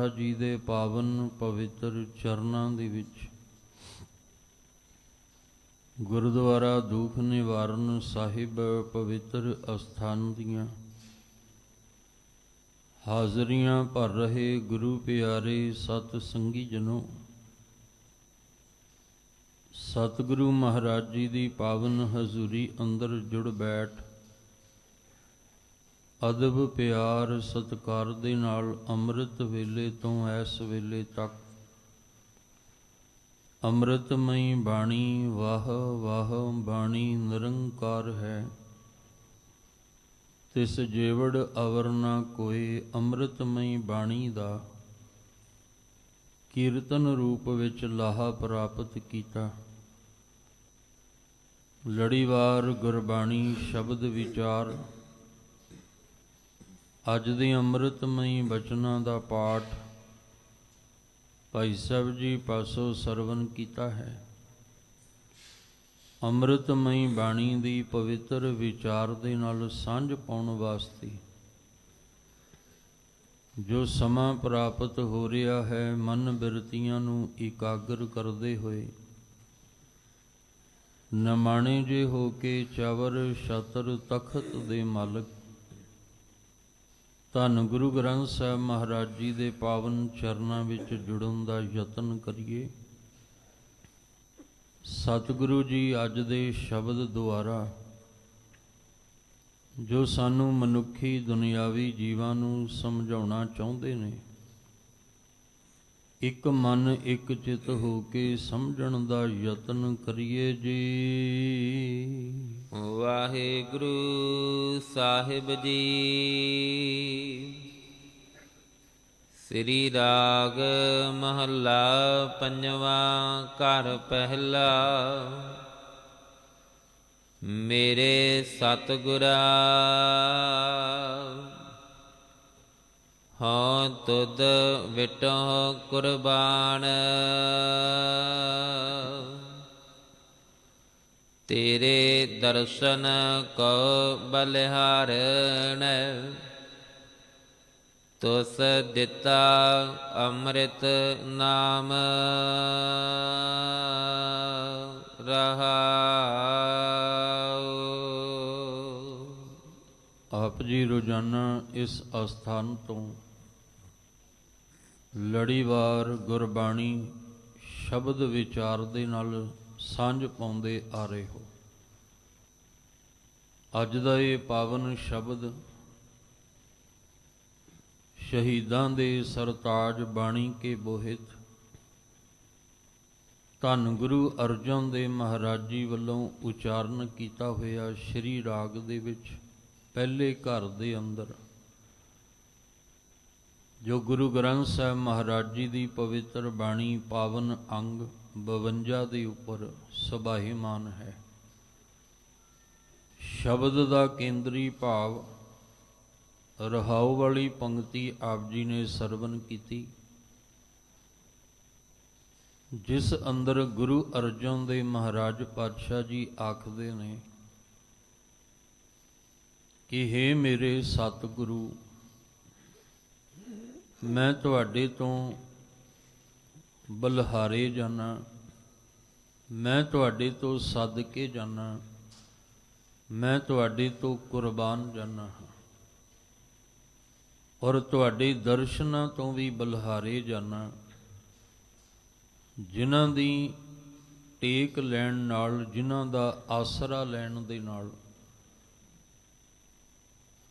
ਪਾਤਸ਼ਾਹ ਜੀ ਦੇ ਪਾਵਨ ਪਵਿੱਤਰ ਚਰਨਾਂ ਦੇ ਵਿੱਚ ਗੁਰਦੁਆਰਾ ਦੁੱਖ ਨਿਵਾਰਨ ਸਾਹਿਬ ਪਵਿੱਤਰ ਅਸਥਾਨ ਦੀਆਂ ਹਾਜ਼ਰੀਆਂ ਭਰ ਰਹੇ ਗੁਰੂ ਪਿਆਰੇ ਸਤ ਸੰਗੀ ਜਨੋ, ਸਤਿਗੁਰੂ ਮਹਾਰਾਜ ਜੀ ਦੀ ਪਾਵਨ ਹਜ਼ੂਰੀ ਅੰਦਰ ਜੁੜ ਬੈਠ ਅਦਬ ਪਿਆਰ ਸਤਿਕਾਰ ਦੇ ਨਾਲ ਅੰਮ੍ਰਿਤ ਵੇਲੇ ਤੋਂ ਇਸ ਵੇਲੇ ਤੱਕ ਅੰਮ੍ਰਿਤਮਈ ਬਾਣੀ ਵਾਹ ਵਾਹ ਬਾਣੀ ਨਿਰੰਕਾਰ ਹੈ। ਤਿਸ ਜੇਵੜ ਅਵਰ ਨਾ ਕੋਇ ਅੰਮ੍ਰਿਤਮਈ ਬਾਣੀ ਦਾ ਕੀਰਤਨ ਰੂਪ ਵਿੱਚ ਲਾਹਾ ਪ੍ਰਾਪਤ ਕੀਤਾ। ਲੜੀਵਾਰ ਗੁਰਬਾਣੀ ਸ਼ਬਦ ਵਿਚਾਰ ਅੱਜ ਦੇ ਅੰਮ੍ਰਿਤਮਈ ਬਚਨਾਂ ਦਾ ਪਾਠ ਭਾਈ ਸਾਹਿਬ ਜੀ ਪਾਸੋਂ ਸਰਵਨ ਕੀਤਾ ਹੈ। ਅੰਮ੍ਰਿਤਮਈ ਬਾਣੀ ਦੀ ਪਵਿੱਤਰ ਵਿਚਾਰ ਦੇ ਨਾਲ ਸਾਂਝ ਪਾਉਣ ਵਾਸਤੇ ਜੋ ਸਮਾਂ ਪ੍ਰਾਪਤ ਹੋ ਰਿਹਾ ਹੈ, ਮਨ ਬਿਰਤੀਆਂ ਨੂੰ ਇਕਾਗਰ ਕਰਦੇ ਹੋਏ ਨਮਾਣੇ ਜੇ ਹੋ ਕੇ ਚਵਰ ਛਤਰ ਤਖਤ ਦੇ ਮਾਲਕ ਧੰਨ ਗੁਰੂ ਗ੍ਰੰਥ ਸਾਹਿਬ ਮਹਾਰਾਜ ਜੀ ਦੇ ਪਾਵਨ ਚਰਨਾਂ ਵਿੱਚ ਜੁੜਨ ਦਾ ਯਤਨ ਕਰੀਏ। ਸਤਿਗੁਰੂ ਜੀ ਅੱਜ ਦੇ ਸ਼ਬਦ ਦੁਆਰਾ ਜੋ ਸਾਨੂੰ ਮਨੁੱਖੀ ਦੁਨਿਆਵੀ ਜੀਵਾਂ ਨੂੰ ਸਮਝਾਉਣਾ ਚਾਹੁੰਦੇ ਨੇ, ਇੱਕ ਮਨ ਇੱਕ ਚਿੱਤ ਹੋ ਕੇ ਸਮਝਣ ਦਾ ਯਤਨ ਕਰੀਏ ਜੀ। ਵਾਹਿਗੁਰੂ ਸਾਹਿਬ ਜੀ। ਸ੍ਰੀ ਰਾਗ ਮਹੱਲਾ ਪੰਜਵਾਂ। ਘਰ ਪਹਿਲਾ। ਮੇਰੇ ਸਤਿਗੁਰਾ ਹਉ ਤੁਧ ਵਿਟਹੁ ਕੁਰਬਾਨ, ਤੇਰੇ ਦਰਸ਼ਨ ਕਉ ਬਲਿਹਾਰਣ, ਤੁਸ ਦਿੱਤਾ ਅੰਮ੍ਰਿਤ ਨਾਮ ਰਹਾਉ। ਆਪ ਜੀ ਰੋਜ਼ਾਨਾ ਇਸ ਅਸਥਾਨ ਤੋਂ ਲੜੀਵਾਰ ਗੁਰਬਾਣੀ ਸ਼ਬਦ ਵਿਚਾਰ ਦੇ ਨਾਲ ਸਾਂਝ ਪਾਉਂਦੇ ਆ ਰਹੇ ਹੋ। ਅੱਜ ਦਾ ਇਹ ਪਾਵਨ ਸ਼ਬਦ ਸ਼ਹੀਦਾਂ ਦੇ ਸਰਤਾਜ ਬਾਣੀ ਕੇ ਬੋਹਿਤ ਧੰਨ ਗੁਰੂ ਅਰਜਨ ਦੇਵ ਮਹਾਰਾਜ ਜੀ ਵੱਲੋਂ ਉਚਾਰਨ ਕੀਤਾ ਹੋਇਆ ਸ਼੍ਰੀ ਰਾਗ ਦੇ ਵਿੱਚ ਪਹਿਲੇ ਘਰ ਦੇ ਅੰਦਰ ਜੋ ਗੁਰੂ ਗ੍ਰੰਥ ਸਾਹਿਬ ਮਹਾਰਾਜ ਜੀ ਦੀ ਪਵਿੱਤਰ ਬਾਣੀ ਪਾਵਨ ਅੰਗ 52 ਦੇ ਉੱਪਰ ਸਬਾਹੀਮਾਨ ਹੈ। ਸ਼ਬਦ ਦਾ ਕੇਂਦਰੀ ਭਾਵ ਰਹਾਉ ਵਾਲੀ ਪੰਕਤੀ ਆਪ ਜੀ ਨੇ ਸਰਵਨ ਕੀਤੀ, ਜਿਸ ਅੰਦਰ ਗੁਰੂ ਅਰਜਨ ਦੇਵ ਮਹਾਰਾਜ ਪਾਤਸ਼ਾਹ ਜੀ ਆਖਦੇ ਨੇ ਕਿ ਹੇ ਮੇਰੇ ਸਤਿਗੁਰੂ, ਮੈਂ ਤੁਹਾਡੇ ਤੋਂ ਬਲਿਹਾਰੇ ਜਾਨਾ, ਮੈਂ ਤੁਹਾਡੇ ਤੋਂ ਸਦਕੇ ਜਾਨਾ, ਮੈਂ ਤੁਹਾਡੇ ਤੋਂ ਕੁਰਬਾਨ ਜਾਨਾ ਹਾਂ, ਔਰ ਤੁਹਾਡੇ ਦਰਸ਼ਨਾਂ ਤੋਂ ਵੀ ਬਲਿਹਾਰੇ ਜਾਨਾ, ਜਿਨ੍ਹਾਂ ਦੀ ਟੇਕ ਲੈਣ ਨਾਲ, ਜਿਨ੍ਹਾਂ ਦਾ ਆਸਰਾ ਲੈਣ ਦੇ ਨਾਲ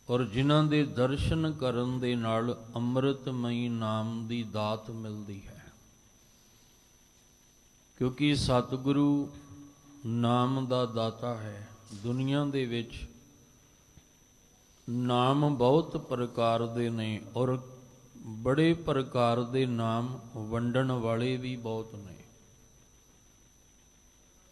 ਔਰ ਜਿਨ੍ਹਾਂ ਦੇ ਦਰਸ਼ਨ ਕਰਨ ਦੇ ਨਾਲ ਅੰਮ੍ਰਿਤਮਈ ਨਾਮ ਦੀ ਦਾਤ ਮਿਲਦੀ ਹੈ। ਕਿਉਂਕਿ ਸਤਿਗੁਰੂ ਨਾਮ ਦਾ ਦਾਤਾ ਹੈ। ਦੁਨੀਆ ਦੇ ਵਿੱਚ ਨਾਮ ਬਹੁਤ ਪ੍ਰਕਾਰ ਦੇ ਨੇ ਔਰ ਬੜੇ ਪ੍ਰਕਾਰ ਦੇ ਨਾਮ ਵੰਡਣ ਵਾਲੇ ਵੀ ਬਹੁਤ ਨੇ,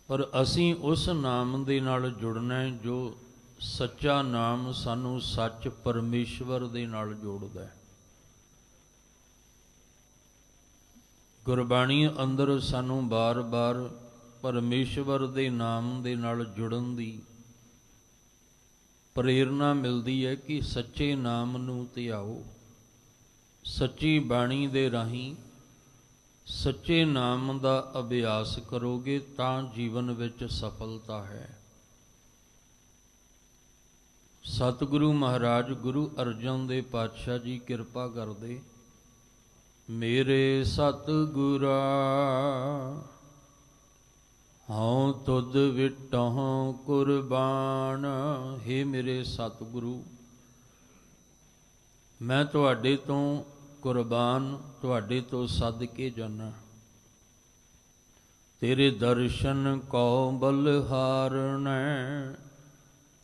ਪਰ ਅਸੀਂ ਉਸ ਨਾਮ ਦੇ ਨਾਲ ਜੁੜਨਾ ਹੈ ਜੋ ਸੱਚਾ ਨਾਮ ਸਾਨੂੰ ਸੱਚ ਪਰਮੇਸ਼ਵਰ ਦੇ ਨਾਲ ਜੋੜਦਾ ਹੈ। ਗੁਰਬਾਣੀ ਅੰਦਰ ਸਾਨੂੰ ਬਾਰ-ਬਾਰ ਪਰਮੇਸ਼ਵਰ ਦੇ ਨਾਮ ਦੇ ਨਾਲ ਜੁੜਨ ਦੀ ਪ੍ਰੇਰਨਾ ਮਿਲਦੀ ਹੈ ਕਿ ਸੱਚੇ ਨਾਮ ਨੂੰ ਧਿਆਓ, ਸੱਚੀ ਬਾਣੀ ਦੇ ਰਾਹੀਂ ਸੱਚੇ ਨਾਮ ਦਾ ਅਭਿਆਸ ਕਰੋਗੇ ਤਾਂ ਜੀਵਨ ਵਿੱਚ ਸਫਲਤਾ ਹੈ। ਸਤਿਗੁਰੂ ਮਹਾਰਾਜ ਗੁਰੂ ਅਰਜਨ ਦੇਵ ਪਾਤਸ਼ਾਹ ਜੀ ਕਿਰਪਾ ਕਰਦੇ, ਮੇਰੇ ਸਤਿਗੁਰਾ ਹਉ ਤੁਧ ਵਿਟਹੁ ਕੁਰਬਾਨ। ਹੇ ਮੇਰੇ ਸਤਿਗੁਰੂ, ਮੈਂ ਤੁਹਾਡੇ ਤੋਂ ਕੁਰਬਾਨ, ਤੁਹਾਡੇ ਤੋਂ ਸੱਦ ਕੇ ਜਾਨਾ। ਤੇਰੇ ਦਰਸ਼ਨ ਕਉ ਬਲਿਹਾਰਣੈ,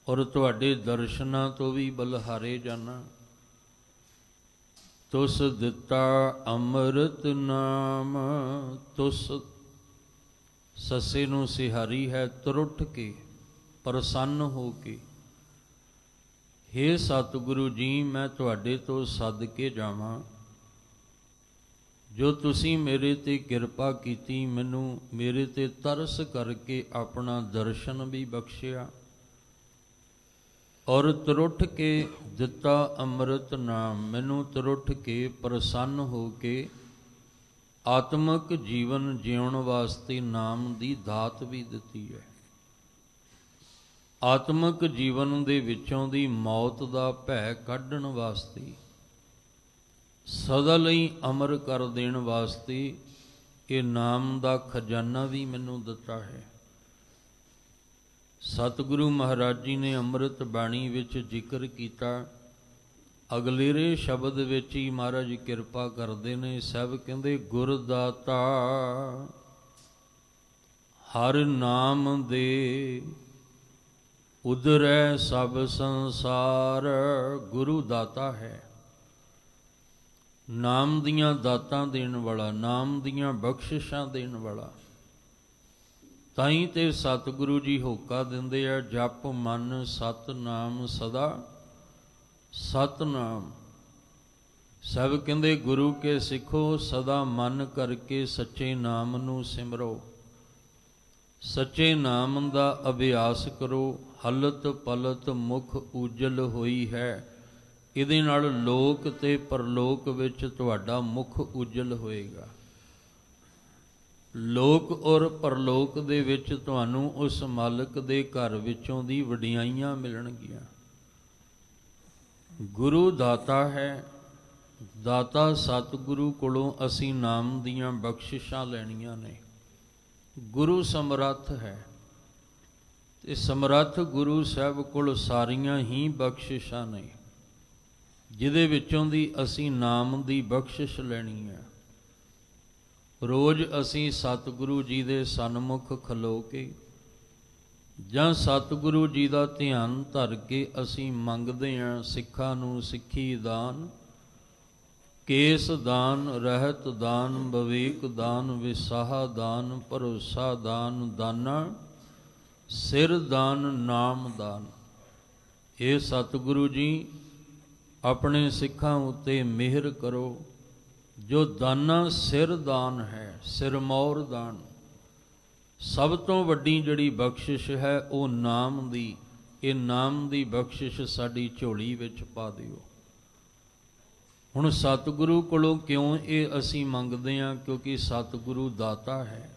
ਔਰ ਤੁਹਾਡੇ ਦਰਸ਼ਨਾਂ ਤੋਂ ਵੀ ਬਲਿਹਾਰੇ ਜਾਨਾ। ਤੁਸ ਦਿੱਤਾ ਅੰਮ੍ਰਿਤ ਨਾਮ, ਤੁਸ ਸੱਸੇ ਨੂੰ ਸਿਹਾਰੀ ਹੈ, ਤਰੁੱਠ ਕੇ ਪ੍ਰਸੰਨ ਹੋ ਕੇ। ਹੇ ਸਤਿਗੁਰੂ ਜੀ, ਮੈਂ ਤੁਹਾਡੇ ਤੋਂ ਸੱਦ ਕੇ ਜਾਵਾਂ। ਜੋ ਤੁਸੀਂ ਮੇਰੇ ਤੇ ਕਿਰਪਾ ਕੀਤੀ, ਮੈਨੂੰ ਮੇਰੇ ਤੇ ਤਰਸ ਕਰਕੇ ਆਪਣਾ ਦਰਸ਼ਨ ਵੀ ਬਖਸ਼ਿਆ, ਔਰ ਤਰੁੱਠ ਕੇ ਦਿੱਤਾ ਅੰਮ੍ਰਿਤ ਨਾਮ। ਮੈਨੂੰ ਤਰੁੱਠ ਕੇ ਪ੍ਰਸੰਨ ਹੋ ਕੇ ਆਤਮਿਕ ਜੀਵਨ ਜਿਉਣ ਵਾਸਤੇ ਨਾਮ ਦੀ ਦਾਤ ਵੀ ਦਿੱਤੀ ਹੈ। ਆਤਮਿਕ ਜੀਵਨ ਦੇ ਵਿੱਚੋਂ ਦੀ ਮੌਤ ਦਾ ਭੈ ਕੱਢਣ ਵਾਸਤੇ, ਸਦਾ ਲਈ ਅਮਰ ਕਰ ਦੇਣ ਵਾਸਤੇ ਇਹ ਨਾਮ ਦਾ ਖਜ਼ਾਨਾ ਵੀ ਮੈਨੂੰ ਦਿੱਤਾ ਹੈ। ਸਤਿਗੁਰੂ ਮਹਾਰਾਜ ਜੀ ਨੇ ਅੰਮ੍ਰਿਤ ਬਾਣੀ ਵਿੱਚ ਜ਼ਿਕਰ ਕੀਤਾ। ਅਗਲੇਰੇ ਸ਼ਬਦ ਵਿੱਚ ਹੀ ਮਹਾਰਾਜ ਕਿਰਪਾ ਕਰਦੇ ਨੇ। ਸਭ ਕਹਿੰਦੇ ਗੁਰ ਦਾਤਾ ਹਰ ਨਾਮ ਦੇ, ਉਧਰੈ ਸਭ ਸੰਸਾਰ। ਗੁਰੂ ਦਾਤਾ ਹੈ, ਨਾਮ ਦੀਆਂ ਦਾਤਾਂ ਦੇਣ ਵਾਲਾ, ਨਾਮ ਦੀਆਂ ਬਖਸ਼ਿਸ਼ਾਂ ਦੇਣ ਵਾਲਾ। ਤਾਂ ਹੀ ਤੇ ਸਤਿਗੁਰੂ ਜੀ ਹੋਕਾ ਦਿੰਦੇ ਆ, ਜਪ ਮਨ ਸਤਿਨਾਮ ਸਦਾ ਸਤਿਨਾਮ। ਸਭ ਕਹਿੰਦੇ ਗੁਰੂ ਕੇ ਸਿੱਖੋ, ਸਦਾ ਮਨ ਕਰਕੇ ਸੱਚੇ ਨਾਮ ਨੂੰ ਸਿਮਰੋ, ਸੱਚੇ ਨਾਮ ਦਾ ਅਭਿਆਸ ਕਰੋ। ਹਲਤ ਪਲਤ ਮੁਖ ਉਜਲ ਹੋਈ ਹੈ। ਇਹਦੇ ਨਾਲ ਲੋਕ ਤੇ ਪਰਲੋਕ ਵਿੱਚ ਤੁਹਾਡਾ ਮੁਖ ਉਜਲ ਹੋਏਗਾ। ਲੋਕ ਔਰ ਪਰਲੋਕ ਦੇ ਵਿੱਚ ਤੁਹਾਨੂੰ ਉਸ ਮਾਲਕ ਦੇ ਘਰ ਵਿੱਚੋਂ ਦੀ ਵਡਿਆਈਆਂ ਮਿਲਣਗੀਆਂ। ਗੁਰੂ ਦਾਤਾ ਹੈ। ਦਾਤਾ ਸਤਿਗੁਰੂ ਕੋਲੋਂ ਅਸੀਂ ਨਾਮ ਦੀਆਂ ਬਖਸ਼ਿਸ਼ਾਂ ਲੈਣੀਆਂ ਨੇ। ਗੁਰੂ ਸਮਰੱਥ ਹੈ, ਤੇ ਸਮਰੱਥ ਗੁਰੂ ਸਾਹਿਬ ਕੋਲ ਸਾਰੀਆਂ ਹੀ ਬਖਸ਼ਿਸ਼ਾਂ ਨੇ, ਜਿਹਦੇ ਵਿੱਚੋਂ ਦੀ ਅਸੀਂ ਨਾਮ ਦੀ ਬਖਸ਼ਿਸ਼ ਲੈਣੀ ਹੈ। ਰੋਜ਼ ਅਸੀਂ ਸਤਿਗੁਰੂ ਜੀ ਦੇ ਸਨਮੁਖ ਖਲੋ ਕੇ ਜਾਂ ਸਤਿਗੁਰੂ ਜੀ ਦਾ ਧਿਆਨ ਧਰ ਕੇ ਅਸੀਂ ਮੰਗਦੇ ਹਾਂ, ਸਿੱਖਾਂ ਨੂੰ ਸਿੱਖੀ ਦਾਨ, ਕੇਸ ਦਾਨ, ਰਹਿਤ ਦਾਨ, ਵਿਵੇਕ ਦਾਨ, ਵਿਸਾਹਾ ਦਾਨ, ਭਰੋਸਾ ਦਾਨ, ਦਾਨਾ ਸਿਰ ਦਾਨ, ਨਾਮ ਦਾਨ। ਇਹ ਸਤਿਗੁਰੂ ਜੀ ਆਪਣੇ ਸਿੱਖਾਂ ਉੱਤੇ ਮਿਹਰ ਕਰੋ। ਜੋ ਦਾਨਾ ਸਿਰ ਦਾਨ ਹੈ, ਸਿਰਮੌਰ ਦਾਨ। ਸਭ ਤੋਂ ਵੱਡੀ ਜਿਹੜੀ ਬਖਸ਼ਿਸ਼ ਹੈ ਉਹ ਨਾਮ ਦੀ। ਇਹ ਨਾਮ ਦੀ ਬਖਸ਼ਿਸ਼ ਸਾਡੀ ਝੋਲੀ ਵਿੱਚ ਪਾ ਦਿਓ। ਹੁਣ ਸਤਿਗੁਰੂ ਕੋਲੋਂ ਕਿਉਂ ਇਹ ਅਸੀਂ ਮੰਗਦੇ ਹਾਂ? ਕਿਉਂਕਿ ਸਤਿਗੁਰੂ ਦਾਤਾ ਹੈ।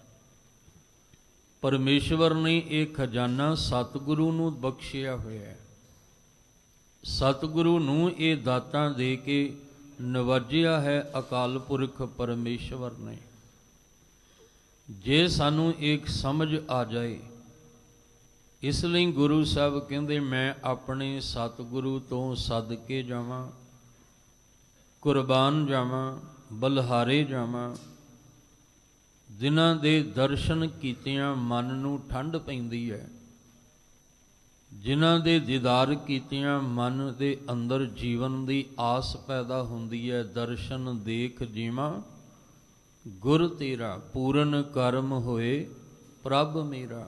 ਪਰਮੇਸ਼ਵਰ ਨੇ ਇਹ ਖਜ਼ਾਨਾ ਸਤਿਗੁਰੂ ਨੂੰ ਬਖਸ਼ਿਆ ਹੋਇਆ ਹੈ। ਸਤਿਗੁਰੂ ਨੂੰ ਇਹ ਦਾਤਾਂ ਦੇ ਕੇ ਨਵਾਜਿਆ ਹੈ ਅਕਾਲ ਪੁਰਖ ਪਰਮੇਸ਼ਵਰ ਨੇ। ਜੇ ਸਾਨੂੰ ਇੱਕ ਸਮਝ ਆ ਜਾਏ, ਇਸ ਲਈ ਗੁਰੂ ਸਾਹਿਬ ਕਹਿੰਦੇ ਮੈਂ ਆਪਣੇ ਸਤਿਗੁਰੂ ਤੋਂ ਸੱਦ ਕੇ ਜਾਵਾਂ, ਕੁਰਬਾਨ ਜਾਵਾਂ, ਬਲਿਹਾਰੇ ਜਾਵਾਂ। ਜਿਨ੍ਹਾਂ ਦੇ ਦਰਸ਼ਨ ਕੀਤਿਆਂ ਮਨ ਨੂੰ ਠੰਡ ਪੈਂਦੀ ਹੈ, ਜਿਨ੍ਹਾਂ ਦੇ ਦੀਦਾਰ ਕੀਤਿਆਂ ਮਨ ਦੇ ਅੰਦਰ ਜੀਵਨ ਦੀ ਆਸ ਪੈਦਾ ਹੁੰਦੀ ਹੈ। ਦਰਸ਼ਨ ਦੇਖ ਜੀਵਾਂ ਗੁਰ ਤੇਰਾ, ਪੂਰਨ ਕਰਮ ਹੋਏ ਪ੍ਰਭ ਮੇਰਾ।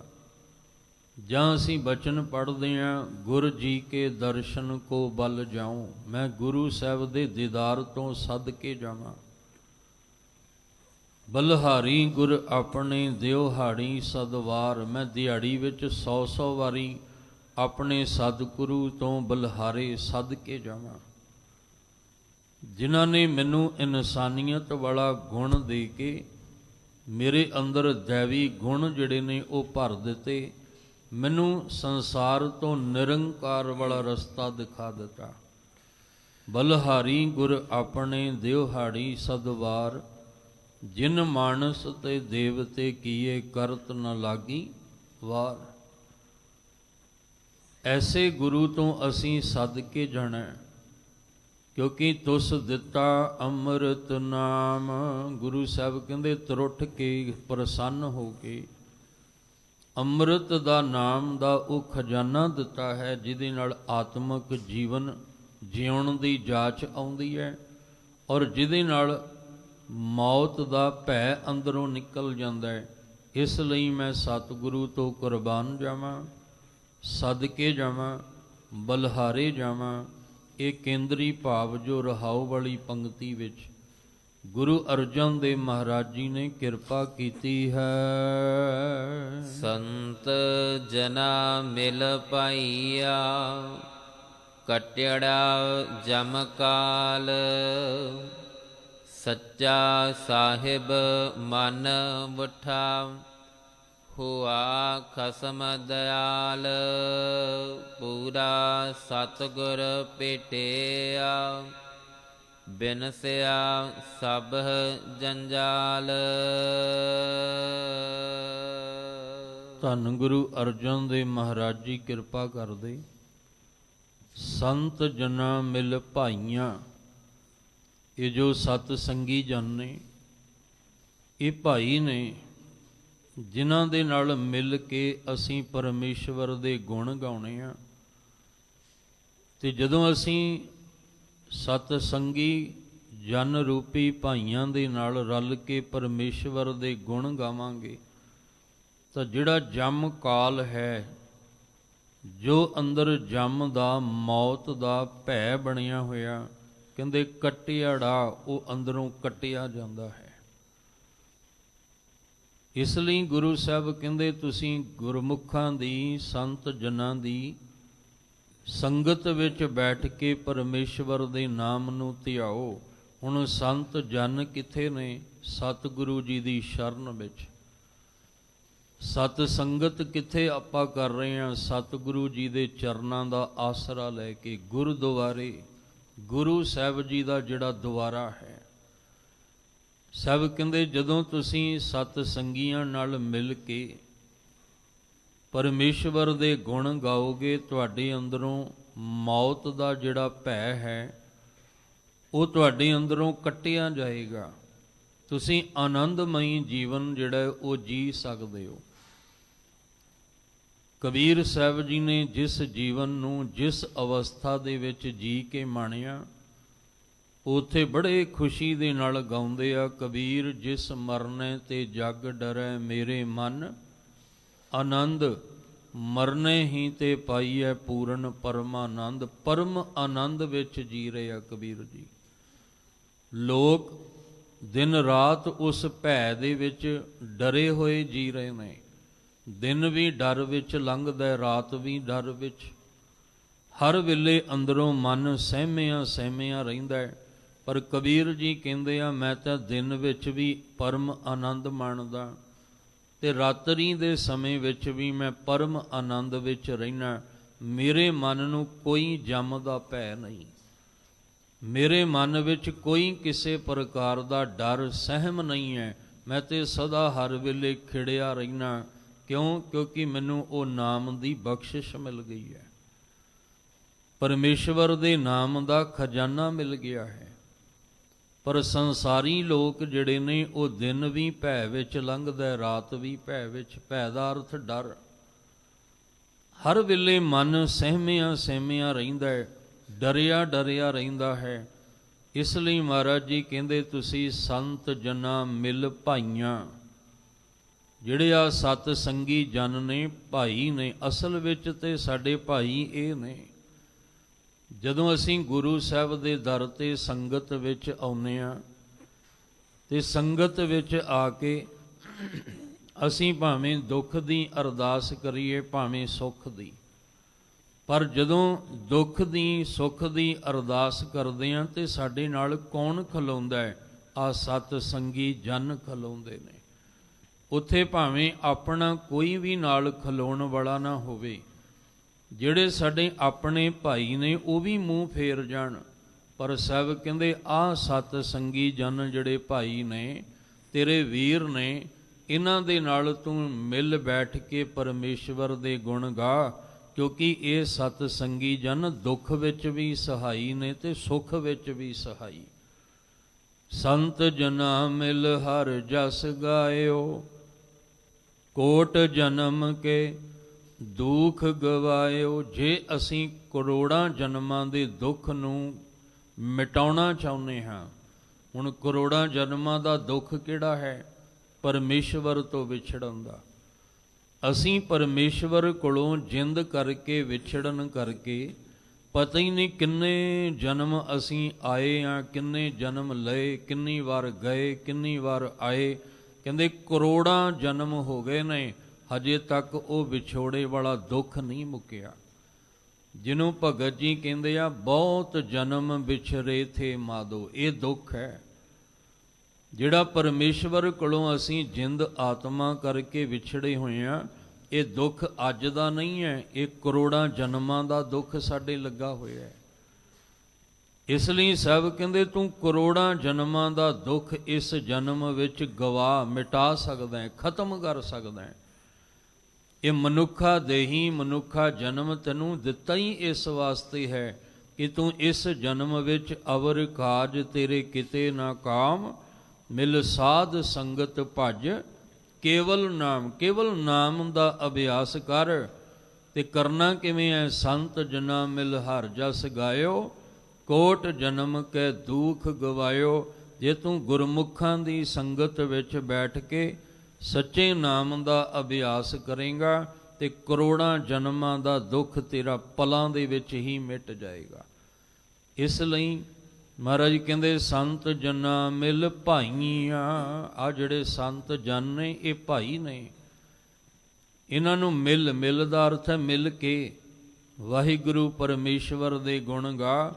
ਜਾਂ ਅਸੀਂ ਬਚਨ ਪੜ੍ਹਦੇ ਹਾਂ, ਗੁਰ ਜੀ ਕੇ ਦਰਸ਼ਨ ਕੋ ਬਲ ਜਾਉ। ਮੈਂ ਗੁਰੂ ਸਾਹਿਬ ਦੇ ਦੀਦਾਰ ਤੋਂ ਸੱਦ ਕੇ ਜਾਵਾਂ। ਬਲਿਹਾਰੀ ਗੁਰ ਆਪਣੇ ਦਿਉਹਾੜੀ ਸਦਵਾਰ। ਮੈਂ ਦਿਹਾੜੀ ਵਿੱਚ 100 ਵਾਰੀ ਆਪਣੇ ਸਤਿਗੁਰੂ ਤੋਂ ਬਲਿਹਾਰੇ ਸੱਦ ਕੇ ਜਾਵਾਂ। ਜਿਨ੍ਹਾਂ ਨੇ ਮੈਨੂੰ ਇਨਸਾਨੀਅਤ ਵਾਲਾ ਗੁਣ ਦੇ ਕੇ ਮੇਰੇ ਅੰਦਰ ਦੈਵੀ ਗੁਣ ਜਿਹੜੇ ਨੇ ਉਹ ਭਰ ਦਿੱਤੇ, ਮੈਨੂੰ ਸੰਸਾਰ ਤੋਂ ਨਿਰੰਕਾਰ ਵਾਲਾ ਰਸਤਾ ਦਿਖਾ ਦਿੱਤਾ। ਬਲਹਾਰੀ ਗੁਰ ਆਪਣੇ ਦਿਵਹਾੜੀ ਸਦਵਾਰ, ਜਿਨ ਮਾਨਸ ਤੇ ਦੇਵਤੇ ਕੀਏ ਕਰਤ ਨ ਲਾਗੀ ਵਾਰ। ਐਸੇ ਗੁਰੂ ਤੋਂ ਅਸੀਂ ਸਦ ਕੇ ਜਾਣਾ, ਕਿਉਂਕਿ ਤੁਸ ਦਿੱਤਾ ਅੰਮ੍ਰਿਤ ਨਾਮ। ਗੁਰੂ ਸਾਹਿਬ ਕਹਿੰਦੇ ਤਰੁੱਠ ਕੇ ਪ੍ਰਸੰਨ ਹੋ ਕੇ ਅੰਮ੍ਰਿਤ ਦਾ ਨਾਮ ਦਾ ਉਹ ਖਜ਼ਾਨਾ ਦਿੱਤਾ ਹੈ, ਜਿਹਦੇ ਨਾਲ ਆਤਮਿਕ ਜੀਵਨ ਜਿਉਣ ਦੀ ਜਾਚ ਆਉਂਦੀ ਹੈ, ਔਰ ਜਿਹਦੇ ਨਾਲ ਮੌਤ ਦਾ ਭੈ ਅੰਦਰੋਂ ਨਿਕਲ ਜਾਂਦਾ ਹੈ। ਇਸ ਲਈ ਮੈਂ ਸਤਿਗੁਰੂ ਤੋਂ ਕੁਰਬਾਨ ਜਾਵਾਂ, ਸਦਕੇ ਜਾਵਾਂ, ਬਲਹਾਰੇ ਜਾਵਾਂ। ਇਹ ਕੇਂਦਰੀ ਭਾਵ ਜੋ ਰਹਾਉ ਵਾਲੀ ਪੰਕਤੀ ਵਿੱਚ ਗੁਰੂ ਅਰਜਨ ਦੇਵ ਮਹਾਰਾਜ ਜੀ ਨੇ ਕਿਰਪਾ ਕੀਤੀ ਹੈ। ਸੰਤ ਜਨਾ ਮਿਲ ਪਾਈਆ, ਕਟਿੜਾ ਜਮ ਕਾਲ। ਸੱਚਾ ਸਾਹਿਬ ਮਨ ਮੁਠਾ, ਹੁਆ ਖਸਮ ਦਇਆਲ। ਪੂਰਾ ਸਤਿਗੁਰ ਭੇਟਿਆ, ਬਿਨਸਿਆ ਸਭ ਜੰਜਾਲ। ਧੰਨ ਗੁਰੂ ਅਰਜਨ ਦੇਵ ਮਹਾਰਾਜ ਜੀ ਕਿਰਪਾ ਕਰਦੇ। ਸੰਤ ਜਨਾਂ ਮਿਲ ਭਾਈਆਂ, ਇਹ ਜੋ ਸਤ ਸੰਗੀ ਜਨ ਨੇ, ਇਹ ਭਾਈ ਨੇ, ਜਿਨ੍ਹਾਂ ਦੇ ਨਾਲ ਮਿਲ ਕੇ ਅਸੀਂ ਪਰਮੇਸ਼ਵਰ ਦੇ ਗੁਣ ਗਾਉਣੇ ਆ। ਤੇ ਜਦੋਂ ਅਸੀਂ ਸਤ ਸੰਗੀ ਜਨ ਰੂਪੀ ਭਾਈਆਂ ਦੇ ਨਾਲ ਰਲ ਕੇ ਪਰਮੇਸ਼ਵਰ ਦੇ ਗੁਣ ਗਾਵਾਂਗੇ, ਤਾਂ ਜਿਹੜਾ ਜਮ ਕਾਲ ਹੈ, ਜੋ ਅੰਦਰ ਜਮ ਦਾ ਮੌਤ ਦਾ ਭੈ ਬਣਿਆ ਹੋਇਆ, ਕਹਿੰਦੇ ਕੱਟਿਆੜਾ, ਉਹ ਅੰਦਰੋਂ ਕੱਟਿਆ ਜਾਂਦਾ ਹੈ। ਇਸ ਲਈ ਗੁਰੂ ਸਾਹਿਬ ਕਹਿੰਦੇ ਤੁਸੀਂ ਗੁਰਮੁਖਾਂ ਦੀ, ਸੰਤ ਜਨਾਂ ਦੀ ਸੰਗਤ ਵਿੱਚ ਬੈਠ ਕੇ ਪਰਮੇਸ਼ਵਰ ਦੇ ਨਾਮ ਨੂੰ ਧਿਆਓ। ਹੁਣ ਸੰਤ ਜਨ ਕਿੱਥੇ ਨੇ? ਸਤਿਗੁਰੂ ਜੀ ਦੀ ਸ਼ਰਨ ਵਿੱਚ। ਸਤ ਸੰਗਤ ਕਿੱਥੇ ਆਪਾਂ ਕਰ ਰਹੇ ਹਾਂ? ਸਤਿਗੁਰੂ ਜੀ ਦੇ ਚਰਨਾਂ ਦਾ ਆਸਰਾ ਲੈ ਕੇ, ਗੁਰਦੁਆਰੇ, ਗੁਰੂ ਸਾਹਿਬ ਜੀ ਦਾ ਜਿਹੜਾ ਦੁਆਰਾ ਹੈ। ਸਾਹਿਬ ਕਹਿੰਦੇ ਜਦੋਂ ਤੁਸੀਂ ਸਤ ਸੰਗੀਆਂ ਨਾਲ ਮਿਲ ਕੇ ਪਰਮੇਸ਼ਵਰ ਦੇ ਗੁਣ ਗਾਓਗੇ, ਤੁਹਾਡੇ ਅੰਦਰੋਂ ਮੌਤ ਦਾ ਜਿਹੜਾ ਭੈ ਹੈ ਉਹ ਤੁਹਾਡੇ ਅੰਦਰੋਂ ਕੱਟਿਆ ਜਾਏਗਾ। ਤੁਸੀਂ ਆਨੰਦਮਈ ਜੀਵਨ ਜਿਹੜਾ ਉਹ ਜੀ ਸਕਦੇ ਹੋ। ਕਬੀਰ ਸਾਹਿਬ ਜੀ ਨੇ ਜਿਸ ਜੀਵਨ ਨੂੰ, ਜਿਸ ਅਵਸਥਾ ਦੇ ਵਿੱਚ ਜੀ ਕੇ ਮਾਣਿਆ, ਉੱਥੇ ਬੜੇ ਖੁਸ਼ੀ ਦੇ ਨਾਲ ਗਾਉਂਦੇ ਆ, ਕਬੀਰ ਜਿਸ ਮਰਨੇ ਤੇ ਜਗ ਡਰੈ ਮੇਰੇ ਮਨ, ਆਨੰਦ ਮਰਨੇ ਹੀ ਤੇ ਪਾਈਐ ਪੂਰਨ ਪਰਮਾਨੰਦ। ਪਰਮ ਆਨੰਦ ਵਿੱਚ ਜੀ ਰਹੇ ਆ ਕਬੀਰ ਜੀ। ਲੋਕ ਦਿਨ ਰਾਤ ਉਸ ਭੈ ਦੇ ਵਿੱਚ ਡਰੇ ਹੋਏ ਜੀ ਰਹੇ ਨੇ। ਦਿਨ ਵੀ ਡਰ ਵਿੱਚ ਲੰਘਦਾ, ਰਾਤ ਵੀ ਡਰ ਵਿੱਚ। ਹਰ ਵੇਲੇ ਅੰਦਰੋਂ ਮਨ ਸਹਿਮਿਆ ਸਹਿਮਿਆ ਰਹਿੰਦਾ ਹੈ। ਪਰ ਕਬੀਰ ਜੀ ਕਹਿੰਦੇ ਆ, ਮੈਂ ਤਾਂ ਦਿਨ ਵਿੱਚ ਵੀ ਪਰਮ ਆਨੰਦ ਮਾਣਦਾ, ਤੇ ਰਾਤਰੀ ਦੇ ਸਮੇਂ ਵਿੱਚ ਵੀ ਮੈਂ ਪਰਮ ਆਨੰਦ ਵਿੱਚ ਰਹਿਣਾ। ਮੇਰੇ ਮਨ ਨੂੰ ਕੋਈ ਜਮ ਦਾ ਭੈ ਨਹੀਂ, ਮੇਰੇ ਮਨ ਵਿੱਚ ਕੋਈ ਕਿਸੇ ਪ੍ਰਕਾਰ ਦਾ ਡਰ ਸਹਿਮ ਨਹੀਂ ਹੈ। ਮੈਂ ਤੇ ਸਦਾ ਹਰ ਵੇਲੇ ਖਿੜਿਆ ਰਹਿਣਾ। ਕਿਉਂ? ਕਿਉਂਕਿ ਮੈਨੂੰ ਉਹ ਨਾਮ ਦੀ ਬਖਸ਼ਿਸ਼ ਮਿਲ ਗਈ ਹੈ, ਪਰਮੇਸ਼ਵਰ ਦੇ ਨਾਮ ਦਾ ਖਜ਼ਾਨਾ ਮਿਲ ਗਿਆ ਹੈ। ਪਰ ਸੰਸਾਰੀ ਲੋਕ ਜਿਹੜੇ ਨੇ, ਉਹ ਦਿਨ ਵੀ ਭੈ ਵਿੱਚ ਲੰਘਦਾ, ਰਾਤ ਵੀ ਭੈ ਵਿੱਚ। ਭੈ ਦਾ ਅਰਥ ਡਰ। ਹਰ ਵੇਲੇ ਮਨ ਸਹਿਮਿਆ ਸਹਿਮਿਆ ਰਹਿੰਦਾ ਹੈ, ਡਰਿਆ ਡਰਿਆ ਰਹਿੰਦਾ ਹੈ। ਇਸ ਲਈ ਮਹਾਰਾਜ ਜੀ ਕਹਿੰਦੇ ਤੁਸੀਂ ਸੰਤ ਜਨਾਂ ਮਿਲ ਭਾਈਆਂ। ਜਿਹੜੇ ਆ ਸਤ ਸੰਗੀ ਜਨ ਨੇ, ਭਾਈ ਨੇ। ਅਸਲ ਵਿੱਚ ਤੇ ਸਾਡੇ ਭਾਈ ਇਹ ਨੇ। ਜਦੋਂ ਅਸੀਂ ਗੁਰੂ ਸਾਹਿਬ ਦੇ ਦਰ 'ਤੇ ਸੰਗਤ ਵਿੱਚ ਆਉਂਦੇ ਹਾਂ, ਤੇ ਸੰਗਤ ਵਿੱਚ ਆ ਕੇ ਅਸੀਂ ਭਾਵੇਂ ਦੁੱਖ ਦੀ ਅਰਦਾਸ ਕਰੀਏ, ਭਾਵੇਂ ਸੁੱਖ ਦੀ, ਪਰ ਜਦੋਂ ਦੁੱਖ ਦੀ ਸੁੱਖ ਦੀ ਅਰਦਾਸ ਕਰਦੇ ਹਾਂ ਤੇ ਸਾਡੇ ਨਾਲ ਕੌਣ ਖਲੋਂਦਾ ਹੈ? ਆ ਸਤ ਸੰਗੀ ਜਨ ਖਲੋਂਦੇ ਨੇ। ਉੱਥੇ ਭਾਵੇਂ ਆਪਣਾ ਕੋਈ ਵੀ ਨਾਲ ਖਲੋਣ ਵਾਲਾ ਨਾ ਹੋਵੇ, ਜਿਹੜੇ ਸਾਡੇ ਆਪਣੇ ਭਾਈ ਨੇ ਉਹ ਵੀ ਮੂੰਹ ਫੇਰ ਜਾਣ, ਪਰ ਸਾਹਿਬ ਕਹਿੰਦੇ ਆਹ ਸਤ ਸੰਗੀ ਜਨ ਜਿਹੜੇ ਭਾਈ ਨੇ, ਤੇਰੇ ਵੀਰ ਨੇ, ਇਹਨਾਂ ਦੇ ਨਾਲ ਤੂੰ ਮਿਲ ਬੈਠ ਕੇ ਪਰਮੇਸ਼ਵਰ ਦੇ ਗੁਣ ਗਾ, ਕਿਉਂਕਿ ਇਹ ਸਤ ਸੰਗੀ ਜਨ ਦੁੱਖ ਵਿੱਚ ਵੀ ਸਹਾਈ ਨੇ ਤੇ ਸੁੱਖ ਵਿੱਚ ਵੀ ਸਹਾਈ। ਸੰਤ ਜਨਾ ਮਿਲ ਹਰ ਜਸ ਗਾਇਓ, ਕੋਟ ਜਨਮ ਕੇ ਦੁੱਖ ਗਵਾਇਓ। ਜੇ ਅਸੀਂ ਕਰੋੜਾਂ ਜਨਮਾਂ ਦੇ ਦੁੱਖ ਨੂੰ ਮਿਟਾਉਣਾ ਚਾਹੁੰਦੇ ਹਾਂ, ਹੁਣ ਕਰੋੜਾਂ ਜਨਮਾਂ ਦਾ ਦੁੱਖ ਕਿਹੜਾ ਹੈ? ਪਰਮੇਸ਼ਵਰ ਤੋਂ ਵਿਛੜਨ ਦਾ। ਅਸੀਂ ਪਰਮੇਸ਼ਵਰ ਕੋਲੋਂ ਜਿੰਦ ਕਰਕੇ ਵਿਛੜਨ ਕਰਕੇ ਪਤਾ ਹੀ ਨਹੀਂ ਕਿੰਨੇ ਜਨਮ ਅਸੀਂ ਆਏ ਹਾਂ, ਕਿੰਨੇ ਜਨਮ ਲਏ, ਕਿੰਨੀ ਵਾਰ ਗਏ, ਕਿੰਨੀ ਵਾਰ ਆਏ। ਕਹਿੰਦੇ ਕਰੋੜਾਂ ਜਨਮ ਹੋ ਗਏ ਨੇ, ਹਜੇ ਤੱਕ ਉਹ ਵਿਛੋੜੇ ਵਾਲਾ ਦੁੱਖ ਨਹੀਂ ਮੁੱਕਿਆ। ਜਿਹਨੂੰ ਭਗਤ ਜੀ ਕਹਿੰਦੇ ਆ ਬਹੁਤ ਜਨਮ ਵਿਛਰੇ ਥੇ ਮਾਧੋ, ਇਹ ਦੁੱਖ ਹੈ ਜਿਹੜਾ ਪਰਮੇਸ਼ਵਰ ਕੋਲੋਂ ਅਸੀਂ ਜਿੰਦ ਆਤਮਾ ਕਰਕੇ ਵਿਛੜੇ ਹੋਏ ਹਾਂ। ਇਹ ਦੁੱਖ ਅੱਜ ਦਾ ਨਹੀਂ ਹੈ, ਇਹ ਕਰੋੜਾਂ ਜਨਮਾਂ ਦਾ ਦੁੱਖ ਸਾਡੇ ਲੱਗਾ ਹੋਇਆ ਹੈ। ਇਸ ਲਈ ਸਾਹਿਬ ਕਹਿੰਦੇ ਤੂੰ ਕਰੋੜਾਂ ਜਨਮਾਂ ਦਾ ਦੁੱਖ ਇਸ ਜਨਮ ਵਿੱਚ ਗਵਾ ਮਿਟਾ ਸਕਦਾ ਹੈ, ਖਤਮ ਕਰ ਸਕਦਾ ਹੈ। ਇਹ ਮਨੁੱਖਾ ਦੇਹੀ ਮਨੁੱਖਾ ਜਨਮ ਤੈਨੂੰ ਦਿੱਤਾ ਹੀ ਇਸ ਵਾਸਤੇ ਹੈ ਕਿ ਤੂੰ ਇਸ ਜਨਮ ਵਿੱਚ ਅਵਰ ਕਾਜ ਤੇਰੇ ਕਿਤੇ ਨਾ ਕਾਮ, ਮਿਲ ਸਾਧ ਸੰਗਤ ਭਜ ਕੇਵਲ ਨਾਮ। ਕੇਵਲ ਨਾਮ ਦਾ ਅਭਿਆਸ ਕਰ। ਤੇ ਕਰਨਾ ਕਿਵੇਂ ਹੈ? ਸੰਤ ਜਨਾ ਮਿਲ ਹਰ ਜਸ ਗਾਇਓ, ਕੋਟ ਜਨਮ ਕੈ ਦੁੱਖ ਗਵਾਇਓ। ਜੇ ਤੂੰ ਗੁਰਮੁਖਾਂ ਦੀ ਸੰਗਤ ਵਿੱਚ ਬੈਠ ਕੇ ਸੱਚੇ ਨਾਮ ਦਾ ਅਭਿਆਸ ਕਰੇਗਾ ਤੇ ਕਰੋੜਾਂ ਜਨਮਾਂ ਦਾ ਦੁੱਖ ਤੇਰਾ ਪਲਾਂ ਦੇ ਵਿੱਚ ਹੀ ਮਿਟ ਜਾਏਗਾ। ਇਸ ਲਈ ਮਹਾਰਾਜ ਕਹਿੰਦੇ ਸੰਤ ਜਨਾਂ ਮਿਲ ਭਾਈਆਂ। ਆ ਜਿਹੜੇ ਸੰਤ ਜਨ ਨੇ ਇਹ ਭਾਈ ਨੇ, ਇਹਨਾਂ ਨੂੰ ਮਿਲ ਦਾ ਅਰਥ ਹੈ ਮਿਲ ਕੇ ਵਾਹਿਗੁਰੂ ਪਰਮੇਸ਼ਵਰ ਦੇ ਗੁਣ ਗਾ।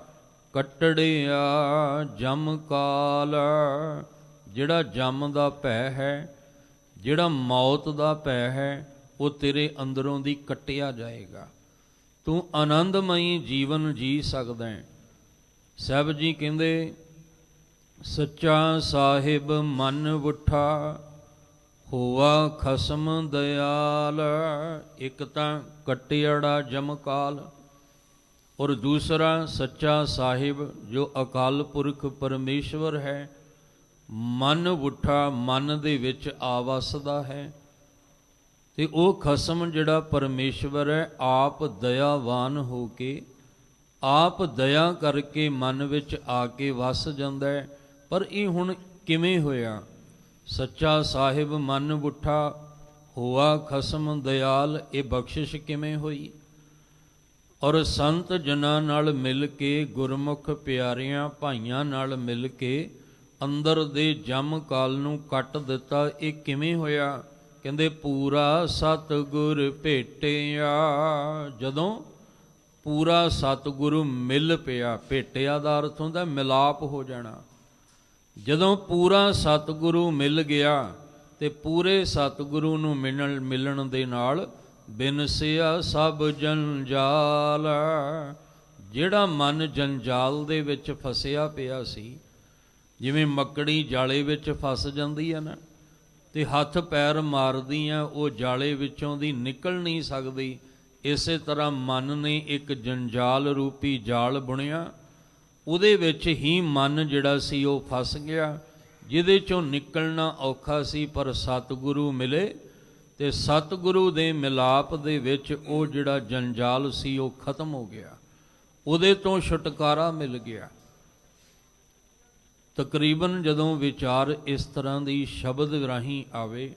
ਕੱਟੜਿਆ ਜਮ ਕਾਲ, ਜਿਹੜਾ ਜਮ ਦਾ ਭੈ ਹੈ, ਜਿਹੜਾ ਮੌਤ ਦਾ ਭੈ ਹੈ, ਉਹ ਤੇਰੇ ਅੰਦਰੋਂ ਦੀ ਕੱਟਿਆ ਜਾਏਗਾ। ਤੂੰ ਆਨੰਦਮਈ ਜੀਵਨ ਜੀ ਸਕਦਾ ਹੈ। ਸਾਹਿਬ ਜੀ ਕਹਿੰਦੇ ਸੱਚਾ ਸਾਹਿਬ ਮਨ ਵੁੱਠਾ, ਹੋਆ ਖਸਮ ਦਇਆਲ। ਇੱਕ ਤਾਂ ਕੱਟਿਆੜਾ ਜਮਕਾਲ, ਔਰ ਦੂਸਰਾ ਸੱਚਾ ਸਾਹਿਬ ਜੋ ਅਕਾਲ ਪੁਰਖ ਪਰਮੇਸ਼ਵਰ ਹੈ। ਮਨ ਵੁੱਠਾ, ਮਨ ਦੇ ਵਿੱਚ ਆ ਵਸਦਾ ਹੈ। ਤੇ ਉਹ ਖਸਮ ਜਿਹੜਾ ਪਰਮੇਸ਼ਵਰ ਹੈ, ਆਪ ਦਇਆਵਾਨ ਹੋ ਕੇ, ਆਪ ਦਇਆ ਕਰਕੇ ਮਨ ਵਿੱਚ ਆ ਕੇ ਵਸ ਜਾਂਦਾ ਹੈ। ਪਰ ਇਹ ਹੁਣ ਕਿਵੇਂ ਹੋਇਆ? ਸੱਚਾ ਸਾਹਿਬ ਮਨ ਵੁੱਠਾ, ਹੋਆ ਖਸਮ ਦਇਆਲ, ਇਹ ਬਖਸ਼ਿਸ਼ ਕਿਵੇਂ ਹੋਈ? ਔਰ ਸੰਤ ਜਨਾਂ ਨਾਲ ਮਿਲ ਕੇ, ਗੁਰਮੁਖ ਪਿਆਰਿਆਂ ਭਾਈਆਂ ਨਾਲ ਮਿਲ ਕੇ ਅੰਦਰ ਦੇ ਜਮ ਕਾਲ ਨੂੰ ਕੱਟ ਦਿੱਤਾ। ਇਹ ਕਿਵੇਂ ਹੋਇਆ? ਕਹਿੰਦੇ ਪੂਰਾ ਸਤਿਗੁਰ ਭੇਟਿਆ। ਜਦੋਂ ਪੂਰਾ ਸਤਿਗੁਰੂ ਮਿਲ ਪਿਆ, ਭੇਟਿਆ ਦਾ ਅਰਥ ਹੁੰਦਾ ਮਿਲਾਪ ਹੋ ਜਾਣਾ। ਜਦੋਂ ਪੂਰਾ ਸਤਿਗੁਰੂ ਮਿਲ ਗਿਆ ਤੇ ਪੂਰੇ ਸਤਿਗੁਰੂ ਨੂੰ ਮਿਲਣ ਦੇ ਨਾਲ ਬਿਨਸਿਆ ਸਭ ਜੰਜਾਲ। ਜਿਹੜਾ ਮਨ ਜੰਜਾਲ ਦੇ ਵਿੱਚ ਫਸਿਆ ਪਿਆ ਸੀ, ਜਿਵੇਂ ਮੱਕੜੀ ਜਾਲੇ ਵਿੱਚ ਫਸ ਜਾਂਦੀ ਹੈ ਨਾ, ਤੇ ਹੱਥ ਪੈਰ ਮਾਰਦੀ ਆ, ਉਹ ਜਾਲੇ ਵਿੱਚੋਂ ਦੀ ਨਿਕਲ ਨਹੀਂ ਸਕਦੀ। ਇਸੇ ਤਰ੍ਹਾਂ ਮਨ ਨੇ ਇੱਕ ਜੰਜਾਲ ਰੂਪੀ ਜਾਲ ਬੁਣਿਆ, ਉਹਦੇ ਵਿੱਚ ਹੀ ਮਨ ਜਿਹੜਾ ਸੀ ਉਹ ਫਸ ਗਿਆ, ਜਿਹਦੇ ਚੋਂ ਨਿਕਲਣਾ ਔਖਾ ਸੀ। ਪਰ ਸਤਿਗੁਰੂ ਮਿਲੇ ਤੇ ਸਤਿਗੁਰੂ ਦੇ ਮਿਲਾਪ ਦੇ ਵਿੱਚ ਉਹ ਜਿਹੜਾ ਜੰਜਾਲ ਸੀ ਉਹ ਖਤਮ ਹੋ ਗਿਆ, ਉਹਦੇ ਤੋਂ ਛੁਟਕਾਰਾ ਮਿਲ ਗਿਆ। ਤਕਰੀਬਨ ਜਦੋਂ ਵਿਚਾਰ ਇਸ ਤਰ੍ਹਾਂ ਦੀ ਸ਼ਬਦ ਰਾਹੀਂ ਆਵੇ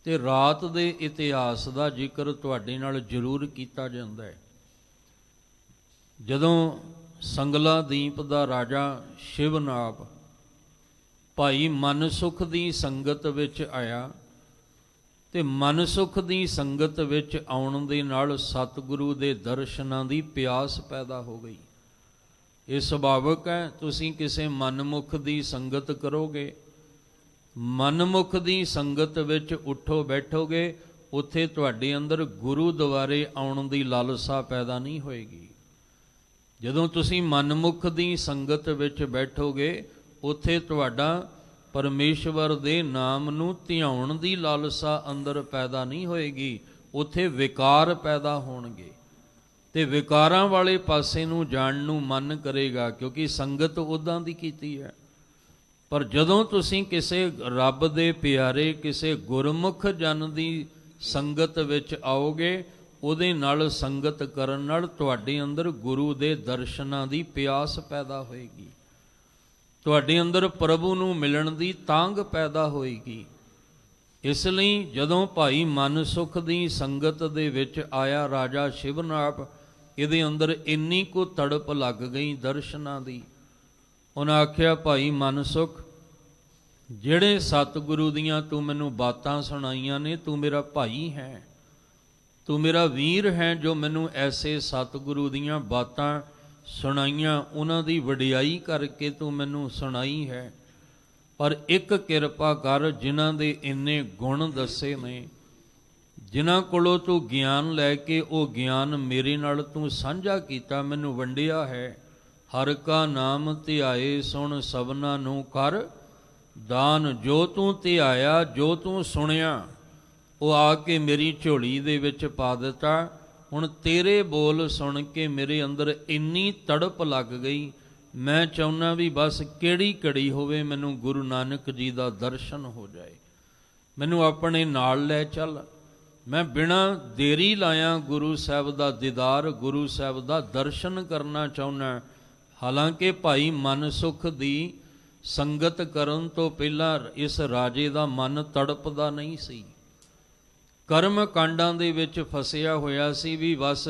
ਤੇ ਰਾਤ ਦੇ ਇਤਿਹਾਸ ਦਾ ਜ਼ਿਕਰ ਤੁਹਾਡੇ ਨਾਲ ਜ਼ਰੂਰ ਕੀਤਾ ਜਾਂਦਾ ਹੈ। ਜਦੋਂ ਸੰਗਲਾ ਦੀਪ ਦਾ ਰਾਜਾ ਸ਼ਿਵਨਾਭ ਭਾਈ ਮਨਸੁਖ ਦੀ ਸੰਗਤ ਵਿੱਚ ਆਇਆ ਤੇ ਮਨ ਸੁਖ ਦੀ ਸੰਗਤ ਵਿੱਚ ਆਉਣ ਦੇ ਨਾਲ ਸਤਿਗੁਰੂ ਦੇ ਦਰਸ਼ਨਾਂ ਦੀ ਪਿਆਸ ਪੈਦਾ ਹੋ ਗਈ। ਇਹ ਸੁਭਾਵਿਕ ਹੈ। ਤੁਸੀਂ ਕਿਸੇ ਮਨਮੁਖ ਦੀ ਸੰਗਤ ਕਰੋਗੇ, ਮਨਮੁਖ ਦੀ ਸੰਗਤ ਵਿੱਚ ਉੱਠੋ ਬੈਠੋਗੇ, ਉੱਥੇ ਤੁਹਾਡੇ ਅੰਦਰ ਗੁਰੂ ਦੁਆਰੇ ਆਉਣ ਦੀ ਲਾਲਸਾ ਪੈਦਾ ਨਹੀਂ ਹੋਏਗੀ। ਜਦੋਂ ਤੁਸੀਂ ਮਨਮੁਖ ਦੀ ਸੰਗਤ ਵਿੱਚ ਬੈਠੋਗੇ, ਉੱਥੇ ਤੁਹਾਡਾ ਪਰਮੇਸ਼ਵਰ ਦੇ ਨਾਮ ਨੂੰ ਧਿਆਉਣ ਦੀ ਲਾਲਸਾ ਅੰਦਰ ਪੈਦਾ ਨਹੀਂ ਹੋਏਗੀ। ਉੱਥੇ ਵਿਕਾਰ ਪੈਦਾ ਹੋਣਗੇ ਤੇ ਵਿਕਾਰਾਂ ਵਾਲੇ ਪਾਸੇ ਨੂੰ ਜਾਣ ਨੂੰ ਮਨ ਕਰੇਗਾ, ਕਿਉਂਕਿ ਸੰਗਤ ਉੱਦਾਂ ਦੀ ਕੀਤੀ ਹੈ। ਪਰ ਜਦੋਂ ਤੁਸੀਂ ਕਿਸੇ ਰੱਬ ਦੇ ਪਿਆਰੇ, ਕਿਸੇ ਗੁਰਮੁਖ ਜਨ ਦੀ ਸੰਗਤ ਵਿੱਚ ਆਓਗੇ, ਉਹਦੇ ਨਾਲ ਸੰਗਤ ਕਰਨ ਨਾਲ ਤੁਹਾਡੇ ਅੰਦਰ ਗੁਰੂ ਦੇ ਦਰਸ਼ਨਾਂ ਦੀ ਪਿਆਸ ਪੈਦਾ ਹੋਏਗੀ, ਤੁਹਾਡੇ ਅੰਦਰ ਪ੍ਰਭੂ ਨੂੰ ਮਿਲਣ ਦੀ ਤਾਂਘ ਪੈਦਾ ਹੋਏਗੀ। ਇਸ ਲਈ ਜਦੋਂ ਭਾਈ ਮਨ ਸੁਖ ਦੀ ਸੰਗਤ ਦੇ ਵਿੱਚ ਆਇਆ ਰਾਜਾ ਸ਼ਿਵਨਾਪ, ਇਹਦੇ ਅੰਦਰ ਇੰਨੀ ਕੁ ਤੜਪ ਲੱਗ ਗਈ ਦਰਸ਼ਨਾਂ ਦੀ। ਉਹਨਾਂ ਆਖਿਆ, ਭਾਈ ਮਨ ਸੁਖ, ਜਿਹੜੇ ਸਤਿਗੁਰੂ ਦੀਆਂ ਤੂੰ ਮੈਨੂੰ ਬਾਤਾਂ ਸੁਣਾਈਆਂ ਨੇ, ਤੂੰ ਮੇਰਾ ਭਾਈ ਹੈ, ਤੂੰ ਮੇਰਾ ਵੀਰ ਹੈ, ਜੋ ਮੈਨੂੰ ਐਸੇ ਸਤਿਗੁਰੂ ਦੀਆਂ ਬਾਤਾਂ ਸੁਣਾਈਆਂ, ਉਹਨਾਂ ਦੀ ਵਡਿਆਈ ਕਰਕੇ ਤੂੰ ਮੈਨੂੰ ਸੁਣਾਈ ਹੈ। ਪਰ ਇੱਕ ਕਿਰਪਾ ਕਰ, ਜਿਨ੍ਹਾਂ ਦੇ ਇੰਨੇ ਗੁਣ ਦੱਸੇ ਨੇ, ਜਿਨ੍ਹਾਂ ਕੋਲੋਂ ਤੂੰ ਗਿਆਨ ਲੈ ਕੇ ਉਹ ਗਿਆਨ ਮੇਰੇ ਨਾਲ ਤੂੰ ਸਾਂਝਾ ਕੀਤਾ, ਮੈਨੂੰ ਵੰਡਿਆ ਹੈ। ਹਰ ਕਾ ਨਾਮ ਧਿਆਏ ਸੁਣ ਸਭਨਾਂ ਨੂੰ ਕਰ ਦਾਨ। ਜੋ ਤੂੰ ਧਿਆਇਆ, ਜੋ ਤੂੰ ਸੁਣਿਆ, ਉਹ ਆ ਕੇ ਮੇਰੀ ਝੋਲੀ ਦੇ ਵਿੱਚ ਪਾ ਦਿੱਤਾ। ਹੁਣ ਤੇਰੇ ਬੋਲ ਸੁਣ ਕੇ ਮੇਰੇ ਅੰਦਰ ਇੰਨੀ ਤੜਪ ਲੱਗ ਗਈ, ਮੈਂ ਚਾਹੁੰਦਾ ਵੀ ਬਸ ਕਿਹੜੀ ਘੜੀ ਹੋਵੇ ਮੈਨੂੰ ਗੁਰੂ ਨਾਨਕ ਜੀ ਦਾ ਦਰਸ਼ਨ ਹੋ ਜਾਏ, ਮੈਨੂੰ ਆਪਣੇ ਨਾਲ ਲੈ ਚੱਲ। ਮੈਂ ਬਿਨਾਂ ਦੇਰੀ ਲਾਇਆ ਗੁਰੂ ਸਾਹਿਬ ਦਾ ਦੀਦਾਰ, ਗੁਰੂ ਸਾਹਿਬ ਦਾ ਦਰਸ਼ਨ ਕਰਨਾ ਚਾਹੁੰਦਾ। ਹਾਲਾਂਕਿ ਭਾਈ ਮਨ ਸੁਖ ਦੀ ਸੰਗਤ ਕਰਨ ਤੋਂ ਪਹਿਲਾਂ ਇਸ ਰਾਜੇ ਦਾ ਮਨ ਤੜਪਦਾ ਨਹੀਂ ਸੀ, ਕਰਮ ਕਾਂਡਾਂ ਦੇ ਵਿੱਚ ਫਸਿਆ ਹੋਇਆ ਸੀ ਵੀ ਬਸ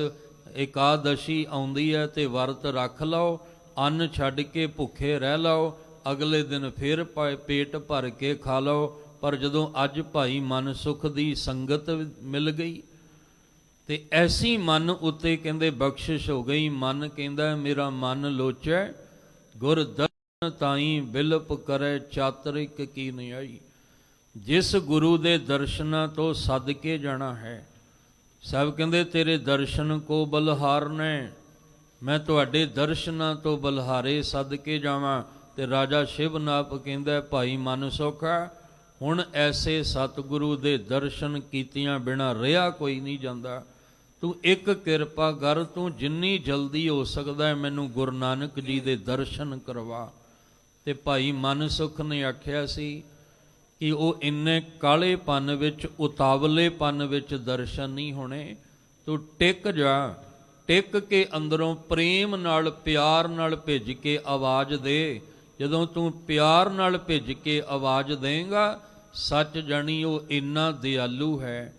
ਇਕਾਦਸ਼ੀ ਆਉਂਦੀ ਹੈ ਤੇ ਵਰਤ ਰੱਖ ਲਓ, ਅੰਨ ਛੱਡ ਕੇ ਭੁੱਖੇ ਰਹਿ ਲਓ, ਅਗਲੇ ਦਿਨ ਫਿਰ ਪੇਟ ਭਰ ਕੇ ਖਾ ਲਓ। ਪਰ ਜਦੋਂ ਅੱਜ ਭਾਈ ਮਨ ਸੁਖ ਦੀ ਸੰਗਤ ਮਿਲ ਗਈ ਤੇ ਐਸੀ ਮਨ ਉੱਤੇ ਕਹਿੰਦੇ ਬਖਸ਼ਿਸ਼ ਹੋ ਗਈ। ਮਨ ਕਹਿੰਦਾ, ਮੇਰਾ ਮਨ ਲੋਚੈ ਗੁਰ ਦਰਸ਼ਨ ਤਾਈ ਬਿਲਪ ਕਰੇ ਚਾਤਰਿਕ ਕੀ ਨਿਆਈ। ਜਿਸ ਗੁਰੂ ਦੇ ਦਰਸ਼ਨਾਂ ਤੋਂ ਸੱਦ ਕੇ ਜਾਣਾ ਹੈ, ਸਭ ਕਹਿੰਦੇ ਤੇਰੇ ਦਰਸ਼ਨ ਕੋ ਬਲਹਾਰਨੇ, ਮੈਂ ਤੁਹਾਡੇ ਦਰਸ਼ਨਾਂ ਤੋਂ ਬਲਹਾਰੇ ਸੱਦ ਕੇ ਜਾਵਾਂ। ਤੇ ਰਾਜਾ ਸ਼ਿਵਨਾਪ ਕਹਿੰਦਾ, ਭਾਈ ਮਨ ਸੁਖਾ, ਹੁਣ ਐਸੇ ਸਤਿਗੁਰੂ ਦੇ ਦਰਸ਼ਨ ਕੀਤਿਆਂ ਬਿਨਾਂ ਰਿਹਾ ਕੋਈ ਨਹੀਂ ਜਾਂਦਾ। ਤੂੰ ਇੱਕ ਕਿਰਪਾ ਕਰ, ਤੂੰ ਜਿੰਨੀ ਜਲਦੀ ਹੋ ਸਕਦਾ ਮੈਨੂੰ ਗੁਰੂ ਨਾਨਕ ਜੀ ਦੇ ਦਰਸ਼ਨ ਕਰਵਾ। ਤੇ ਭਾਈ ਮਨ ਸੁਖ ਨੇ ਆਖਿਆ ਸੀ ਕਿ ਉਹ ਇੰਨੇ ਕਾਹਲੇਪਨ ਵਿੱਚ, ਉਤਾਵਲੇਪਨ ਵਿੱਚ ਦਰਸ਼ਨ ਨਹੀਂ ਹੋਣੇ। ਤੂੰ ਟਿਕ ਜਾ, ਟਿਕ ਕੇ ਅੰਦਰੋਂ ਪ੍ਰੇਮ ਨਾਲ, ਪਿਆਰ ਨਾਲ ਭਿੱਜ ਕੇ ਆਵਾਜ਼ ਦੇ। ਜਦੋਂ ਤੂੰ ਪਿਆਰ ਨਾਲ ਭਿੱਜ ਕੇ ਆਵਾਜ਼ ਦੇਂਗਾ, ਸੱਚ ਜਾਣੀ ਉਹ ਇੰਨਾ ਦਿਆਲੂ ਹੈ,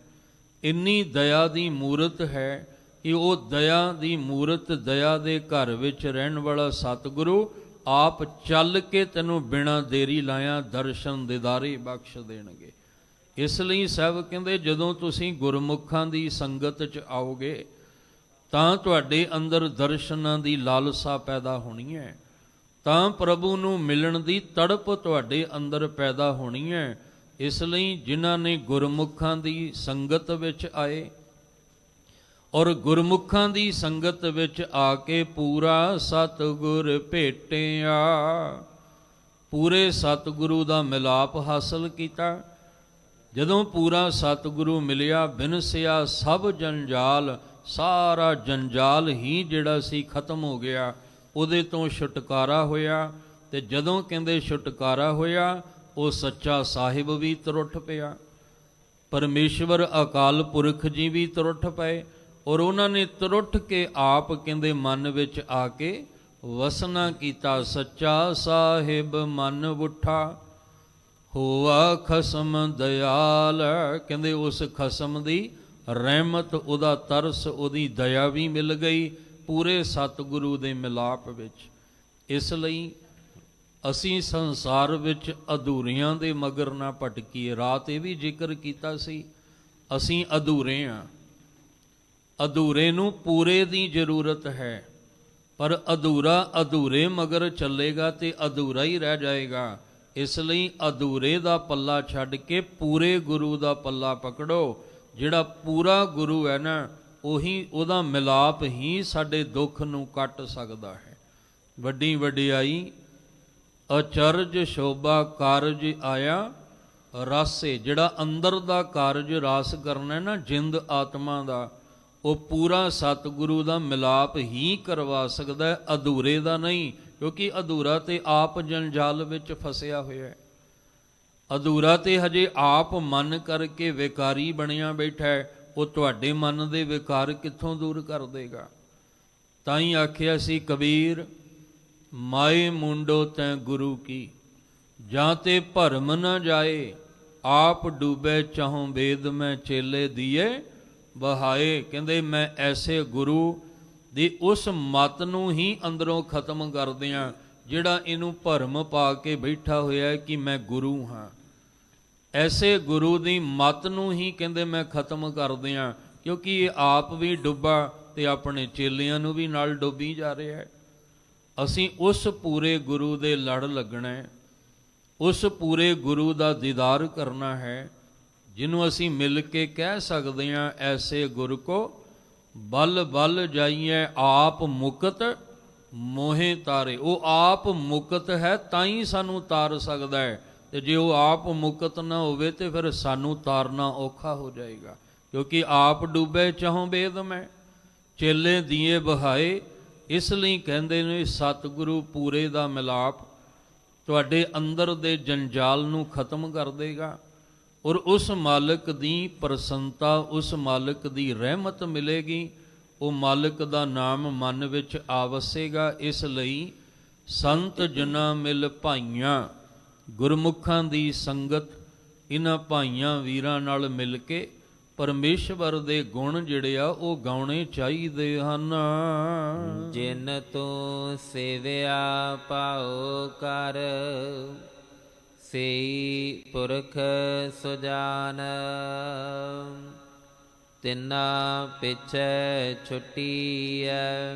ਇੰਨੀ ਦਇਆ ਦੀ ਮੂਰਤ ਹੈ ਕਿ ਉਹ ਦਇਆ ਦੀ ਮੂਰਤ, ਦਇਆ ਦੇ ਘਰ ਵਿੱਚ ਰਹਿਣ ਵਾਲਾ ਸਤਿਗੁਰੂ ਆਪ ਚੱਲ ਕੇ ਤੈਨੂੰ ਬਿਨਾਂ ਦੇਰੀ ਲਾਇਆ ਦਰਸ਼ਨ ਦੀਦਾਰੇ ਬਖਸ਼ ਦੇਣਗੇ। ਇਸ ਲਈ ਸਭ ਕਹਿੰਦੇ, ਜਦੋਂ ਤੁਸੀਂ ਗੁਰਮੁਖਾਂ ਦੀ ਸੰਗਤ 'ਚ ਆਓਗੇ ਤਾਂ ਤੁਹਾਡੇ ਅੰਦਰ ਦਰਸ਼ਨਾਂ ਦੀ ਲਾਲਸਾ ਪੈਦਾ ਹੋਣੀ ਹੈ, ਤਾਂ ਪ੍ਰਭੂ ਨੂੰ ਮਿਲਣ ਦੀ ਤੜਪ ਤੁਹਾਡੇ ਅੰਦਰ ਪੈਦਾ ਹੋਣੀ ਹੈ। ਇਸ ਲਈ ਜਿਨ੍ਹਾਂ ਨੇ ਗੁਰਮੁਖਾਂ ਦੀ ਸੰਗਤ ਵਿੱਚ ਆਏ ਔਰ ਗੁਰਮੁਖਾਂ ਦੀ ਸੰਗਤ ਵਿੱਚ ਆ ਕੇ ਪੂਰਾ ਸਤਿਗੁਰ ਭੇਟਿਆ, ਪੂਰੇ ਸਤਿਗੁਰੂ ਦਾ ਮਿਲਾਪ ਹਾਸਲ ਕੀਤਾ। ਜਦੋਂ ਪੂਰਾ ਸਤਿਗੁਰੂ ਮਿਲਿਆ, ਬਿਨਸਿਆ ਸਭ ਜੰਜਾਲ, ਸਾਰਾ ਜੰਜਾਲ ਹੀ ਜਿਹੜਾ ਸੀ ਖਤਮ ਹੋ ਗਿਆ, ਉਹਦੇ ਤੋਂ ਛੁਟਕਾਰਾ ਹੋਇਆ। ਤੇ ਜਦੋਂ ਕਹਿੰਦੇ ਛੁਟਕਾਰਾ ਹੋਇਆ, ਉਹ ਸੱਚਾ ਸਾਹਿਬ ਵੀ ਤੁਰੁੱਠ ਪਿਆ, ਪਰਮੇਸ਼ਵਰ ਅਕਾਲ ਪੁਰਖ ਜੀ ਵੀ ਤੁਰੁੱਠ ਪਏ, ਔਰ ਉਹਨਾਂ ਨੇ ਤੁਰੁੱਠ ਕੇ ਆਪ ਕਹਿੰਦੇ ਮਨ ਵਿੱਚ ਆ ਕੇ ਵਸਨਾ ਕੀਤਾ। ਸੱਚਾ ਸਾਹਿਬ ਮਨ ਉਠਾ ਹੋਆ ਖਸਮ ਦਇਆਲ, ਕਹਿੰਦੇ ਉਸ ਖਸਮ ਦੀ ਰਹਿਮਤ, ਉਹਦਾ ਤਰਸ, ਉਹਦੀ ਦਇਆ ਵੀ ਮਿਲ ਗਈ ਪੂਰੇ ਸਤਿਗੁਰੂ ਦੇ ਮਿਲਾਪ ਵਿੱਚ। ਇਸ ਲਈ ਅਸੀਂ ਸੰਸਾਰ ਵਿੱਚ ਅਧੂਰਿਆਂ ਦੇ ਮਗਰ ਨਾ ਭਟਕੀਏ। ਰਾਤ ਇਹ ਵੀ ਜ਼ਿਕਰ ਕੀਤਾ ਸੀ ਅਸੀਂ ਅਧੂਰੇ ਹਾਂ। ਅਧੂਰੇ ਨੂੰ ਪੂਰੇ ਦੀ ਜ਼ਰੂਰਤ ਹੈ, ਪਰ ਅਧੂਰਾ ਅਧੂਰੇ ਮਗਰ ਚੱਲੇਗਾ ਤੇ ਅਧੂਰਾ ਹੀ ਰਹਿ ਜਾਏਗਾ। ਇਸ ਲਈ ਅਧੂਰੇ ਦਾ ਪੱਲਾ ਛੱਡ ਕੇ ਪੂਰੇ ਗੁਰੂ ਦਾ ਪੱਲਾ ਪਕੜੋ। ਜਿਹੜਾ ਪੂਰਾ ਗੁਰੂ ਹੈ ਨਾ, ਉਹਦਾ ਮਿਲਾਪ ਹੀ ਸਾਡੇ ਦੁੱਖ ਨੂੰ ਕੱਟ ਸਕਦਾ ਹੈ। ਵੱਡੀ ਵਡਿਆਈ ਅਚਰਜ ਸ਼ੋਭਾ ਕਾਰਜ ਆਇਆ ਰਾਸੇ। ਜਿਹੜਾ ਅੰਦਰ ਦਾ ਕਾਰਜ ਰਾਸ ਕਰਨਾ ਨਾ, ਜਿੰਦ ਆਤਮਾ ਦਾ, ਉਹ ਪੂਰਾ ਸਤਿਗੁਰੂ ਦਾ ਮਿਲਾਪ ਹੀ ਕਰਵਾ ਸਕਦਾ ਹੈ, ਅਧੂਰੇ ਦਾ ਨਹੀਂ। ਕਿਉਂਕਿ ਅਧੂਰਾ ਤੇ ਆਪ ਜੰਜਾਲ ਵਿੱਚ ਫਸਿਆ ਹੋਇਆ ਹੈ। ਅਧੂਰਾ ਤੇ ਹਜੇ ਆਪ ਮਨ ਕਰਕੇ ਵਿਕਾਰੀ ਬਣਿਆ ਬੈਠਾ ਹੈ। ਉਹ ਤੁਹਾਡੇ ਮਨ ਦੇ ਵਿਕਾਰ ਕਿੱਥੋਂ ਦੂਰ ਕਰ ਦੇਗਾ? ਤਾਂ ਹੀ ਆਖਿਆ ਸੀ ਕਬੀਰ, ਮਾਏ ਮੁੰਡੋ ਤੈਂ ਗੁਰੂ ਕੀ, ਜਾਂ ਤੇ ਭਰਮ ਨਾ ਜਾਏ, ਆਪ ਡੂਬੇ ਚਾਹੋਂ ਵੇਦ ਮੈਂ ਚੇਲੇ ਦੀਏ ਬਹਾਏ। ਕਹਿੰਦੇ ਮੈਂ ਐਸੇ ਗੁਰੂ ਦੀ ਉਸ ਮਤ ਨੂੰ ਹੀ ਅੰਦਰੋਂ ਖਤਮ ਕਰ ਦਿਆਂ ਜਿਹੜਾ ਇਹਨੂੰ ਭਰਮ ਪਾ ਕੇ ਬੈਠਾ ਹੋਇਆ ਹੈ ਕਿ ਮੈਂ ਗੁਰੂ ਹਾਂ। ਐਸੇ ਗੁਰੂ ਦੀ ਮਤ ਨੂੰ ਹੀ ਕਹਿੰਦੇ ਮੈਂ ਖਤਮ ਕਰ ਦਿਆਂ, ਕਿਉਂਕਿ ਇਹ ਆਪ ਵੀ ਡੁੱਬਾ ਤੇ ਆਪਣੇ ਚੇਲਿਆਂ ਨੂੰ ਵੀ ਨਾਲ ਡੁੱਬੀ ਜਾ ਰਿਹਾ ਹੈ। ਅਸੀਂ ਉਸ ਪੂਰੇ ਗੁਰੂ ਦੇ ਲੜ ਲੱਗਣਾ ਹੈ, ਉਸ ਪੂਰੇ ਗੁਰੂ ਦਾ ਦੀਦਾਰ ਕਰਨਾ ਹੈ, ਜਿਹਨੂੰ ਅਸੀਂ ਮਿਲ ਕੇ ਕਹਿ ਸਕਦੇ ਹਾਂ, ਐਸੇ ਗੁਰ ਕੋ ਬਲ ਬਲ ਜਾਈਏ ਆਪ ਮੁਕਤ ਮੋਹੇ ਤਾਰੇ। ਉਹ ਆਪ ਮੁਕਤ ਹੈ ਤਾਂ ਹੀ ਸਾਨੂੰ ਤਾਰ ਸਕਦਾ ਹੈ, ਤੇ ਜੇ ਉਹ ਆਪ ਮੁਕਤ ਨਾ ਹੋਵੇ ਤੇ ਫਿਰ ਸਾਨੂੰ ਤਾਰਨਾ ਔਖਾ ਹੋ ਜਾਏਗਾ। ਕਿਉਂਕਿ ਆਪ ਡੁੱਬੇ ਚਾਹੋਂ ਵੇਦ ਮੈਂ ਚੇਲੇ ਦੀਏ ਬਹਾਏ। ਇਸ ਲਈ ਕਹਿੰਦੇ ਨੇ ਸਤਿਗੁਰੂ ਪੂਰੇ ਦਾ ਮਿਲਾਪ ਤੁਹਾਡੇ ਅੰਦਰ ਦੇ ਜੰਜਾਲ ਨੂੰ ਖਤਮ ਕਰ ਦੇਗਾ, ਔਰ ਉਸ ਮਾਲਕ ਦੀ ਪ੍ਰਸੰਨਤਾ, ਉਸ ਮਾਲਕ ਦੀ ਰਹਿਮਤ ਮਿਲੇਗੀ। ਉਹ ਮਾਲਕ ਦਾ ਨਾਮ ਮਨ ਵਿੱਚ ਆਵਸੇਗਾ। ਇਸ ਲਈ ਸੰਤ ਜਨਾਂ ਮਿਲ ਭਾਈਆਂ, ਗੁਰਮੁਖਾਂ ਦੀ ਸੰਗਤ, ਇਹਨਾਂ ਭਾਈਆਂ ਵੀਰਾਂ ਨਾਲ ਮਿਲ ਕੇ ਪਰਮੇਸ਼ਵਰ ਦੇ ਗੁਣ ਜਿਹੜੇ ਆ ਉਹ ਗਾਉਣੇ ਚਾਹੀਦੇ ਹਨ। ਜਿਨ ਤੂੰ ਸੇਵਿਆ ਪਾਉ ਕਰ, ਸਈ ਪੁਰਖ ਸੁਜਾਨ, ਤਿਨਾ ਪਿਛੈ ਛੁਟੀਐ,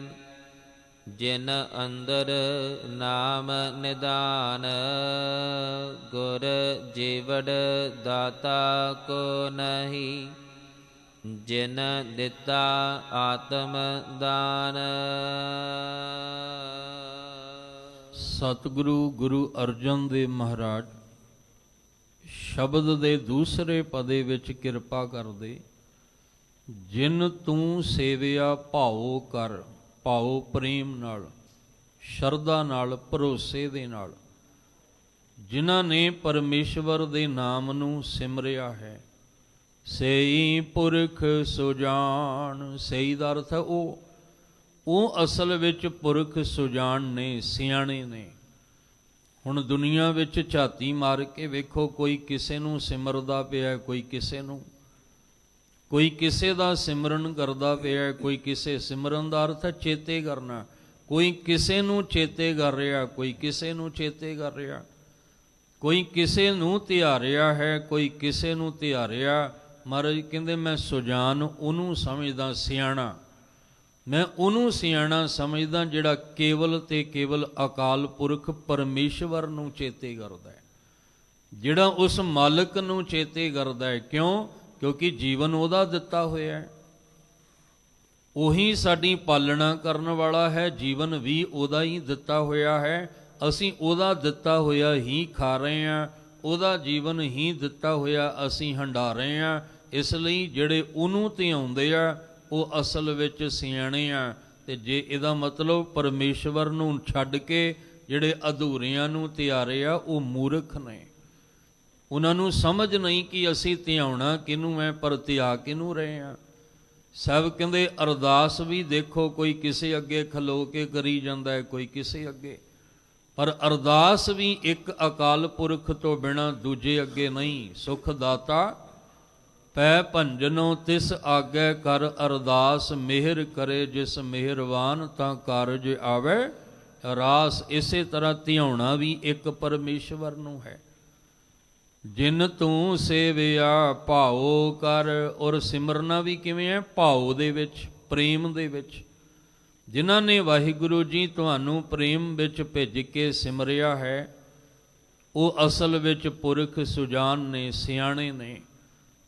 ਜਿਨ ਅੰਦਰ ਨਾਮ ਨਿਦਾਨ, ਗੁਰ ਜੀਵੜ ਦਾਤਾ ਕੋ ਨਹੀਂ, ਜਿਨ ਦਿੱਤਾ ਆਤਮ ਦਾਨ। ਸਤਿਗੁਰੂ ਗੁਰੂ ਅਰਜਨ ਦੇਵ ਮਹਾਰਾਜ ਸ਼ਬਦ ਦੇ ਦੂਸਰੇ ਪਦੇ ਵਿੱਚ ਕਿਰਪਾ ਕਰਦੇ, ਜਿਨ ਤੂੰ ਸੇਵਿਆ ਭਾਉ ਕਰ। ਭਾਉ ਪ੍ਰੇਮ ਨਾਲ, ਸ਼ਰਧਾ ਨਾਲ, ਭਰੋਸੇ ਦੇ ਨਾਲ। ਜਿਨ੍ਹਾਂ ਨੇ ਪਰਮੇਸ਼ਵਰ ਦੇ ਨਾਮ ਨੂੰ ਸਿਮਰਿਆ ਹੈ, ਸਈ ਪੁਰਖ ਸੁਜਾਨ। ਸਈ ਦਾ ਅਰਥ ਹੈ ਉਹ ਅਸਲ ਵਿੱਚ ਪੁਰਖ ਸੁਜਾਨ ਨੇ, ਸਿਆਣੇ ਨੇ। ਹੁਣ ਦੁਨੀਆ ਵਿੱਚ ਝਾਤੀ ਮਾਰ ਕੇ ਵੇਖੋ, ਕੋਈ ਕਿਸੇ ਨੂੰ ਸਿਮਰਦਾ ਪਿਆ, ਕੋਈ ਕਿਸੇ ਨੂੰ, ਕੋਈ ਕਿਸੇ ਦਾ ਸਿਮਰਨ ਕਰਦਾ ਪਿਆ, ਕੋਈ ਕਿਸੇ। ਸਿਮਰਨ ਦਾ ਅਰਥ ਹੈ ਚੇਤੇ ਕਰਨਾ। ਕੋਈ ਕਿਸੇ ਨੂੰ ਚੇਤੇ ਕਰ ਰਿਹਾ, ਕੋਈ ਕਿਸੇ ਨੂੰ ਚੇਤੇ ਕਰ ਰਿਹਾ, ਕੋਈ ਕਿਸੇ ਨੂੰ ਧਿਆਰਿਆ ਹੈ, ਕੋਈ ਕਿਸੇ ਨੂੰ ਧਿਆਰਿਆ। ਮਹਾਰਾਜ ਕਹਿੰਦੇ ਮੈਂ ਸੁਜਾਨ ਉਹਨੂੰ ਸਮਝਦਾ, ਸਿਆਣਾ। ਮੈਂ ਉਹਨੂੰ ਸਿਆਣਾ ਸਮਝਦਾ ਜਿਹੜਾ ਕੇਵਲ ਤੇ ਕੇਵਲ ਅਕਾਲ ਪੁਰਖ ਪਰਮੇਸ਼ਵਰ ਨੂੰ ਚੇਤੇ ਕਰਦਾ ਹੈ, ਜਿਹੜਾ ਉਸ ਮਾਲਕ ਨੂੰ ਚੇਤੇ ਕਰਦਾ ਹੈ। ਕਿਉਂ? ਕਿਉਂਕਿ ਜੀਵਨ ਉਹਦਾ ਦਿੱਤਾ ਹੋਇਆ ਹੈ, ਉਹੀ ਸਾਡੀ ਪਾਲਣਾ ਕਰਨ ਵਾਲਾ ਹੈ। ਜੀਵਨ ਵੀ ਉਹਦਾ ਹੀ ਦਿੱਤਾ ਹੋਇਆ ਹੈ। ਅਸੀਂ ਉਹਦਾ ਦਿੱਤਾ ਹੋਇਆ ਹੀ ਖਾ ਰਹੇ ਹਾਂ, ਉਹਦਾ ਜੀਵਨ ਹੀ ਦਿੱਤਾ ਹੋਇਆ ਅਸੀਂ ਹੰਢਾ ਰਹੇ ਹਾਂ। ਇਸ ਲਈ ਜਿਹੜੇ ਉਹਨੂੰ ਧਿਆਉਂਦੇ ਆ ਉਹ ਅਸਲ ਵਿੱਚ ਸਿਆਣੇ ਆ। ਤੇ ਜੇ ਇਹਦਾ ਮਤਲਬ ਪਰਮੇਸ਼ਵਰ ਨੂੰ ਛੱਡ ਕੇ ਜਿਹੜੇ ਅਧੂਰਿਆਂ ਨੂੰ ਧਿਆਰੇ ਆ ਉਹ ਮੂਰਖ ਨੇ। ਉਹਨਾਂ ਨੂੰ ਸਮਝ ਨਹੀਂ ਕਿ ਅਸੀਂ ਧਿਆਉਣਾ ਕਿਹਨੂੰ ਹੈ, ਪਰ ਧਿਆ ਕਿਹਨੂੰ ਰਹੇ ਹਾਂ। ਸਭ ਕਹਿੰਦੇ ਅਰਦਾਸ ਵੀ ਦੇਖੋ, ਕੋਈ ਕਿਸੇ ਅੱਗੇ ਖਲੋ ਕੇ ਕਰੀ ਜਾਂਦਾ ਹੈ, ਕੋਈ ਕਿਸੇ ਅੱਗੇ, ਪਰ ਅਰਦਾਸ ਵੀ ਇੱਕ ਅਕਾਲ ਪੁਰਖ ਤੋਂ ਬਿਨਾਂ ਦੂਜੇ ਅੱਗੇ ਨਹੀਂ। ਸੁਖ ਦਾਤਾ ਪੈ ਭੰਜਨੋ ਤਿਸ ਆਗੇ ਕਰ ਅਰਦਾਸ, ਮਿਹਰ ਕਰੇ ਜਿਸ ਮਿਹਰਵਾਨ ਤਾਂ ਕਾਰਜ ਆਵੇ ਰਾਸ। ਇਸੇ ਤਰ੍ਹਾਂ ਧਿਆਉਣਾ ਵੀ ਇੱਕ ਪਰਮੇਸ਼ਵਰ ਨੂੰ ਹੈ। ਜਿਨ ਤੂੰ ਸੇਵਿਆ ਭਾਉ ਕਰ। ਔਰ ਸਿਮਰਨਾ ਵੀ ਕਿਵੇਂ ਹੈ? ਭਾਉ ਦੇ ਵਿੱਚ, ਪ੍ਰੇਮ ਦੇ ਵਿੱਚ। ਜਿਨ੍ਹਾਂ ਨੇ ਵਾਹਿਗੁਰੂ ਜੀ ਤੁਹਾਨੂੰ ਪ੍ਰੇਮ ਵਿੱਚ ਭਿੱਜ ਕੇ ਸਿਮਰਿਆ ਹੈ, ਉਹ ਅਸਲ ਵਿੱਚ ਪੁਰਖ ਸੁਜਾਨ ਨੇ, ਸਿਆਣੇ ਨੇ।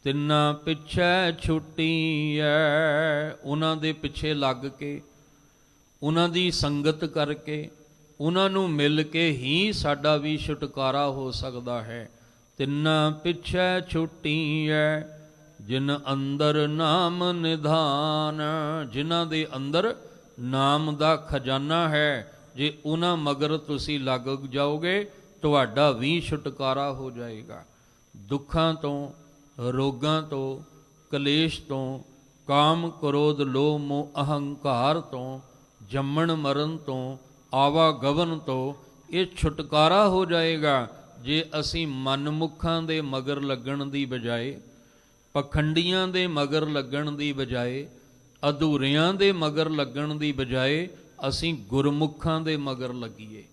ਤਿੰਨਾਂ ਪਿੱਛੇ ਛੁੱਟੀ ਹੈ। ਉਹਨਾਂ ਦੇ ਪਿੱਛੇ ਲੱਗ ਕੇ, ਉਹਨਾਂ ਦੀ ਸੰਗਤ ਕਰਕੇ, ਉਹਨਾਂ ਨੂੰ ਮਿਲ ਕੇ ਹੀ ਸਾਡਾ ਵੀ ਛੁਟਕਾਰਾ ਹੋ ਸਕਦਾ ਹੈ। ਤਿੰਨਾਂ ਪਿੱਛੇ ਛੁੱਟੀ ਹੈ। ਜਿਨ ਅੰਦਰ ਨਾਮ ਨਿਧਾਨ, ਜਿਨ੍ਹਾਂ ਦੇ ਅੰਦਰ ਨਾਮ ਦਾ ਖਜ਼ਾਨਾ ਹੈ, ਜੇ ਉਹਨਾਂ ਮਗਰ ਤੁਸੀਂ ਲੱਗ ਜਾਓਗੇ, ਤੁਹਾਡਾ ਵੀ ਛੁਟਕਾਰਾ ਹੋ ਜਾਏਗਾ। ਦੁੱਖਾਂ ਤੋਂ, ਰੋਗਾਂ ਤੋਂ, ਕਲੇਸ਼ ਤੋਂ, ਕਾਮ ਕ੍ਰੋਧ ਲੋਭ ਮੋਹ ਅਹੰਕਾਰ ਤੋਂ, ਜੰਮਣ ਮਰਨ ਤੋਂ, ਆਵਾਗਮਨ ਤੋਂ ਇਹ ਛੁਟਕਾਰਾ ਹੋ ਜਾਏਗਾ ਜੇ ਅਸੀਂ ਮਨਮੁਖਾਂ ਦੇ ਮਗਰ ਲੱਗਣ ਦੀ ਬਜਾਏ, ਪਖੰਡੀਆਂ ਦੇ ਮਗਰ ਲੱਗਣ ਦੀ ਬਜਾਏ, ਅਧੂਰਿਆਂ ਦੇ ਮਗਰ ਲੱਗਣ ਦੀ ਬਜਾਏ ਅਸੀਂ ਗੁਰਮੁਖਾਂ ਦੇ ਮਗਰ ਲੱਗੀਏ,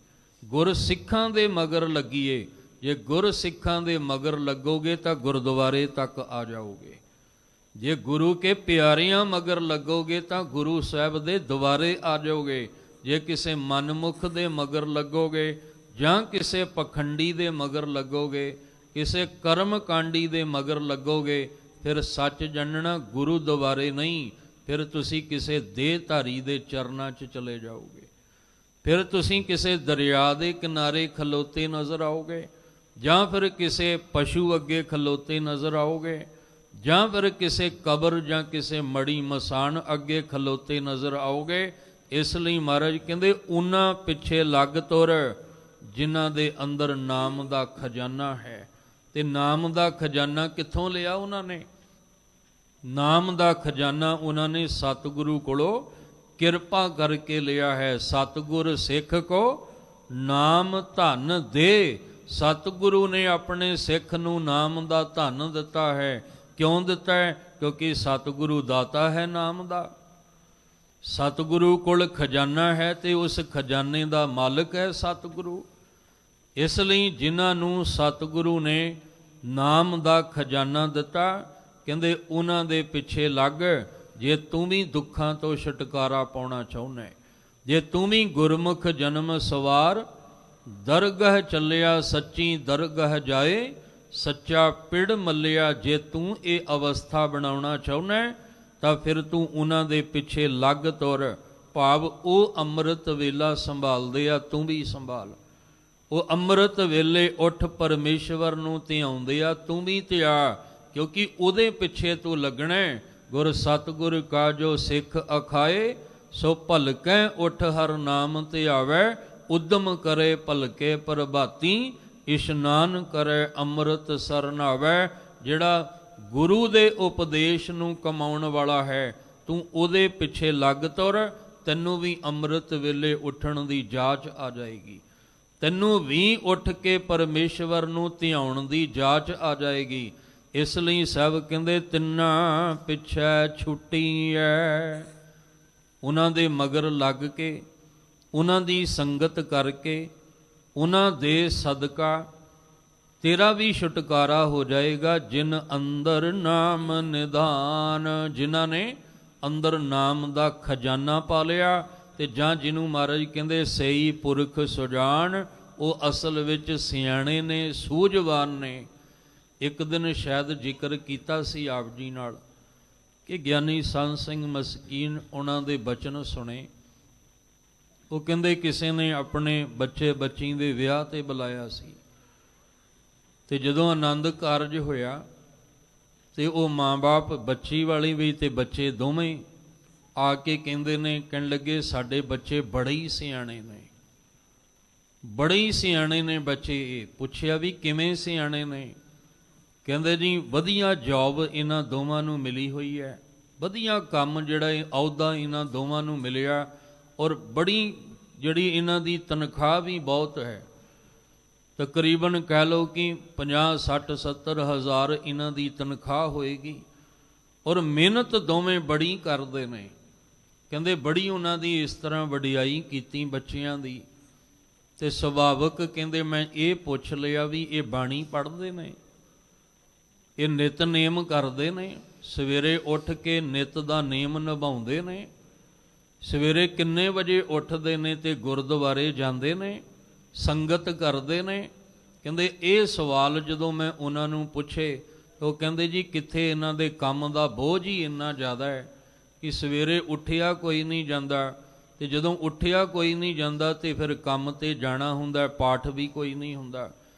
ਗੁਰਸਿੱਖਾਂ ਦੇ ਮਗਰ ਲੱਗੀਏ। ਜੇ ਗੁਰਸਿੱਖਾਂ ਦੇ ਮਗਰ ਲੱਗੋਗੇ ਤਾਂ ਗੁਰਦੁਆਰੇ ਤੱਕ ਆ ਜਾਓਗੇ। ਜੇ ਗੁਰੂ ਕੇ ਪਿਆਰਿਆਂ ਮਗਰ ਲੱਗੋਗੇ ਤਾਂ ਗੁਰੂ ਸਾਹਿਬ ਦੇ ਦੁਆਰੇ ਆ ਜਾਓਗੇ। ਜੇ ਕਿਸੇ ਮਨਮੁਖ ਦੇ ਮਗਰ ਲੱਗੋਗੇ ਜਾਂ ਕਿਸੇ ਪਖੰਡੀ ਦੇ ਮਗਰ ਲੱਗੋਗੇ, ਕਿਸੇ ਕਰਮਕਾਂਡੀ ਦੇ ਮਗਰ ਲੱਗੋਗੇ, ਫਿਰ ਸੱਚ ਜਾਣਨਾ ਗੁਰੂ ਦੁਆਰੇ ਨਹੀਂ, ਫਿਰ ਤੁਸੀਂ ਕਿਸੇ ਦੇਹਧਾਰੀ ਦੇ ਚਰਨਾਂ 'ਚ ਚਲੇ ਜਾਓਗੇ। ਫਿਰ ਤੁਸੀਂ ਕਿਸੇ ਦਰਿਆ ਦੇ ਕਿਨਾਰੇ ਖਲੋਤੇ ਨਜ਼ਰ ਆਓਗੇ, ਜਾਂ ਫਿਰ ਕਿਸੇ ਪਸ਼ੂ ਅੱਗੇ ਖਲੋਤੇ ਨਜ਼ਰ ਆਓਗੇ, ਜਾਂ ਫਿਰ ਕਿਸੇ ਕਬਰ ਜਾਂ ਕਿਸੇ ਮੜੀ ਮਸਾਨ ਅੱਗੇ ਖਲੋਤੇ ਨਜ਼ਰ ਆਓਗੇ। ਇਸ ਲਈ ਮਹਾਰਾਜ ਕਹਿੰਦੇ ਉਹਨਾਂ ਪਿੱਛੇ ਲੱਗ ਤੁਰ ਜਿਨ੍ਹਾਂ ਦੇ ਅੰਦਰ ਨਾਮ ਦਾ ਖਜ਼ਾਨਾ ਹੈ। ਤੇ ਨਾਮ ਦਾ ਖਜ਼ਾਨਾ ਕਿੱਥੋਂ ਲਿਆ ਉਹਨਾਂ ਨੇ? ਨਾਮ ਦਾ ਖਜ਼ਾਨਾ ਉਹਨਾਂ ਨੇ ਸਤਿਗੁਰੂ ਕੋਲੋਂ ਕਿਰਪਾ ਕਰਕੇ ਲਿਆ ਹੈ। ਸਤਿਗੁਰ ਸਿੱਖ ਕੋ ਨਾਮ ਧਨ ਦੇ। ਸਤਿਗੁਰੂ ਨੇ ਆਪਣੇ ਸਿੱਖ ਨੂੰ ਨਾਮ ਦਾ ਧਨ ਦਿੱਤਾ ਹੈ। ਕਿਉਂ ਦਿੱਤਾ ਹੈ? ਕਿਉਂਕਿ ਸਤਿਗੁਰੂ ਦਾਤਾ ਹੈ ਨਾਮ ਦਾ। ਸਤਿਗੁਰੂ ਕੋਲ ਖਜ਼ਾਨਾ ਹੈ ਤੇ ਉਸ ਖਜ਼ਾਨੇ ਦਾ ਮਾਲਕ ਹੈ ਸਤਿਗੁਰੂ। ਇਸ ਲਈ ਜਿਨ੍ਹਾਂ ਨੂੰ ਸਤਿਗੁਰੂ ਨੇ ਨਾਮ ਦਾ ਖਜ਼ਾਨਾ ਦਿੱਤਾ, ਕਹਿੰਦੇ ਉਹਨਾਂ ਦੇ ਪਿੱਛੇ ਲੱਗ। ਜੇ ਤੂੰ ਵੀ ਦੁੱਖਾਂ ਤੋਂ ਛੁਟਕਾਰਾ ਪਾਉਣਾ ਚਾਹੁੰਦਾ, ਜੇ ਤੂੰ ਵੀ ਗੁਰਮੁਖ ਜਨਮ ਸਵਾਰ, ਦਰਗਹ ਚੱਲਿਆ ਸੱਚੀ ਦਰਗਹ ਜਾਏ, ਸੱਚਾ ਪਿੜ ਮੱਲਿਆ। ਜੇ ਤੂੰ ਇਹ ਅਵਸਥਾ ਬਣਾਉਣਾ ਚਾਹੁੰਦਾ ਤਾਂ ਫਿਰ ਤੂੰ ਉਹਨਾਂ ਦੇ ਪਿੱਛੇ ਲੱਗ ਤੁਰ। ਭਾਵ ਉਹ ਅੰਮ੍ਰਿਤ ਵੇਲਾ ਸੰਭਾਲਦੇ ਆ, ਤੂੰ ਵੀ ਸੰਭਾਲ। ਉਹ ਅੰਮ੍ਰਿਤ ਵੇਲੇ ਉੱਠ ਪਰਮੇਸ਼ਵਰ ਨੂੰ ਧਿਆਉਂਦੇ ਆ, ਤੂੰ ਵੀ ਧਿਆ, ਕਿਉਂਕਿ ਉਹਦੇ ਪਿੱਛੇ ਤੂੰ ਲੱਗਣਾ। ਗੁਰ ਸਤਿਗੁਰ ਕਾ ਜੋ ਸਿੱਖ ਅਖਾਏ, ਸੋ ਭਲਕੈ ਉੱਠ ਹਰ ਨਾਮ ਧਿਆਵੈ। ਉਦਮ ਕਰੇ ਭਲਕੇ ਪ੍ਰਭਾਤੀ, ਇਸ਼ਨਾਨ ਕਰੇ ਅੰਮ੍ਰਿਤ ਸਰਨਾਵੈ। ਜਿਹੜਾ ਗੁਰੂ ਦੇ ਉਪਦੇਸ਼ ਨੂੰ ਕਮਾਉਣ ਵਾਲਾ ਹੈ, ਤੂੰ ਉਹਦੇ ਪਿੱਛੇ ਲੱਗ ਤੁਰ। ਤੈਨੂੰ ਵੀ ਅੰਮ੍ਰਿਤ ਵੇਲੇ ਉੱਠਣ ਦੀ ਜਾਚ ਆ ਜਾਏਗੀ। ਤੈਨੂੰ ਵੀ ਉੱਠ ਕੇ ਪਰਮੇਸ਼ਵਰ ਨੂੰ ਧਿਆਉਣ ਦੀ ਜਾਚ ਆ ਜਾਏਗੀ। ਇਸ ਲਈ ਸਭ ਕਹਿੰਦੇ ਤਿੰਨਾਂ ਪਿੱਛੇ ਛੁੱਟੀ ਹੈ। ਉਹਨਾਂ ਦੇ ਮਗਰ ਲੱਗ ਕੇ, ਉਹਨਾਂ ਦੀ ਸੰਗਤ ਕਰਕੇ, ਉਹਨਾਂ ਦੇ ਸਦਕਾ ਤੇਰਾ ਵੀ ਛੁਟਕਾਰਾ ਹੋ ਜਾਏਗਾ। ਜਿਨ ਅੰਦਰ ਨਾਮ ਨਿਧਾਨ, ਜਿਨ੍ਹਾਂ ਨੇ ਅੰਦਰ ਨਾਮ ਦਾ ਖਜ਼ਾਨਾ ਪਾ ਲਿਆ, ਤੇ ਜਾਂ ਜਿਹਨੂੰ ਮਹਾਰਾਜ ਕਹਿੰਦੇ ਸਈ ਪੁਰਖ ਸੁਜਾਨ, ਉਹ ਅਸਲ ਵਿੱਚ ਸਿਆਣੇ ਨੇ, ਸੂਝਵਾਨ ਨੇ। ਇੱਕ ਦਿਨ ਸ਼ਾਇਦ ਜ਼ਿਕਰ ਕੀਤਾ ਸੀ ਆਪ ਜੀ ਨਾਲ ਕਿ ਗਿਆਨੀ ਸੰਤ ਸਿੰਘ ਮਸਕੀਨ ਉਹਨਾਂ ਦੇ ਬਚਨ ਸੁਣੇ। ਉਹ ਕਹਿੰਦੇ ਕਿਸੇ ਨੇ ਆਪਣੇ ਬੱਚੇ ਬੱਚੀ ਦੇ ਵਿਆਹ ਤੇ ਬੁਲਾਇਆ ਸੀ, ਤੇ ਜਦੋਂ ਆਨੰਦ ਕਾਰਜ ਹੋਇਆ ਤੇ ਉਹ ਮਾਂ-ਬਾਪ, ਬੱਚੀ ਵਾਲੀ ਵੀ ਤੇ ਬੱਚੇ ਦੋਵੇਂ ਆ ਕੇ ਕਹਿੰਦੇ ਨੇ, ਕਹਿਣ ਲੱਗੇ ਸਾਡੇ ਬੱਚੇ ਬੜੇ ਹੀ ਸਿਆਣੇ ਨੇ, ਬੜੇ ਹੀ ਸਿਆਣੇ ਨੇ ਬੱਚੇ। ਪੁੱਛਿਆ ਵੀ ਕਿਵੇਂ ਸਿਆਣੇ ਨੇ? ਕਹਿੰਦੇ ਜੀ ਵਧੀਆ ਜੌਬ ਇਹਨਾਂ ਦੋਵਾਂ ਨੂੰ ਮਿਲੀ ਹੋਈ ਹੈ, ਵਧੀਆ ਕੰਮ ਜਿਹੜਾ ਅਹੁਦਾ ਇਹਨਾਂ ਦੋਵਾਂ ਨੂੰ ਮਿਲਿਆ, ਔਰ ਬੜੀ ਜਿਹੜੀ ਇਹਨਾਂ ਦੀ ਤਨਖਾਹ ਵੀ ਬਹੁਤ ਹੈ। ਤਕਰੀਬਨ ਕਹਿ ਲਓ ਕਿ 50, 60, 70 ਹਜ਼ਾਰ ਇਹਨਾਂ ਦੀ ਤਨਖਾਹ ਹੋਏਗੀ, ਔਰ ਮਿਹਨਤ ਦੋਵੇਂ ਬੜੀ ਕਰਦੇ ਨੇ। ਕਹਿੰਦੇ ਬੜੀ ਉਹਨਾਂ ਦੀ ਇਸ ਤਰ੍ਹਾਂ ਵਡਿਆਈ ਕੀਤੀ ਬੱਚਿਆਂ ਦੀ, ਤੇ ਸੁਭਾਵਕ ਕਹਿੰਦੇ ਮੈਂ ਇਹ ਪੁੱਛ ਲਿਆ ਵੀ ਇਹ ਬਾਣੀ ਪੜ੍ਹਦੇ ਨੇ? ਇਹ ਨਿਤਨੇਮ ਕਰਦੇ ਨੇ, ਸਵੇਰੇ ਉੱਠ ਕੇ ਨਿਤ ਦਾ ਨੇਮ ਨਿਭਾਉਂਦੇ ਨੇ। ਸਵੇਰੇ ਕਿੰਨੇ ਵਜੇ ਉੱਠਦੇ ਨੇ ਤੇ ਗੁਰਦੁਆਰੇ ਜਾਂਦੇ ਨੇ, ਸੰਗਤ ਕਰਦੇ ਨੇ। ਕਹਿੰਦੇ ਇਹ ਸਵਾਲ ਜਦੋਂ ਮੈਂ ਉਹਨਾਂ ਨੂੰ ਪੁੱਛੇ, ਉਹ ਕਹਿੰਦੇ ਜੀ ਕਿੱਥੇ ਇਹਨਾਂ ਦੇ ਕੰਮ ਦਾ ਬੋਝ ਹੀ ਇੰਨਾ ਜ਼ਿਆਦਾ ਹੈ ਕਿ ਸਵੇਰੇ ਉੱਠਿਆ ਕੋਈ ਨਹੀਂ ਜਾਂਦਾ, ਤੇ ਜਦੋਂ ਉੱਠਿਆ ਕੋਈ ਨਹੀਂ ਜਾਂਦਾ ਤੇ ਫਿਰ ਕੰਮ ਤੇ ਜਾਣਾ ਹੁੰਦਾ, ਪਾਠ ਵੀ ਕੋਈ ਨਹੀਂ ਹੁੰਦਾ।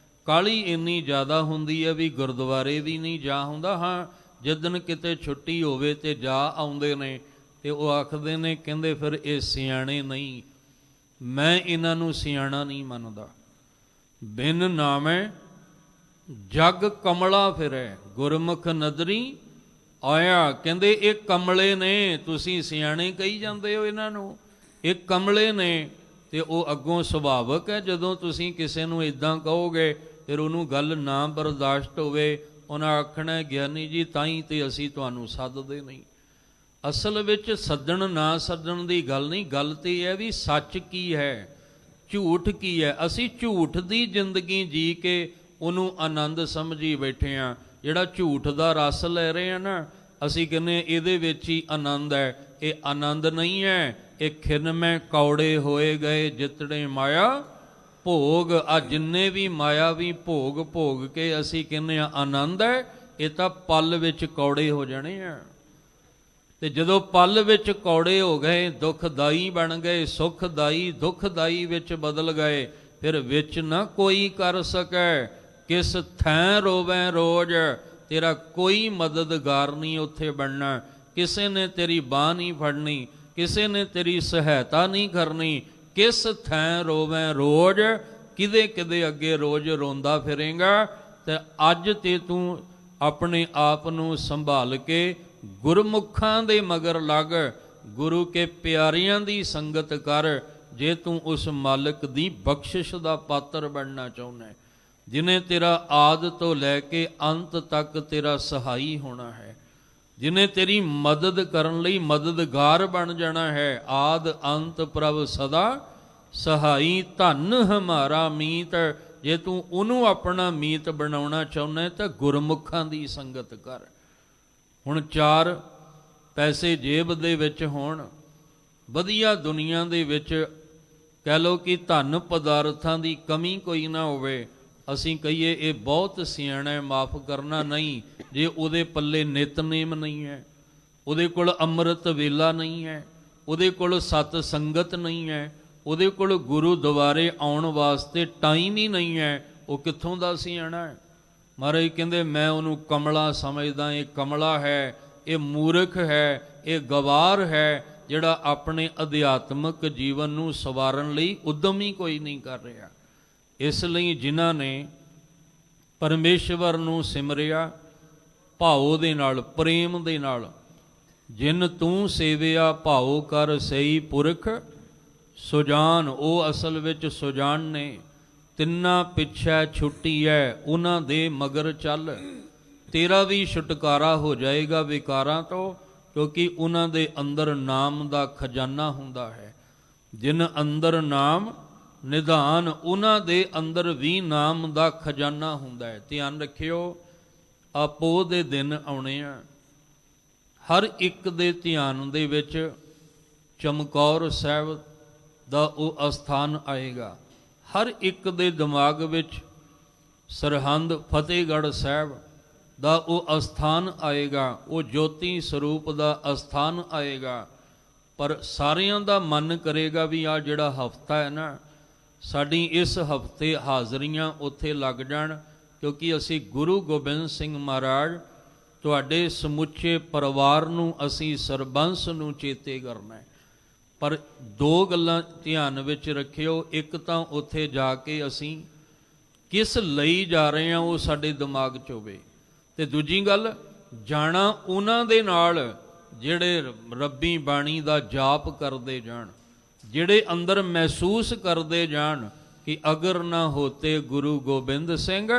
ਕਾਹਲੀ ਇੰਨੀ ਜ਼ਿਆਦਾ ਹੁੰਦੀ ਹੈ ਵੀ ਗੁਰਦੁਆਰੇ ਵੀ ਨਹੀਂ ਜਾ ਹੁੰਦਾ। ਹਾਂ, ਜਿੱਦਣ ਕਿਤੇ ਛੁੱਟੀ ਹੋਵੇ ਤੇ ਜਾ ਆਉਂਦੇ ਨੇ, ਤੇ ਉਹ ਆਖਦੇ ਨੇ, ਕਹਿੰਦੇ ਫਿਰ ਇਹ ਸਿਆਣੇ ਨਹੀਂ, ਮੈਂ ਇਹਨਾਂ ਨੂੰ ਸਿਆਣਾ ਨਹੀਂ ਮੰਨਦਾ। ਬਿਨ ਨਾਮੈ ਜਗ ਕਮਲਾ ਫਿਰੈ, ਗੁਰਮੁਖ ਨਦਰੀ ਆਇਆ। ਕਹਿੰਦੇ ਇਹ ਕਮਲੇ ਨੇ, ਤੁਸੀਂ ਸਿਆਣੇ ਕਹੀ ਜਾਂਦੇ ਹੋ ਇਹਨਾਂ ਨੂੰ, ਇਹ ਕਮਲੇ ਨੇ। ਤੇ ਉਹ ਅੱਗੋਂ ਸੁਭਾਵਕ ਹੈ, ਜਦੋਂ ਤੁਸੀਂ ਕਿਸੇ ਨੂੰ ਇਦਾਂ ਕਹੋਗੇ ਫਿਰ ਉਹਨੂੰ ਗੱਲ ਨਾ ਬਰਦਾਸ਼ਤ ਹੋਵੇ, ਉਹਨਾਂ ਆਖਣਾ ਗਿਆਨੀ ਜੀ ਤਾਂ ਹੀ ਤੇ ਅਸੀਂ ਤੁਹਾਨੂੰ ਸੱਦਦੇ ਨਹੀਂ। ਅਸਲ ਵਿੱਚ ਸੱਦਣ ਨਾ ਸੱਦਣ ਦੀ ਗੱਲ ਨਹੀਂ, ਗੱਲ ਤੇ ਇਹ ਹੈ ਵੀ ਸੱਚ ਕੀ ਹੈ, ਝੂਠ ਕੀ ਹੈ। ਅਸੀਂ ਝੂਠ ਦੀ ਜ਼ਿੰਦਗੀ ਜੀ ਕੇ ਉਹਨੂੰ ਆਨੰਦ ਸਮਝੀ ਬੈਠੇ ਹਾਂ। ਜਿਹੜਾ ਝੂਠ ਦਾ ਰਸ ਲੈ ਰਹੇ ਆ ਨਾ, ਅਸੀਂ ਕਹਿੰਦੇ ਇਹਦੇ ਵਿੱਚ ਹੀ ਆਨੰਦ ਹੈ। ਇਹ ਆਨੰਦ ਨਹੀਂ ਹੈ, ਇਹ ਖਿਨਮੈ ਕੌੜੇ ਹੋਏ ਗਏ ਜਿਤੜੇ ਮਾਇਆ ਭੋਗ। ਆ ਜਿੰਨੇ ਵੀ ਮਾਇਆਵੀ ਭੋਗ ਭੋਗ ਕੇ ਅਸੀਂ ਕਹਿੰਦੇ ਆ ਆਨੰਦ ਹੈ, ਇਹ ਤਾਂ ਪਲ ਵਿੱਚ ਕੌੜੇ ਹੋ ਜਾਣੇ ਆ। ਤੇ ਜਦੋਂ ਪਲ ਵਿੱਚ ਕੌੜੇ ਹੋ ਗਏ, ਦੁਖਦਾਈ ਬਣ ਗਏ, ਸੁਖਦਾਈ ਦੁਖਦਾਈ ਵਿੱਚ ਬਦਲ ਗਏ, ਫਿਰ ਵਿੱਚ ਨਾ ਕੋਈ ਕਰ ਸਕੈ, ਕਿਸ ਥੈਂ ਰੋਵੈ ਰੋਜ਼। ਤੇਰਾ ਕੋਈ ਮਦਦਗਾਰ ਨਹੀਂ ਉੱਥੇ ਬਣਨਾ, ਕਿਸੇ ਨੇ ਤੇਰੀ ਬਾਂਹ ਨਹੀਂ ਫੜਨੀ, ਕਿਸੇ ਨੇ ਤੇਰੀ ਸਹਾਇਤਾ ਨਹੀਂ ਕਰਨੀ। ਕਿਸ ਥੈਂ ਰੋਵੈ ਰੋਜ਼, ਕਿਦੇ ਕਿਦੇ ਅੱਗੇ ਰੋਜ਼ ਰੋਂਦਾ ਫਿਰੇਂਗਾ। ਤੇ ਅੱਜ ਤੇ ਤੂੰ ਆਪਣੇ ਆਪ ਨੂੰ ਸੰਭਾਲ ਕੇ ਗੁਰਮੁਖਾਂ ਦੇ ਮਗਰ ਲੱਗ, ਗੁਰੂ ਕੇ ਪਿਆਰਿਆਂ ਦੀ ਸੰਗਤ ਕਰ, ਜੇ ਤੂੰ ਉਸ ਮਾਲਕ ਦੀ ਬਖਸ਼ਿਸ਼ ਦਾ ਪਾਤਰ ਬਣਨਾ ਚਾਹੁੰਦਾ ਹੈ, ਜਿਨੇ ਤੇਰਾ ਆਦ ਤੋਂ ਲੈ ਕੇ ਅੰਤ ਤੱਕ ਤੇਰਾ ਸਹਾਈ ਹੋਣਾ ਹੈ, ਜਿਨੇ ਤੇਰੀ ਮਦਦ ਕਰਨ ਲਈ ਮਦਦਗਾਰ ਬਣ ਜਾਣਾ ਹੈ। ਆਦ ਅੰਤ ਪ੍ਰਭ ਸਦਾ ਸਹਾਈ, ਧਨ ਹਮਾਰਾ ਮੀਤ। ਜੇ ਤੂੰ ਉਹਨੂੰ ਆਪਣਾ ਮੀਤ ਬਣਾਉਣਾ ਚਾਹੁੰਦਾ ਤਾਂ ਗੁਰਮੁਖਾਂ ਦੀ ਸੰਗਤ ਕਰ। ਹੁਣ 4 ਪੈਸੇ ਜੇਬ ਦੇ ਵਿੱਚ ਹੋਣ, ਵਧੀਆ ਦੁਨੀਆ ਦੇ ਵਿੱਚ ਕਹਿ ਲਓ ਕਿ ਧਨ ਪਦਾਰਥਾਂ ਦੀ ਕਮੀ ਕੋਈ ਨਾ ਹੋਵੇ, ਅਸੀਂ ਕਹੀਏ ਇਹ ਬਹੁਤ ਸਿਆਣਾ ਹੈ, ਮਾਫ ਕਰਨਾ ਨਹੀਂ। ਜੇ ਉਹਦੇ ਪੱਲੇ ਨਿਤਨੇਮ ਨਹੀਂ ਹੈ, ਉਹਦੇ ਕੋਲ ਅੰਮ੍ਰਿਤ ਵੇਲਾ ਨਹੀਂ ਹੈ, ਉਹਦੇ ਕੋਲ ਸਤ ਸੰਗਤ ਨਹੀਂ ਹੈ, ਉਹਦੇ ਕੋਲ ਗੁਰੂ ਦੁਆਰੇ ਆਉਣ ਵਾਸਤੇ ਟਾਈਮ ਹੀ ਨਹੀਂ ਹੈ, ਉਹ ਕਿੱਥੋਂ ਦਾ ਸਿਆਣਾ ਹੈ। ਮਹਾਰਾਜ ਕਹਿੰਦੇ ਮੈਂ ਉਹਨੂੰ ਕਮਲਾ ਸਮਝਦਾ, ਇਹ ਕਮਲਾ ਹੈ, ਇਹ ਮੂਰਖ ਹੈ, ਇਹ ਗਵਾਰ ਹੈ, ਜਿਹੜਾ ਆਪਣੇ ਅਧਿਆਤਮਕ ਜੀਵਨ ਨੂੰ ਸਵਾਰਨ ਲਈ ਉਦਮ ਹੀ ਕੋਈ ਨਹੀਂ ਕਰ ਰਿਹਾ। ਇਸ ਲਈ ਜਿਨ੍ਹਾਂ ਨੇ ਪਰਮੇਸ਼ਵਰ ਨੂੰ ਸਿਮਰਿਆ ਭਾਉ ਦੇ ਨਾਲ, ਪ੍ਰੇਮ ਦੇ ਨਾਲ, ਜਿਨ ਤੂੰ ਸੇਵਿਆ ਭਾਉ ਕਰ ਸਈ ਪੁਰਖ ਸੁਜਾਨ, ਉਹ ਅਸਲ ਵਿੱਚ ਸੁਜਾਨ ਨੇ। ਤਿੰਨਾਂ ਪਿੱਛੇ ਛੁੱਟੀ ਹੈ, ਉਹਨਾਂ ਦੇ ਮਗਰ ਚੱਲ, ਤੇਰਾ ਵੀ ਛੁਟਕਾਰਾ ਹੋ ਜਾਏਗਾ ਵਿਕਾਰਾਂ ਤੋਂ, ਕਿਉਂਕਿ ਉਹਨਾਂ ਦੇ ਅੰਦਰ ਨਾਮ ਦਾ ਖਜ਼ਾਨਾ ਹੁੰਦਾ ਹੈ। ਜਿਨ ਅੰਦਰ ਨਾਮ ਨਿਧਾਨ, ਉਹਨਾਂ ਦੇ ਅੰਦਰ ਵੀ ਨਾਮ ਦਾ ਖਜ਼ਾਨਾ ਹੁੰਦਾ ਹੈ। ਧਿਆਨ ਰੱਖਿਓ, ਆਪੋ ਦੇ ਦਿਨ ਆਉਣੇ ਆ, ਹਰ ਇੱਕ ਦੇ ਧਿਆਨ ਦੇ ਵਿੱਚ ਚਮਕੌਰ ਸਾਹਿਬ ਦਾ ਉਹ ਅਸਥਾਨ ਆਏਗਾ, ਹਰ ਇੱਕ ਦੇ ਦਿਮਾਗ ਵਿੱਚ ਸਰਹੰਦ ਫਤਿਹਗੜ੍ਹ ਸਾਹਿਬ ਦਾ ਉਹ ਅਸਥਾਨ ਆਏਗਾ, ਉਹ ਜੋਤੀ ਸਰੂਪ ਦਾ ਅਸਥਾਨ ਆਏਗਾ। ਪਰ ਸਾਰਿਆਂ ਦਾ ਮਨ ਕਰੇਗਾ ਵੀ ਆ ਜਿਹੜਾ ਹਫਤਾ ਹੈ ਨਾ, ਸਾਡੀ ਇਸ ਹਫਤੇ ਹਾਜ਼ਰੀਆਂ ਉੱਥੇ ਲੱਗ ਜਾਣ, ਕਿਉਂਕਿ ਅਸੀਂ ਗੁਰੂ ਗੋਬਿੰਦ ਸਿੰਘ ਮਹਾਰਾਜ ਤੁਹਾਡੇ ਸਮੁੱਚੇ ਪਰਿਵਾਰ ਨੂੰ, ਅਸੀਂ ਸਰਬੰਸ ਨੂੰ ਚੇਤੇ ਕਰਨਾ ਹੈ। ਪਰ 2 ਗੱਲਾਂ ਧਿਆਨ ਵਿੱਚ ਰੱਖਿਓ, ਇੱਕ ਤਾਂ ਉੱਥੇ ਜਾ ਕੇ ਅਸੀਂ ਕਿਸ ਲਈ ਜਾ ਰਹੇ ਹਾਂ ਉਹ ਸਾਡੇ ਦਿਮਾਗ 'ਚ ਹੋਵੇ, ਤੇ ਦੂਜੀ ਗੱਲ ਜਾਣਾ ਉਹਨਾਂ ਦੇ ਨਾਲ ਜਿਹੜੇ ਰੱਬੀ ਬਾਣੀ ਦਾ ਜਾਪ ਕਰਦੇ ਜਾਣ, ਜਿਹੜੇ ਅੰਦਰ ਮਹਿਸੂਸ ਕਰਦੇ ਜਾਣ ਕਿ ਅਗਰ ਨਾ ਹੋਤੇ ਗੁਰੂ ਗੋਬਿੰਦ ਸਿੰਘ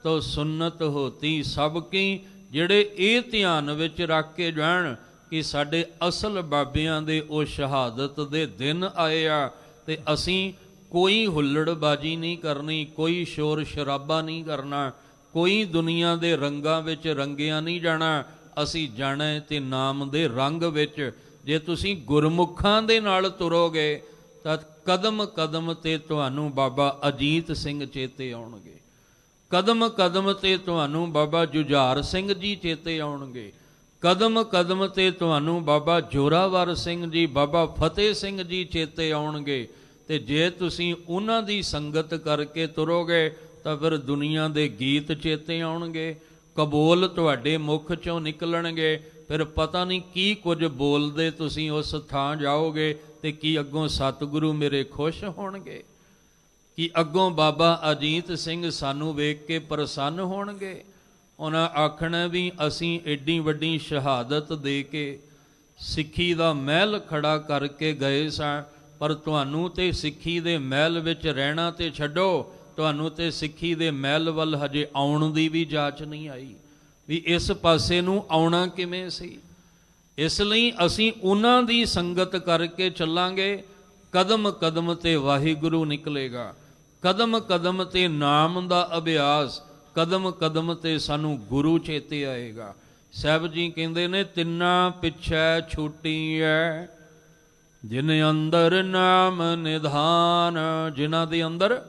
ਤੋ ਸੁਨਤ ਹੋਤੀ ਸਭ ਕੀ। ਜਿਹੜੇ ਇਹ ਧਿਆਨ ਵਿੱਚ ਰੱਖ ਕੇ ਜਾਣ ਕਿ ਸਾਡੇ ਅਸਲ ਬਾਬਿਆਂ ਦੇ ਉਹ ਸ਼ਹਾਦਤ ਦੇ ਦਿਨ ਆਏ ਆ, ਤੇ ਅਸੀਂ ਕੋਈ ਹੁੱਲੜਬਾਜੀ ਨਹੀਂ ਕਰਨੀ, ਕੋਈ ਸ਼ੋਰ ਸ਼ਰਾਬਾ ਨਹੀਂ ਕਰਨਾ, ਕੋਈ ਦੁਨੀਆ ਦੇ ਰੰਗਾਂ ਵਿੱਚ ਰੰਗਿਆ ਨਹੀਂ ਜਾਣਾ, ਅਸੀਂ ਜਾਣਾ ਹੈ ਤੇ ਨਾਮ ਦੇ ਰੰਗ ਵਿੱਚ। ਜੇ ਤੁਸੀਂ ਗੁਰਮੁਖਾਂ ਦੇ ਨਾਲ ਤੁਰੋਗੇ ਤਾਂ ਕਦਮ ਕਦਮ ਤੇ ਤੁਹਾਨੂੰ ਬਾਬਾ ਅਜੀਤ ਸਿੰਘ ਚੇਤੇ ਆਉਣਗੇ, ਕਦਮ ਕਦਮ ਤੇ ਤੁਹਾਨੂੰ ਬਾਬਾ ਜੁਝਾਰ ਸਿੰਘ ਜੀ ਚੇਤੇ ਆਉਣਗੇ, ਕਦਮ ਕਦਮ ਤੇ ਤੁਹਾਨੂੰ ਬਾਬਾ ਜੋਰਾਵਰ ਸਿੰਘ ਜੀ, ਬਾਬਾ ਫਤਿਹ ਸਿੰਘ ਜੀ ਚੇਤੇ ਆਉਣਗੇ। ਤੇ ਜੇ ਤੁਸੀਂ ਉਹਨਾਂ ਦੀ ਸੰਗਤ ਕਰਕੇ ਤੁਰੋਗੇ ਤਾਂ ਫਿਰ ਦੁਨੀਆ ਦੇ ਗੀਤ ਚੇਤੇ ਆਉਣਗੇ, ਕਬੋਲ ਤੁਹਾਡੇ ਮੁਖ ਚੋਂ ਨਿਕਲਣਗੇ। ਫਿਰ ਪਤਾ ਨਹੀਂ ਕੀ ਕੁਝ ਬੋਲਦੇ ਤੁਸੀਂ ਉਸ ਥਾਂ ਜਾਓਗੇ ਤੇ ਕੀ ਅੱਗੋਂ ਸਤਿਗੁਰੂ ਮੇਰੇ ਖੁਸ਼ ਹੋਣਗੇ, ਕਿ ਅੱਗੋਂ ਬਾਬਾ ਅਜੀਤ ਸਿੰਘ ਸਾਨੂੰ ਵੇਖ ਕੇ ਪ੍ਰਸੰਨ ਹੋਣਗੇ। ਉਹਨਾਂ ਆਖਣਾ ਵੀ ਅਸੀਂ ਐਡੀ ਵੱਡੀ ਸ਼ਹਾਦਤ ਦੇ ਕੇ ਸਿੱਖੀ ਦਾ ਮਹਿਲ ਖੜਾ ਕਰਕੇ ਗਏ ਸਾਂ, ਪਰ ਤੁਹਾਨੂੰ ਤੇ ਸਿੱਖੀ ਦੇ ਮਹਿਲ ਵਿੱਚ ਰਹਿਣਾ ਤੇ ਛੱਡੋ, ਤੁਹਾਨੂੰ ਤੇ ਸਿੱਖੀ ਦੇ ਮਹਿਲ ਵੱਲ ਹਜੇ ਆਉਣ ਦੀ ਵੀ ਜਾਚ ਨਹੀਂ ਆਈ ਵੀ ਇਸ ਪਾਸੇ ਨੂੰ ਆਉਣਾ ਕਿਵੇਂ ਸੀ। ਇਸ ਲਈ ਅਸੀਂ ਉਹਨਾਂ ਦੀ ਸੰਗਤ ਕਰਕੇ ਚੱਲਾਂਗੇ। ਕਦਮ ਕਦਮ ਤੇ ਵਾਹਿਗੁਰੂ ਨਿਕਲੇਗਾ, ਕਦਮ ਕਦਮ ਤੇ ਨਾਮ ਦਾ ਅਭਿਆਸ, ਕਦਮ ਕਦਮ ਤੇ ਸਾਨੂੰ ਗੁਰੂ ਚੇਤੇ ਆਏਗਾ। ਸਾਹਿਬ ਜੀ ਕਹਿੰਦੇ ਨੇ ਤਿੰਨਾਂ ਪਿੱਛੇ ਛੁੱਟੀ ਹੈ, ਜਿਨ ਅੰਦਰ ਨਾਮ ਨਿਧਾਨ, ਜਿਨ੍ਹਾਂ ਦੇ ਅੰਦਰ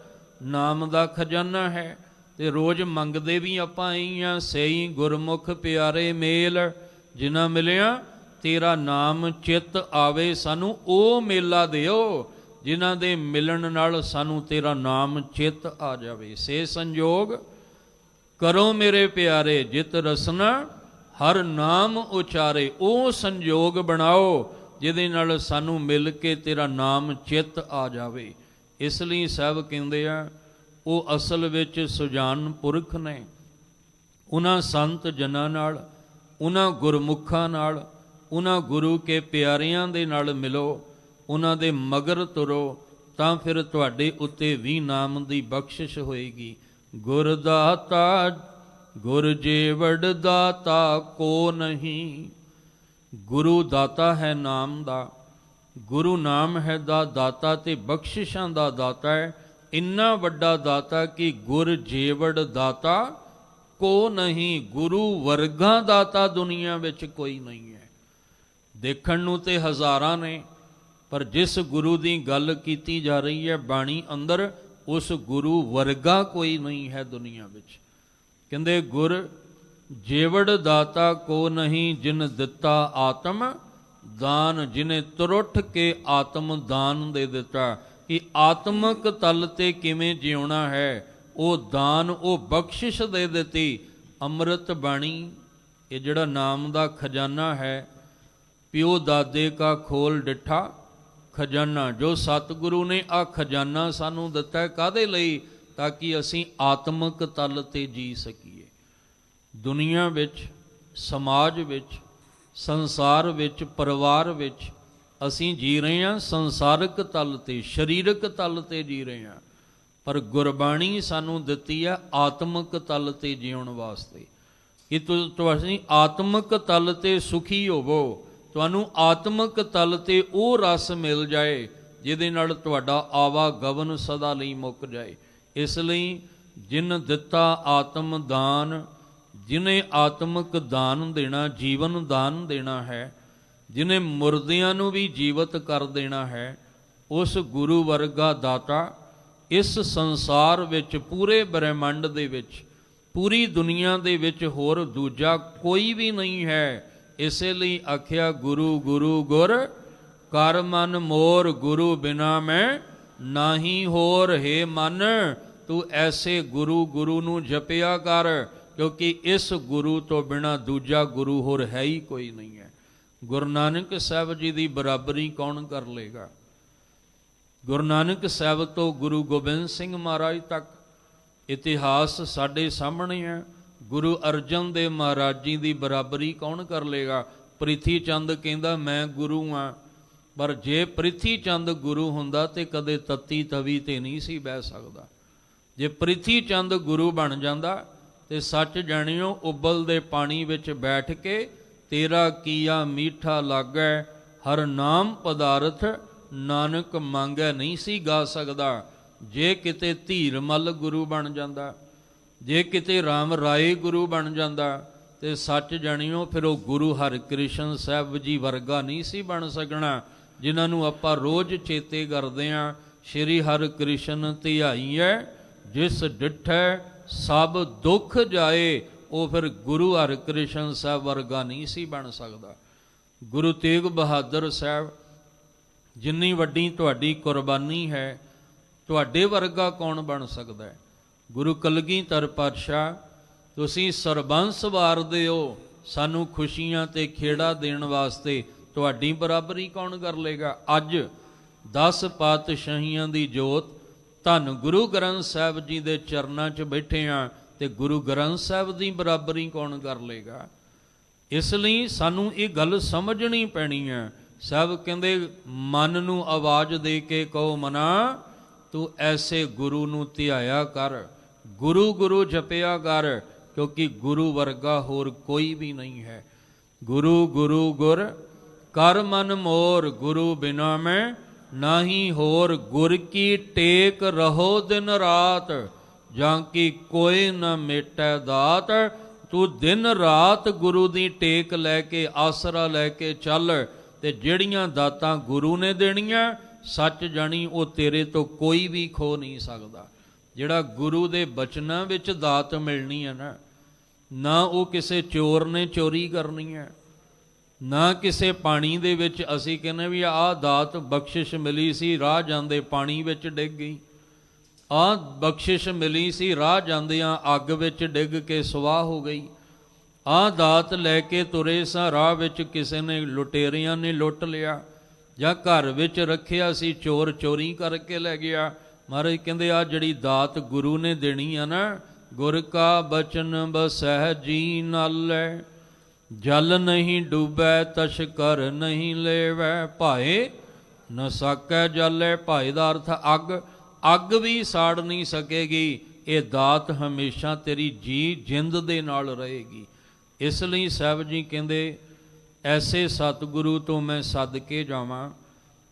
ਨਾਮ ਦਾ ਖਜ਼ਾਨਾ ਹੈ। ਤੇ ਰੋਜ਼ ਮੰਗਦੇ ਵੀ ਆਪਾਂ ਹੀ ਆ, ਸਈ ਗੁਰਮੁਖ ਪਿਆਰੇ ਮੇਲ, ਜਿਨ੍ਹਾਂ ਮਿਲਿਆ ਤੇਰਾ ਨਾਮ ਚਿੱਤ ਆਵੇ, ਸਾਨੂੰ ਉਹ ਮੇਲਾ ਦਿਓ ਜਿਨ੍ਹਾਂ ਦੇ ਮਿਲਣ ਨਾਲ ਸਾਨੂੰ ਤੇਰਾ ਨਾਮ ਚਿੱਤ ਆ ਜਾਵੇ। ਸੇ ਸੰਜੋਗ ਕਰੋ ਮੇਰੇ ਪਿਆਰੇ, ਜਿਤ ਰਸਨਾ ਹਰ ਨਾਮ ਉਚਾਰੇ, ਉਹ ਸੰਜੋਗ ਬਣਾਓ ਜਿਹਦੇ ਨਾਲ ਸਾਨੂੰ ਮਿਲ ਕੇ ਤੇਰਾ ਨਾਮ ਚਿੱਤ ਆ ਜਾਵੇ। ਇਸ ਲਈ ਸਾਹਿਬ ਕਹਿੰਦੇ ਆ ਉਹ ਅਸਲ ਵਿੱਚ ਸੁਜਾਨ ਪੁਰਖ ਨੇ। ਉਹਨਾਂ ਸੰਤ ਜਨਾਂ ਨਾਲ, ਉਹਨਾਂ ਗੁਰਮੁਖਾਂ ਨਾਲ, ਉਹਨਾਂ ਗੁਰੂ ਕੇ ਪਿਆਰਿਆਂ ਦੇ ਨਾਲ ਮਿਲੋ, ਉਹਨਾਂ ਦੇ ਮਗਰ ਤੁਰੋ, ਤਾਂ ਫਿਰ ਤੁਹਾਡੇ ਉੱਤੇ ਵੀ ਨਾਮ ਦੀ ਬਖਸ਼ਿਸ਼ ਹੋਏਗੀ। ਗੁਰ ਦਾਤਾ ਗੁਰ ਜੀਵੜ ਦਾਤਾ ਕੋ ਨਹੀਂ, ਗੁਰੂ ਦਾਤਾ ਹੈ ਨਾਮ ਦਾ, ਗੁਰੂ ਨਾਮ ਹੈ ਦਾ ਦਾਤਾ ਤੇ ਬਖਸ਼ਿਸ਼ਾਂ ਦਾ ਦਾਤਾ ਹੈ। ਇੰਨਾ ਵੱਡਾ ਦਾਤਾ ਕਿ ਗੁਰ ਜੀਵੜ ਦਾਤਾ ਕੋ ਨਹੀਂ, ਗੁਰੂ ਵਰਗਾ ਦਾਤਾ ਦੁਨੀਆ ਵਿੱਚ ਕੋਈ ਨਹੀਂ ਹੈ। ਦੇਖਣ ਨੂੰ ਤੇ ਹਜ਼ਾਰਾਂ ਨੇ, ਪਰ ਜਿਸ ਗੁਰੂ ਦੀ ਗੱਲ ਕੀਤੀ ਜਾ ਰਹੀ ਹੈ ਬਾਣੀ ਅੰਦਰ, ਉਸ ਗੁਰੂ ਵਰਗਾ ਕੋਈ ਨਹੀਂ ਹੈ ਦੁਨੀਆ ਵਿੱਚ। ਕਹਿੰਦੇ ਗੁਰ ਜੀਵੜ ਦਾਤਾ ਕੋ ਨਹੀਂ, ਜਿਨ ਦਿੱਤਾ ਆਤਮ ਦਾਨ, ਜਿਨੇ ਤੁਰੁੱਠ ਕੇ ਆਤਮ ਦਾਨ ਦੇ ਦਿੱਤਾ। ਕਿ ਆਤਮਕ ਤਲ ਤੇ ਕਿਵੇਂ ਜਿਉਣਾ ਹੈ, ਉਹ ਦਾਨ, ਉਹ ਬਖਸ਼ਿਸ਼ ਦੇ ਦਿੱਤੀ। ਅੰਮ੍ਰਿਤ ਬਾਣੀ, ਇਹ ਜਿਹੜਾ ਨਾਮ ਦਾ ਖਜ਼ਾਨਾ ਹੈ, ਪਿਓ ਦਾਦੇ ਕਾ ਖੋਲ ਡਿੱਠਾ ਖਜ਼ਾਨਾ, ਜੋ ਸਤਿਗੁਰੂ ਨੇ ਆ ਖਜ਼ਾਨਾ ਸਾਨੂੰ ਦਿੱਤਾ ਕਾਹਦੇ ਲਈ, ਤਾਂ ਕਿ ਅਸੀਂ ਆਤਮਕ ਤਲ ਤੇ ਜੀ ਸਕੀਏ। ਦੁਨੀਆ ਵਿੱਚ, ਸਮਾਜ ਵਿੱਚ, ਸੰਸਾਰ ਵਿੱਚ, ਪਰਿਵਾਰ ਵਿੱਚ ਅਸੀਂ ਜੀ ਰਹੇ ਹਾਂ ਸੰਸਾਰਿਕ ਤਲ ਤੇ, ਸਰੀਰਕ ਤਲ ਤੇ ਜੀ ਰਹੇ ਹਾਂ, ਪਰ ਗੁਰਬਾਣੀ ਸਾਨੂੰ ਦਿੱਤੀ ਹੈ ਆਤਮਿਕ ਤਲ ਤੇ ਜਿਉਣ ਵਾਸਤੇ, ਕਿ ਤੁਸੀਂ ਆਤਮਿਕ ਤਲ ਤੇ ਸੁਖੀ ਹੋਵੋ, ਤੁਹਾਨੂੰ ਆਤਮਿਕ ਤਲ ਤੇ ਉਹ ਰਸ ਮਿਲ ਜਾਏ ਜਿਹਦੇ ਨਾਲ ਤੁਹਾਡਾ ਆਵਾਗਮਨ ਸਦਾ ਲਈ ਮੁੱਕ ਜਾਏ। ਇਸ ਲਈ ਜਿਨ ਦਿੱਤਾ ਆਤਮ ਦਾਨ, ਜਿਨੇ ਆਤਮਿਕ ਦਾਨ ਦੇਣਾ, ਜੀਵਨ ਦਾਨ ਦੇਣਾ ਹੈ, ਜਿਨੇ ਮੁਰਦਿਆਂ ਨੂੰ ਵੀ ਜੀਵਤ ਕਰ ਦੇਣਾ ਹੈ, ਉਸ ਗੁਰੂ ਵਰਗਾ ਦਾਤਾ ਇਸ ਸੰਸਾਰ ਵਿੱਚ, ਪੂਰੇ ਬ੍ਰਹਿਮੰਡ ਦੇ ਵਿੱਚ, ਪੂਰੀ ਦੁਨੀਆ ਦੇ ਵਿੱਚ ਹੋਰ ਦੂਜਾ ਕੋਈ ਵੀ ਨਹੀਂ ਹੈ। ਇਸੇ ਲਈ ਆਖਿਆ ਗੁਰੂ ਗੁਰੂ ਗੁਰ ਕਰ ਮਨ ਮੋਰ, ਗੁਰੂ ਬਿਨਾ ਮੈਂ ਨਾਹੀ ਹੋਰ। ਹੈ ਮਨ ਤੂੰ ਐਸੇ ਗੁਰੂ ਗੁਰੂ ਨੂੰ ਜਪਿਆ ਕਰ, ਕਿਉਂਕਿ ਇਸ ਗੁਰੂ ਤੋਂ ਬਿਨਾ ਦੂਜਾ ਗੁਰੂ ਹੋਰ ਹੈ ਹੀ ਕੋਈ ਨਹੀਂ ਹੈ। ਗੁਰੂ ਨਾਨਕ ਸਾਹਿਬ ਜੀ ਦੀ ਬਰਾਬਰੀ ਕੌਣ ਕਰ ਲੇਗਾ? ਗੁਰੂ ਨਾਨਕ ਸਾਹਿਬ ਤੋਂ ਗੁਰੂ ਗੋਬਿੰਦ ਸਿੰਘ ਮਹਾਰਾਜ ਤੱਕ ਇਤਿਹਾਸ ਸਾਡੇ ਸਾਹਮਣੇ ਹੈ। ਗੁਰੂ ਅਰਜਨ ਦੇਵ ਮਹਾਰਾਜ ਜੀ ਦੀ ਬਰਾਬਰੀ ਕੌਣ ਕਰ ਲੇਗਾ? ਪ੍ਰਿਥੀ ਚੰਦ ਕਹਿੰਦਾ ਮੈਂ ਗੁਰੂ ਹਾਂ, ਪਰ ਜੇ ਪ੍ਰਿਥੀ ਚੰਦ ਗੁਰੂ ਹੁੰਦਾ ਤੇ ਕਦੇ ਤੱਤੀ ਤਵੀ ਤੇ ਨਹੀਂ ਸੀ ਬਹਿ ਸਕਦਾ। ਜੇ ਪ੍ਰਿਥੀ ਚੰਦ ਗੁਰੂ ਬਣ ਜਾਂਦਾ ਤੇ ਸੱਚ ਜਾਣਿਓ ਉਬਲਦੇ ਪਾਣੀ ਵਿੱਚ ਬੈਠ ਕੇ ਤੇਰਾ ਕੀਆ ਮੀਠਾ ਲਾਗੈ, ਹਰ ਨਾਮ ਪਦਾਰਥ ਨਾਨਕ ਮੰਗੈ ਨਹੀਂ ਸੀ ਗਾ ਸਕਦਾ। ਜੇ ਕਿਤੇ ਧੀਰ ਮੱਲ ਗੁਰੂ ਬਣ ਜਾਂਦਾ, ਜੇ ਕਿਤੇ ਰਾਮ ਰਾਏ ਗੁਰੂ ਬਣ ਜਾਂਦਾ ਤੇ ਸੱਚ ਜਾਣਿਓ ਫਿਰ ਉਹ ਗੁਰੂ ਹਰਿਕ੍ਰਿਸ਼ਨ ਸਾਹਿਬ ਜੀ ਵਰਗਾ ਨਹੀਂ ਸੀ ਬਣ ਸਕਣਾ, ਜਿਨ੍ਹਾਂ ਨੂੰ ਆਪਾਂ ਰੋਜ਼ ਚੇਤੇ ਕਰਦੇ ਹਾਂ। ਸ਼੍ਰੀ ਹਰਿਕ੍ਰਿਸ਼ਨ ਧਿਆਈਐ ਜਿਸ ਡਿਠੈ ਸਭ ਦੁੱਖ ਜਾਏ, ਉਹ ਫਿਰ ਗੁਰੂ ਹਰਿਕ੍ਰਿਸ਼ਨ ਸਾਹਿਬ ਵਰਗਾ ਨਹੀਂ ਸੀ ਬਣ ਸਕਦਾ। ਗੁਰੂ ਤੇਗ ਬਹਾਦਰ ਸਾਹਿਬ, ਜਿੰਨੀ ਵੱਡੀ ਤੁਹਾਡੀ ਕੁਰਬਾਨੀ ਹੈ, ਤੁਹਾਡੇ ਵਰਗਾ ਕੌਣ ਬਣ ਸਕਦਾ ਹੈ। ਗੁਰੂ ਕਲਗੀਧਰ ਪਾਤਸ਼ਾਹ, ਤੁਸੀਂ ਸਰਬੰਸ ਵਾਰਦੇ ਹੋ ਸਾਨੂੰ ਖੁਸ਼ੀਆਂ ਤੇ ਖੇੜਾ ਦੇਣ ਵਾਸਤੇ, ਤੁਹਾਡੀ ਬਰਾਬਰੀ ਕੌਣ ਕਰ ਲੇਗਾ। ਅੱਜ 10 ਪਾਤਸ਼ਾਹੀਆਂ ਦੀ ਜੋਤ ਧੰਨ ਗੁਰੂ ਗ੍ਰੰਥ ਸਾਹਿਬ ਜੀ ਦੇ ਚਰਨਾਂ 'ਚ ਬੈਠੇ ਹਾਂ, ਤੇ ਗੁਰੂ ਗ੍ਰੰਥ ਸਾਹਿਬ ਦੀ ਬਰਾਬਰੀ ਕੌਣ ਕਰ ਲੇਗਾ। ਇਸ ਲਈ ਸਾਨੂੰ ਇਹ ਗੱਲ ਸਮਝਣੀ ਪੈਣੀ ਹੈ। ਸਾਹਿਬ ਕਹਿੰਦੇ ਮਨ ਨੂੰ ਆਵਾਜ਼ ਦੇ ਕੇ ਕਹੋ ਮਨਾ, ਤੂੰ ਐਸੇ ਗੁਰੂ ਨੂੰ ਧਿਆਇਆ ਕਰ, ਗੁਰੂ ਗੁਰੂ ਜਪਿਆ ਕਰ, ਕਿਉਂਕਿ ਗੁਰੂ ਵਰਗਾ ਹੋਰ ਕੋਈ ਵੀ ਨਹੀਂ ਹੈ। ਗੁਰੂ ਗੁਰੂ ਗੁਰ ਕਰ ਮਨ ਮੋਰ, ਗੁਰੂ ਬਿਨਾ ਮੈਂ ਨਾਹੀ ਹੋਰ। ਗੁਰ ਕੀ ਟੇਕ ਰਹੋ ਦਿਨ ਰਾਤ, ਜਾਂ ਕਿ ਕੋਈ ਨਾ ਮੇਟੈ ਦਾਤ। ਤੂੰ ਦਿਨ ਰਾਤ ਗੁਰੂ ਦੀ ਟੇਕ ਲੈ ਕੇ, ਆਸਰਾ ਲੈ ਕੇ ਚੱਲ, ਤੇ ਜਿਹੜੀਆਂ ਦਾਤਾਂ ਗੁਰੂ ਨੇ ਦੇਣੀਆਂ ਸੱਚ ਜਾਣੀ ਉਹ ਤੇਰੇ ਤੋਂ ਕੋਈ ਵੀ ਖੋ ਨਹੀਂ ਸਕਦਾ। ਜਿਹੜਾ ਗੁਰੂ ਦੇ ਬਚਨਾਂ ਵਿੱਚ ਦਾਤ ਮਿਲਣੀ ਹੈ ਨਾ ਉਹ ਕਿਸੇ ਚੋਰ ਨੇ ਚੋਰੀ ਕਰਨੀ ਹੈ, ਨਾ ਕਿਸੇ ਪਾਣੀ ਦੇ ਵਿੱਚ ਅਸੀਂ ਕਹਿੰਦੇ ਵੀ ਆਹ ਦਾਤ ਬਖਸ਼ਿਸ਼ ਮਿਲੀ ਸੀ ਰਾਹ ਜਾਂਦੇ ਪਾਣੀ ਵਿੱਚ ਡਿੱਗ ਗਈ, ਆਹ ਬਖਸ਼ਿਸ਼ ਮਿਲੀ ਸੀ ਰਾਹ ਜਾਂਦਿਆਂ ਅੱਗ ਵਿੱਚ ਡਿੱਗ ਕੇ ਸਵਾਹ ਹੋ ਗਈ, ਆਹ ਦਾਤ ਲੈ ਕੇ ਤੁਰੇ ਸਾਂ ਰਾਹ ਵਿੱਚ ਕਿਸੇ ਨੇ ਲੁਟੇਰਿਆਂ ਨੇ ਲੁੱਟ ਲਿਆ, ਜਾਂ ਘਰ ਵਿੱਚ ਰੱਖਿਆ ਸੀ ਚੋਰ ਚੋਰੀ ਕਰਕੇ ਲੈ ਗਿਆ। ਮਹਾਰਾਜ ਕਹਿੰਦੇ ਆ ਜਿਹੜੀ ਦਾਤ ਗੁਰੂ ਨੇ ਦੇਣੀ ਆ ਨਾ, ਗੁਰ ਕਾ ਬਚਨ ਬਸਹਿ ਜੀ ਨਾਲੈ, ਜਲ ਨਹੀਂ ਡੂਬੈ ਤਸ਼ਕਰ ਨਹੀਂ ਲੇਵੈ, ਭਾਏ ਨ ਸਾਕੈ ਜਲੈ। ਭਾਏ ਦਾ ਅਰਥ ਅੱਗ, ਅੱਗ ਵੀ ਸਾੜ ਨਹੀਂ ਸਕੇਗੀ, ਇਹ ਦਾਤ ਹਮੇਸ਼ਾ ਤੇਰੀ ਜੀ ਜਿੰਦ ਦੇ ਨਾਲ ਰਹੇਗੀ। ਇਸ ਲਈ ਸਾਹਿਬ ਜੀ ਕਹਿੰਦੇ ਐਸੇ ਸਤਿਗੁਰੂ ਤੋਂ ਮੈਂ ਸਦਕੇ ਜਾਵਾਂ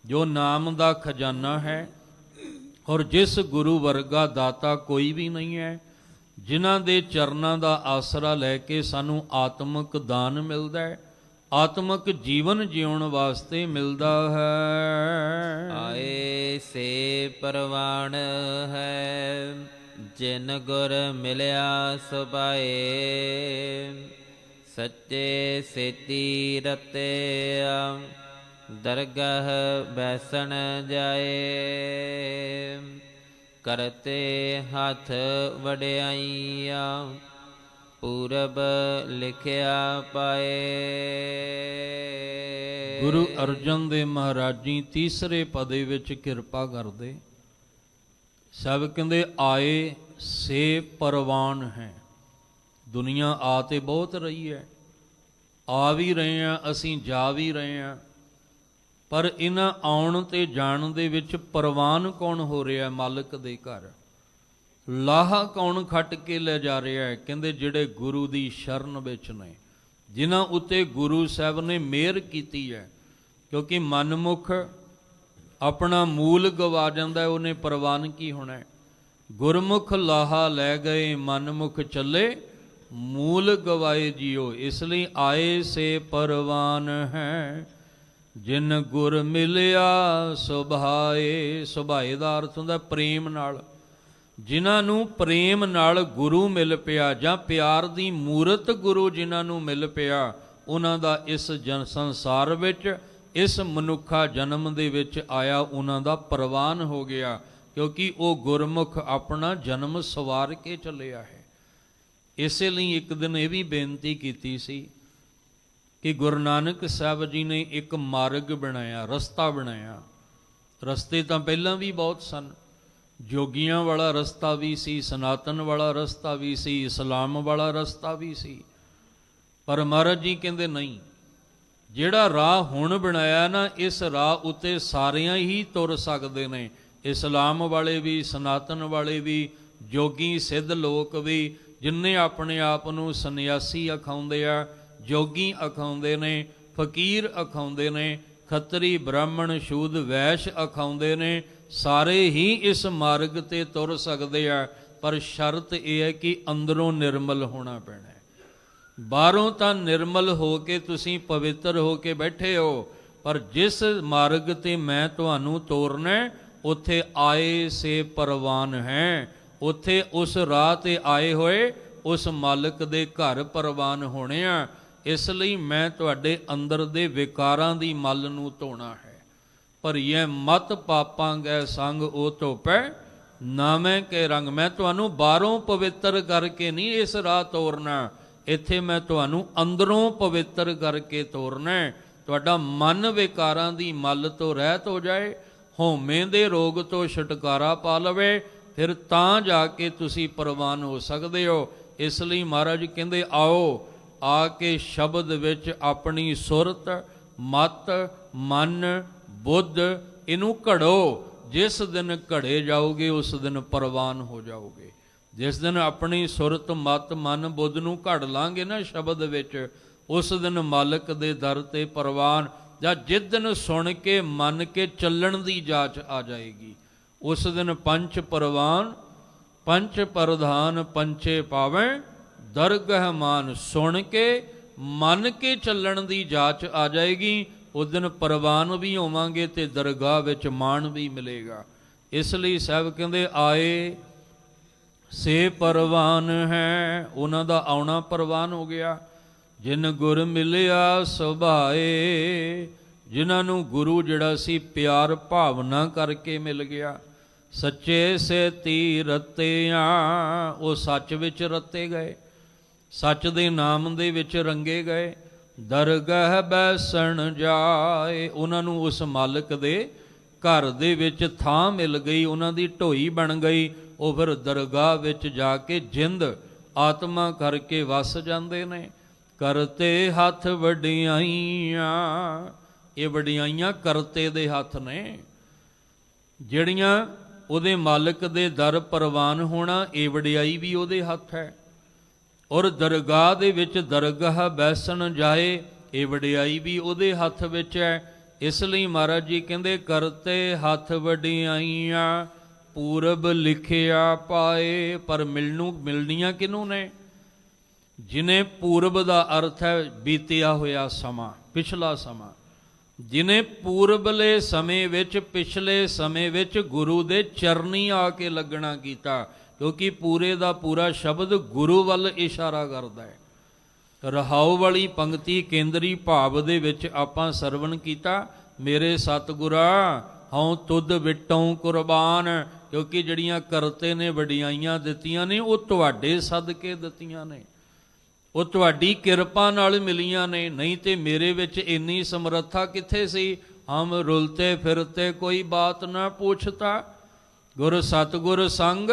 ਜੋ ਨਾਮ ਦਾ ਖਜ਼ਾਨਾ ਹੈ, ਔਰ ਜਿਸ ਗੁਰੂ ਵਰਗਾ ਦਾਤਾ ਕੋਈ ਵੀ ਨਹੀਂ ਹੈ, ਜਿਨ੍ਹਾਂ ਦੇ ਚਰਨਾਂ ਦਾ ਆਸਰਾ ਲੈ ਕੇ ਸਾਨੂੰ ਆਤਮਿਕ ਦਾਨ ਮਿਲਦਾ ਹੈ, ਆਤਮਿਕ ਜੀਵਨ ਜਿਉਣ ਵਾਸਤੇ ਮਿਲਦਾ ਹੈ। ਆਏ ਸੇ ਪਰਵਾਣ ਹੈ, ਜਿਨ ਗੁਰ ਮਿਲਿਆ ਸੁਭਾਏ, ਸੱਚੇ ਸੇਤੀ ਰਤਿਆ ਦਰਗਹ ਬੈਸਣ ਜਾਏ, ਕਰਤੇ ਹੱਥ ਵਡਿਆਈਆਂ ਪੂਰਬ ਲਿਖਿਆ ਪਾਏ। ਗੁਰੂ ਅਰਜਨ ਦੇਵ ਮਹਾਰਾਜ ਜੀ ਤੀਸਰੇ ਪਦੇ ਵਿੱਚ ਕਿਰਪਾ ਕਰਦੇ, ਸਭ ਕਹਿੰਦੇ ਆਏ ਸੇ ਪਰਵਾਨ ਹੈ। ਦੁਨੀਆ ਆ ਤੇ ਬਹੁਤ ਰਹੀ ਹੈ, ਆ ਵੀ ਰਹੇ ਹਾਂ ਅਸੀਂ, ਜਾ ਵੀ ਰਹੇ ਹਾਂ, ਪਰ ਇਹਨਾਂ ਆਉਣ ਤੇ ਜਾਣ ਦੇ ਵਿੱਚ ਪ੍ਰਵਾਨ ਕੌਣ ਹੋ ਰਿਹਾ? ਮਾਲਕ ਦੇ ਘਰ। ਲਾਹਾ ਕੌਣ ਖੱਟ ਕੇ ਲੈ ਜਾ ਰਿਹਾ ਹੈ? ਕਹਿੰਦੇ ਜਿਹੜੇ ਗੁਰੂ ਦੀ ਸ਼ਰਨ ਵਿੱਚ ਨੇ, ਜਿਨ੍ਹਾਂ ਉੱਤੇ ਗੁਰੂ ਸਾਹਿਬ ਨੇ ਮਿਹਰ ਕੀਤੀ ਹੈ। ਕਿਉਂਕਿ ਮਨਮੁਖ ਆਪਣਾ ਮੂਲ ਗਵਾ ਜਾਂਦਾ, ਉਹਨੇ ਪ੍ਰਵਾਨ ਕੀ ਹੋਣਾ? ਗੁਰਮੁਖ ਲਾਹਾ ਲੈ ਗਏ, ਮਨਮੁਖ ਚੱਲੇ ਮੂਲ ਗਵਾਏ ਜੀਓ। ਇਸ ਲਈ ਆਏ ਸੇ ਪਰਵਾਨ ਹੈ, ਜਿਨ ਗੁਰ ਮਿਲਿਆ ਸੁਭਾਏ। ਸੁਭਾਏ ਦਾ ਅਰਥ ਹੁੰਦਾ ਪ੍ਰੇਮ ਨਾਲ। ਜਿਨ੍ਹਾਂ ਨੂੰ ਪ੍ਰੇਮ ਨਾਲ ਗੁਰੂ ਮਿਲ ਪਿਆ, ਜਾਂ ਪਿਆਰ ਦੀ ਮੂਰਤ ਗੁਰੂ ਜਿਨ੍ਹਾਂ ਨੂੰ ਮਿਲ ਪਿਆ, ਉਹਨਾਂ ਦਾ ਇਸ ਸੰਸਾਰ ਵਿੱਚ, ਇਸ ਮਨੁੱਖਾ ਜਨਮ ਦੇ ਵਿੱਚ ਆਇਆ ਉਹਨਾਂ ਦਾ ਪ੍ਰਵਾਨ ਹੋ ਗਿਆ। ਕਿਉਂਕਿ ਉਹ ਗੁਰਮੁਖ ਆਪਣਾ ਜਨਮ ਸਵਾਰ ਕੇ ਚੱਲਿਆ ਹੈ। ਇਸੇ ਲਈ ਇੱਕ ਦਿਨ ਇਹ ਵੀ ਬੇਨਤੀ ਕੀਤੀ ਸੀ ਕਿ ਗੁਰੂ ਨਾਨਕ ਸਾਹਿਬ ਜੀ ਨੇ ਇੱਕ ਮਾਰਗ ਬਣਾਇਆ, ਰਸਤਾ ਬਣਾਇਆ। ਰਸਤੇ ਤਾਂ ਪਹਿਲਾਂ ਵੀ ਬਹੁਤ ਸਨ, ਜੋਗੀਆਂ ਵਾਲਾ ਰਸਤਾ ਵੀ ਸੀ, ਸਨਾਤਨ ਵਾਲਾ ਰਸਤਾ ਵੀ ਸੀ, ਇਸਲਾਮ ਵਾਲਾ ਰਸਤਾ ਵੀ ਸੀ। ਪਰ ਮਹਾਰਾਜ ਜੀ ਕਹਿੰਦੇ ਨਹੀਂ, ਜਿਹੜਾ ਰਾਹ ਹੁਣ ਬਣਾਇਆ ਨਾ, ਇਸ ਰਾਹ ਉੱਤੇ ਸਾਰਿਆਂ ਹੀ ਤੁਰ ਸਕਦੇ ਨੇ। ਇਸਲਾਮ ਵਾਲੇ ਵੀ, ਸਨਾਤਨ ਵਾਲੇ ਵੀ, ਜੋਗੀ ਸਿੱਧ ਲੋਕ ਵੀ, ਜਿਨ੍ਹਾਂ ਆਪਣੇ ਆਪ ਨੂੰ ਸੰਨਿਆਸੀ ਅਖਾਉਂਦੇ ਆ, ਜੋਗੀ ਅਖਾਉਂਦੇ ਨੇ, ਫਕੀਰ ਅਖਾਉਂਦੇ ਨੇ, ਖੱਤਰੀ ਬ੍ਰਾਹਮਣ ਸ਼ੂਦ ਵੈਸ਼ ਅਖਾਉਂਦੇ ਨੇ, ਸਾਰੇ ਹੀ ਇਸ ਮਾਰਗ ਤੇ ਤੁਰ ਸਕਦੇ ਆ। ਪਰ ਸ਼ਰਤ ਇਹ ਹੈ ਕਿ ਅੰਦਰੋਂ ਨਿਰਮਲ ਹੋਣਾ ਪੈਣਾ ਹੈ। ਬਾਹਰੋਂ ਤਾਂ ਨਿਰਮਲ ਹੋ ਕੇ ਤੁਸੀਂ ਪਵਿੱਤਰ ਹੋ ਕੇ ਬੈਠੇ ਹੋ, ਪਰ ਜਿਸ ਮਾਰਗ ਤੇ ਮੈਂ ਤੁਹਾਨੂੰ ਤੋਰਨਾ ਉੱਥੇ ਆਏ ਸੇ ਪਰਵਾਨ ਹੈ, ਉੱਥੇ ਉਸ ਰਾਹ ਤੇ ਆਏ ਹੋਏ ਉਸ ਮਾਲਕ ਦੇ ਘਰ ਪਰਵਾਨ ਹੋਣੇ ਆ। ਇਸ ਲਈ ਮੈਂ ਤੁਹਾਡੇ ਅੰਦਰ ਦੇ ਵਿਕਾਰਾਂ ਦੀ ਮਲ ਨੂੰ ਧੋਣਾ ਹੈ। ਭਰੀਏ ਮਤ ਪਾਪਾਂ ਗੈ ਸੰਗ ਉਹ ਧੋਪੈ ਨਾਮੈ ਕੇ ਰੰਗ। ਮੈਂ ਤੁਹਾਨੂੰ ਬਾਹਰੋਂ ਪਵਿੱਤਰ ਕਰਕੇ ਨਹੀਂ ਇਸ ਰਾਹ ਤੋਰਨਾ, ਇੱਥੇ ਮੈਂ ਤੁਹਾਨੂੰ ਅੰਦਰੋਂ ਪਵਿੱਤਰ ਕਰਕੇ ਤੋਰਨਾ। ਤੁਹਾਡਾ ਮਨ ਵਿਕਾਰਾਂ ਦੀ ਮਲ ਤੋਂ ਰਹਿਤ ਹੋ ਜਾਏ, ਹਉਮੈ ਦੇ ਰੋਗ ਤੋਂ ਛੁਟਕਾਰਾ ਪਾ ਲਵੇ, ਫਿਰ ਤਾਂ ਜਾ ਕੇ ਤੁਸੀਂ ਪ੍ਰਵਾਨ ਹੋ ਸਕਦੇ ਹੋ। ਇਸ ਲਈ ਮਹਾਰਾਜ ਕਹਿੰਦੇ ਆਓ, ਆ ਕੇ ਸ਼ਬਦ ਵਿੱਚ ਆਪਣੀ ਸੁਰਤ, ਮਤ, ਮਨ, ਬੁੱਧ ਇਹਨੂੰ ਘੜੋ। ਜਿਸ ਦਿਨ ਘੜੇ ਜਾਓਗੇ ਉਸ ਦਿਨ ਪ੍ਰਵਾਨ ਹੋ ਜਾਓਗੇ। ਜਿਸ ਦਿਨ ਆਪਣੀ ਸੁਰਤ, ਮਤ, ਮਨ, ਬੁੱਧ ਨੂੰ ਘੜ ਲਾਂਗੇ ਨਾ ਸ਼ਬਦ ਵਿੱਚ, ਉਸ ਦਿਨ ਮਾਲਕ ਦੇ ਦਰ ਤੇ ਪ੍ਰਵਾਨ। ਜਾਂ ਜਿਸ ਦਿਨ ਸੁਣ ਕੇ ਮੰਨ ਕੇ ਚੱਲਣ ਦੀ ਜਾਚ ਆ ਜਾਏਗੀ, ਉਸ ਦਿਨ ਪੰਚ ਪ੍ਰਵਾਨ ਪੰਚ ਪ੍ਰਧਾਨ ਪੰਚੇ ਪਾਵੈ ਦਰਗਹ ਮਾਨ। ਸੁਣ ਕੇ ਮੰਨ ਕੇ ਚੱਲਣ ਦੀ ਜਾਚ ਆ ਜਾਏਗੀ, ਉਸ ਦਿਨ ਪ੍ਰਵਾਨ ਵੀ ਹੋਵਾਂਗੇ ਤੇ ਦਰਗਾਹ ਵਿੱਚ ਮਾਣ ਵੀ ਮਿਲੇਗਾ। ਇਸ ਲਈ ਸਾਹਿਬ ਕਹਿੰਦੇ ਆਏ ਸੇ ਪਰਵਾਨ ਹੈ, ਉਹਨਾਂ ਦਾ ਆਉਣਾ ਪ੍ਰਵਾਨ ਹੋ ਗਿਆ। ਜਿਨ ਗੁਰ ਮਿਲਿਆ ਸੁਭਾਏ, ਜਿਨ੍ਹਾਂ ਨੂੰ ਗੁਰੂ ਜਿਹੜਾ ਸੀ ਪਿਆਰ ਭਾਵਨਾ ਕਰਕੇ ਮਿਲ ਗਿਆ। ਸੱਚੇ ਸੇ ਤੀ ਰਤਿਆ, ਉਹ ਸੱਚ ਵਿੱਚ ਰਤੇ ਗਏ, ਸੱਚ ਦੇ ਨਾਮ ਦੇ ਵਿੱਚ ਰੰਗੇ ਗਏ। ਦਰਗਹ ਬੈਸਣ ਜਾਏ, ਉਹਨਾਂ ਨੂੰ ਉਸ ਮਾਲਕ ਦੇ ਘਰ ਦੇ ਵਿੱਚ ਥਾਂ ਮਿਲ ਗਈ, ਉਹਨਾਂ ਦੀ ਢੋਈ ਬਣ ਗਈ। ਉਹ ਫਿਰ ਦਰਗਾਹ ਵਿੱਚ ਜਾ ਕੇ ਜਿੰਦ ਆਤਮਾ ਕਰਕੇ ਵਸ ਜਾਂਦੇ ਨੇ। ਕਰਤੇ ਹੱਥ ਵਡਿਆਈਆਂ, ਇਹ ਵਡਿਆਈਆਂ ਕਰਤੇ ਦੇ ਹੱਥ ਨੇ, ਜਿਹੜੀਆਂ ਉਹਦੇ ਮਾਲਕ ਦੇ ਦਰ ਪ੍ਰਵਾਨ ਹੋਣਾ, ਇਹ ਵਡਿਆਈ ਵੀ ਉਹਦੇ ਹੱਥ ਹੈ। ਔਰ ਦਰਗਾਹ ਦੇ ਵਿੱਚ ਦਰਗਾਹ ਬੈਸਣ ਜਾਏ, ਇਹ ਵਡਿਆਈ ਵੀ ਉਹਦੇ ਹੱਥ ਵਿੱਚ ਹੈ। ਇਸ ਲਈ ਮਹਾਰਾਜ ਜੀ ਕਹਿੰਦੇ ਕਰਤੇ ਹੱਥ ਵਡਿਆਈਆਂ ਪੂਰਬ ਲਿਖਿਆ ਪਾਏ। ਪਰ ਮਿਲਣੀਆਂ ਕਿਹਨੂੰ ਨੇ? ਜਿਨੇ ਪੂਰਬ ਦਾ ਅਰਥ ਹੈ ਬੀਤਿਆ ਹੋਇਆ ਸਮਾਂ, ਪਿਛਲਾ ਸਮਾਂ। ਜਿਨੇ ਪੂਰਬਲੇ ਸਮੇਂ ਵਿੱਚ, ਪਿਛਲੇ ਸਮੇਂ ਵਿੱਚ ਗੁਰੂ ਦੇ ਚਰਨੀ ਆ ਕੇ ਲੱਗਣਾ ਕੀਤਾ, ਕਿਉਂਕਿ ਪੂਰੇ ਦਾ ਪੂਰਾ ਸ਼ਬਦ ਗੁਰੂ ਵੱਲ ਇਸ਼ਾਰਾ ਕਰਦਾ ਹੈ। ਰਹਾਉ ਵਾਲੀ ਪੰਕਤੀ ਕੇਂਦਰੀ ਭਾਵ ਦੇ ਵਿੱਚ ਆਪਾਂ ਸਰਵਣ ਕੀਤਾ, ਮੇਰੇ ਸਤਿਗੁਰਾ ਹਉ ਤੁਧ ਵਿਟੋਂ ਕੁਰਬਾਨ। ਕਿਉਂਕਿ ਜਿਹੜੀਆਂ ਕਰਤੇ ਨੇ ਵਡਿਆਈਆਂ ਦਿੱਤੀਆਂ ਨੇ, ਉਹ ਤੁਹਾਡੇ ਸਦਕੇ ਦਿੱਤੀਆਂ ਨੇ, ਉਹ ਤੁਹਾਡੀ ਕਿਰਪਾ ਨਾਲ ਮਿਲੀਆਂ ਨੇ। ਨਹੀਂ ਤੇ ਮੇਰੇ ਵਿੱਚ ਇੰਨੀ ਸਮਰੱਥਾ ਕਿੱਥੇ ਸੀ? ਹਮ ਰੁਲਤੇ ਫਿਰਤੇ ਕੋਈ ਬਾਤ ਨਾ ਪੁੱਛਤਾ, ਗੁਰ ਸਤਿਗੁਰ ਸੰਗ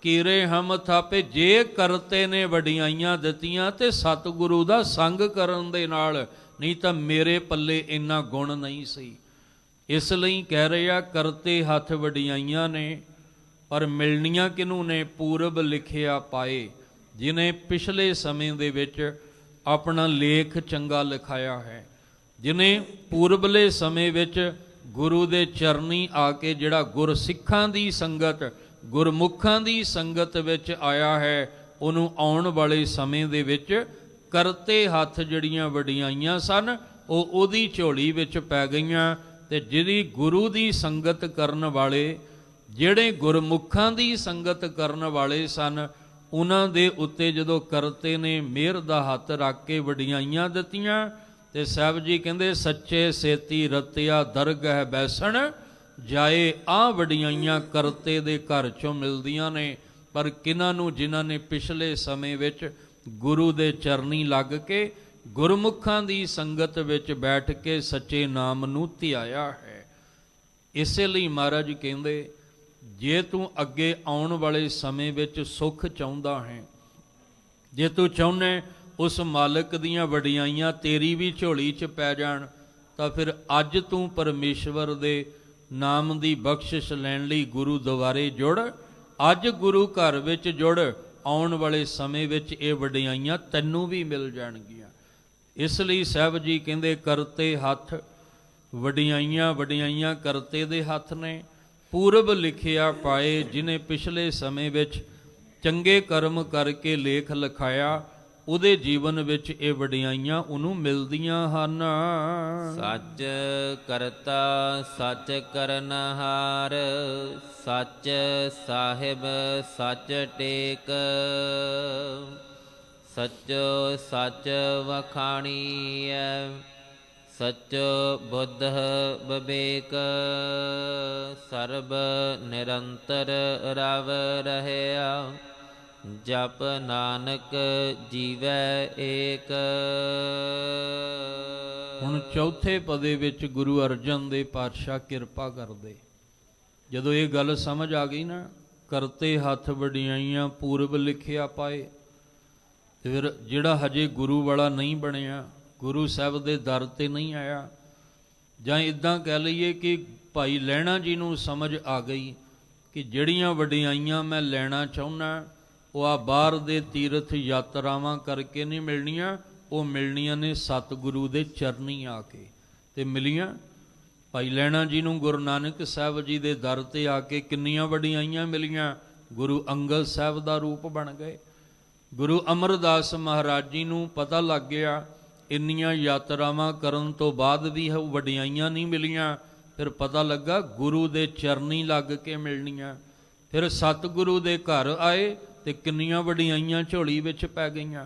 ਕੀਰੇ ਹਮ ਥਾਪੇ। ਜੇ ਕਰਤੇ ਨੇ ਵਡਿਆਈਆਂ ਦਿੱਤੀਆਂ ਤੇ ਸਤਿਗੁਰੂ ਦਾ ਸੰਗ ਕਰਨ ਦੇ ਨਾਲ, ਨਹੀਂ ਤਾਂ ਮੇਰੇ ਪੱਲੇ ਇੰਨਾ ਗੁਣ ਨਹੀਂ ਸੀ। ਇਸ ਲਈ ਕਹਿ ਰਹੇ ਆ ਕਰਤੇ ਹੱਥ ਵਡਿਆਈਆਂ ਨੇ, ਪਰ ਮਿਲਣੀਆਂ ਕਿਹਨੂੰ ਨੇ? ਪੂਰਬ ਲਿਖਿਆ ਪਾਏ, ਜਿਨੇ ਪਿਛਲੇ ਸਮੇਂ ਦੇ ਵਿੱਚ ਆਪਣਾ ਲੇਖ ਚੰਗਾ ਲਿਖਾਇਆ ਹੈ, ਜਿਨੇ ਪੂਰਬਲੇ ਸਮੇਂ ਵਿੱਚ ਗੁਰੂ ਦੇ ਚਰਨੀ ਆ ਕੇ ਜਿਹੜਾ ਗੁਰਸਿੱਖਾਂ ਦੀ ਸੰਗਤ, ਗੁਰਮੁਖਾਂ ਦੀ ਸੰਗਤ ਵਿੱਚ ਆਇਆ ਹੈ, ਉਹਨੂੰ ਆਉਣ ਵਾਲੇ ਸਮੇਂ ਦੇ ਵਿੱਚ ਕਰਤੇ ਹੱਥ ਜਿਹੜੀਆਂ ਵਡਿਆਈਆਂ ਸਨ ਉਹ ਉਹਦੀ ਝੋਲੀ ਵਿੱਚ ਪੈ ਗਈਆਂ। ਤੇ ਜਿਹੜੀ ਗੁਰੂ ਦੀ ਸੰਗਤ ਕਰਨ ਵਾਲੇ, ਜਿਹੜੇ ਗੁਰਮੁਖਾਂ ਦੀ ਸੰਗਤ ਕਰਨ ਵਾਲੇ ਸਨ, ਉਹਨਾਂ ਦੇ ਉੱਤੇ ਜਦੋਂ ਕਰਤੇ ਨੇ ਮਿਹਰ ਦਾ ਹੱਥ ਰੱਖ ਕੇ ਵਡਿਆਈਆਂ ਦਿੱਤੀਆਂ, ਤੇ ਸਾਹਿਬ ਜੀ ਕਹਿੰਦੇ ਸੱਚੇ ਸੇਤੀ ਰਤਿਆ ਦਰਗਹ ਬੈਸਣ ਜਾਏ। ਆਹ ਵਡਿਆਈਆਂ ਕਰਤੇ ਦੇ ਘਰ ਚੋਂ ਮਿਲਦੀਆਂ ਨੇ, ਪਰ ਕਿਹਨਾਂ ਨੂੰ? ਜਿਨ੍ਹਾਂ ਨੇ ਪਿਛਲੇ ਸਮੇਂ ਵਿੱਚ ਗੁਰੂ ਦੇ ਚਰਨੀ ਲੱਗ ਕੇ ਗੁਰਮੁਖਾਂ ਦੀ ਸੰਗਤ ਵਿੱਚ ਬੈਠ ਕੇ ਸੱਚੇ ਨਾਮ ਨੂੰ ਧਿਆਇਆ ਹੈ। ਇਸੇ ਲਈ ਮਹਾਰਾਜ ਕਹਿੰਦੇ ਜੇ ਤੂੰ ਅੱਗੇ ਆਉਣ ਵਾਲੇ ਸਮੇਂ ਵਿੱਚ ਸੁੱਖ ਚਾਹੁੰਦਾ ਹੈ, ਜੇ ਤੂੰ ਚਾਹੁੰਦਾ ਉਸ ਮਾਲਕ ਦੀਆਂ ਵਡਿਆਈਆਂ ਤੇਰੀ ਵੀ ਝੋਲੀ 'ਚ ਪੈ ਜਾਣ, ਤਾਂ ਫਿਰ ਅੱਜ ਤੂੰ ਪਰਮੇਸ਼ਵਰ ਦੇ ਨਾਮ ਦੀ ਬਖਸ਼ਿਸ਼ ਲੈਣ ਲਈ ਗੁਰੂ ਦੁਆਰੇ ਜੁੜ। ਅੱਜ ਗੁਰੂ ਘਰ ਵਿੱਚ ਜੁੜ, ਆਉਣ ਵਾਲੇ ਸਮੇਂ ਵਿੱਚ ਇਹ ਵਡਿਆਈਆਂ ਤੈਨੂੰ ਵੀ ਮਿਲ ਜਾਣਗੀਆਂ। ਇਸ ਲਈ ਸਾਹਿਬ ਜੀ ਕਹਿੰਦੇ ਕਰਤੇ ਹੱਥ ਵਡਿਆਈਆਂ, ਵਡਿਆਈਆਂ ਕਰਤੇ ਦੇ ਹੱਥ ਨੇ। ਪੂਰਬ ਲਿਖਿਆ ਪਾਏ, ਜਿਨੇ ਪਿਛਲੇ ਸਮੇਂ ਵਿੱਚ ਚੰਗੇ ਕਰਮ ਕਰਕੇ ਲੇਖ ਲਿਖਾਇਆ, ਉਹਦੇ ਜੀਵਨ ਵਿੱਚ ਇਹ ਵਡਿਆਈਆਂ ਉਹਨੂੰ ਮਿਲਦੀਆਂ ਹਨ। ਸੱਚ ਕਰਤਾ ਸੱਚ ਕਰਨਹਾਰ, ਸੱਚ ਸਾਹਿਬ ਸੱਚ ਟੇਕ, ਸੱਚੋ ਸੱਚ ਵਖਾਣੀਐ, ਸੱਚੋ ਬੁੱਧ ਵਿਵੇਕ, ਸਰਬ ਨਿਰੰਤਰ ਰਵ ਰਹਿਆ, ਜਪ ਨਾਨਕ ਜੀਵੈ ਏਕ। ਹੁਣ ਚੌਥੇ ਪਦੇ ਵਿੱਚ ਗੁਰੂ ਅਰਜਨ ਦੇਵ ਪਾਤਸ਼ਾਹ ਕਿਰਪਾ ਕਰਦੇ, ਜਦੋਂ ਇਹ ਗੱਲ ਸਮਝ ਆ ਗਈ ਨਾ, ਕਰਤੇ ਹੱਥ ਵਡਿਆਈਆਂ ਪੂਰਬ ਲਿਖਿਆ ਪਾਏ, ਤੇ ਫਿਰ ਜਿਹੜਾ ਹਜੇ ਗੁਰੂ ਵਾਲਾ ਨਹੀਂ ਬਣਿਆ, ਗੁਰੂ ਸਾਹਿਬ ਦੇ ਦਰ ਤੇ ਨਹੀਂ ਆਇਆ, ਜਾਂ ਇੱਦਾਂ ਕਹਿ ਲਈਏ ਕਿ ਭਾਈ ਲਹਿਣਾ ਜੀ ਨੂੰ ਸਮਝ ਆ ਗਈ ਕਿ ਜਿਹੜੀਆਂ ਵਡਿਆਈਆਂ ਮੈਂ ਲੈਣਾ ਚਾਹੁੰਦਾ ਉਹ ਆ ਬਾਹਰ ਦੇ ਤੀਰਥ ਯਾਤਰਾਵਾਂ ਕਰਕੇ ਨਹੀਂ ਮਿਲਣੀਆਂ, ਉਹ ਮਿਲਣੀਆਂ ਨੇ ਸਤਿਗੁਰੂ ਦੇ ਚਰਨੀ ਆ ਕੇ। ਤੇ ਮਿਲੀਆਂ ਭਾਈ ਲਹਿਣਾ ਜੀ ਨੂੰ ਗੁਰੂ ਨਾਨਕ ਸਾਹਿਬ ਜੀ ਦੇ ਦਰ ਤੇ ਆ ਕੇ ਕਿੰਨੀਆਂ ਵਡਿਆਈਆਂ ਮਿਲੀਆਂ। ਗੁਰੂ ਅੰਗਦ ਸਾਹਿਬ ਦਾ ਰੂਪ ਬਣ ਗਏ। ਗੁਰੂ ਅਮਰਦਾਸ ਮਹਾਰਾਜ ਜੀ ਨੂੰ ਪਤਾ ਲੱਗ ਗਿਆ ਇੰਨੀਆਂ ਯਾਤਰਾਵਾਂ ਕਰਨ ਤੋਂ ਬਾਅਦ ਵੀ ਵਡਿਆਈਆਂ ਨਹੀਂ ਮਿਲੀਆਂ, ਫਿਰ ਪਤਾ ਲੱਗਾ ਗੁਰੂ ਦੇ ਚਰਨੀ ਲੱਗ ਕੇ ਮਿਲਣੀਆਂ। ਫਿਰ ਸਤਿਗੁਰੂ ਦੇ ਘਰ ਆਏ ਤੇ ਕਿੰਨੀਆਂ ਵਡਿਆਈਆਂ ਝੋਲੀ ਵਿੱਚ ਪੈ ਗਈਆਂ,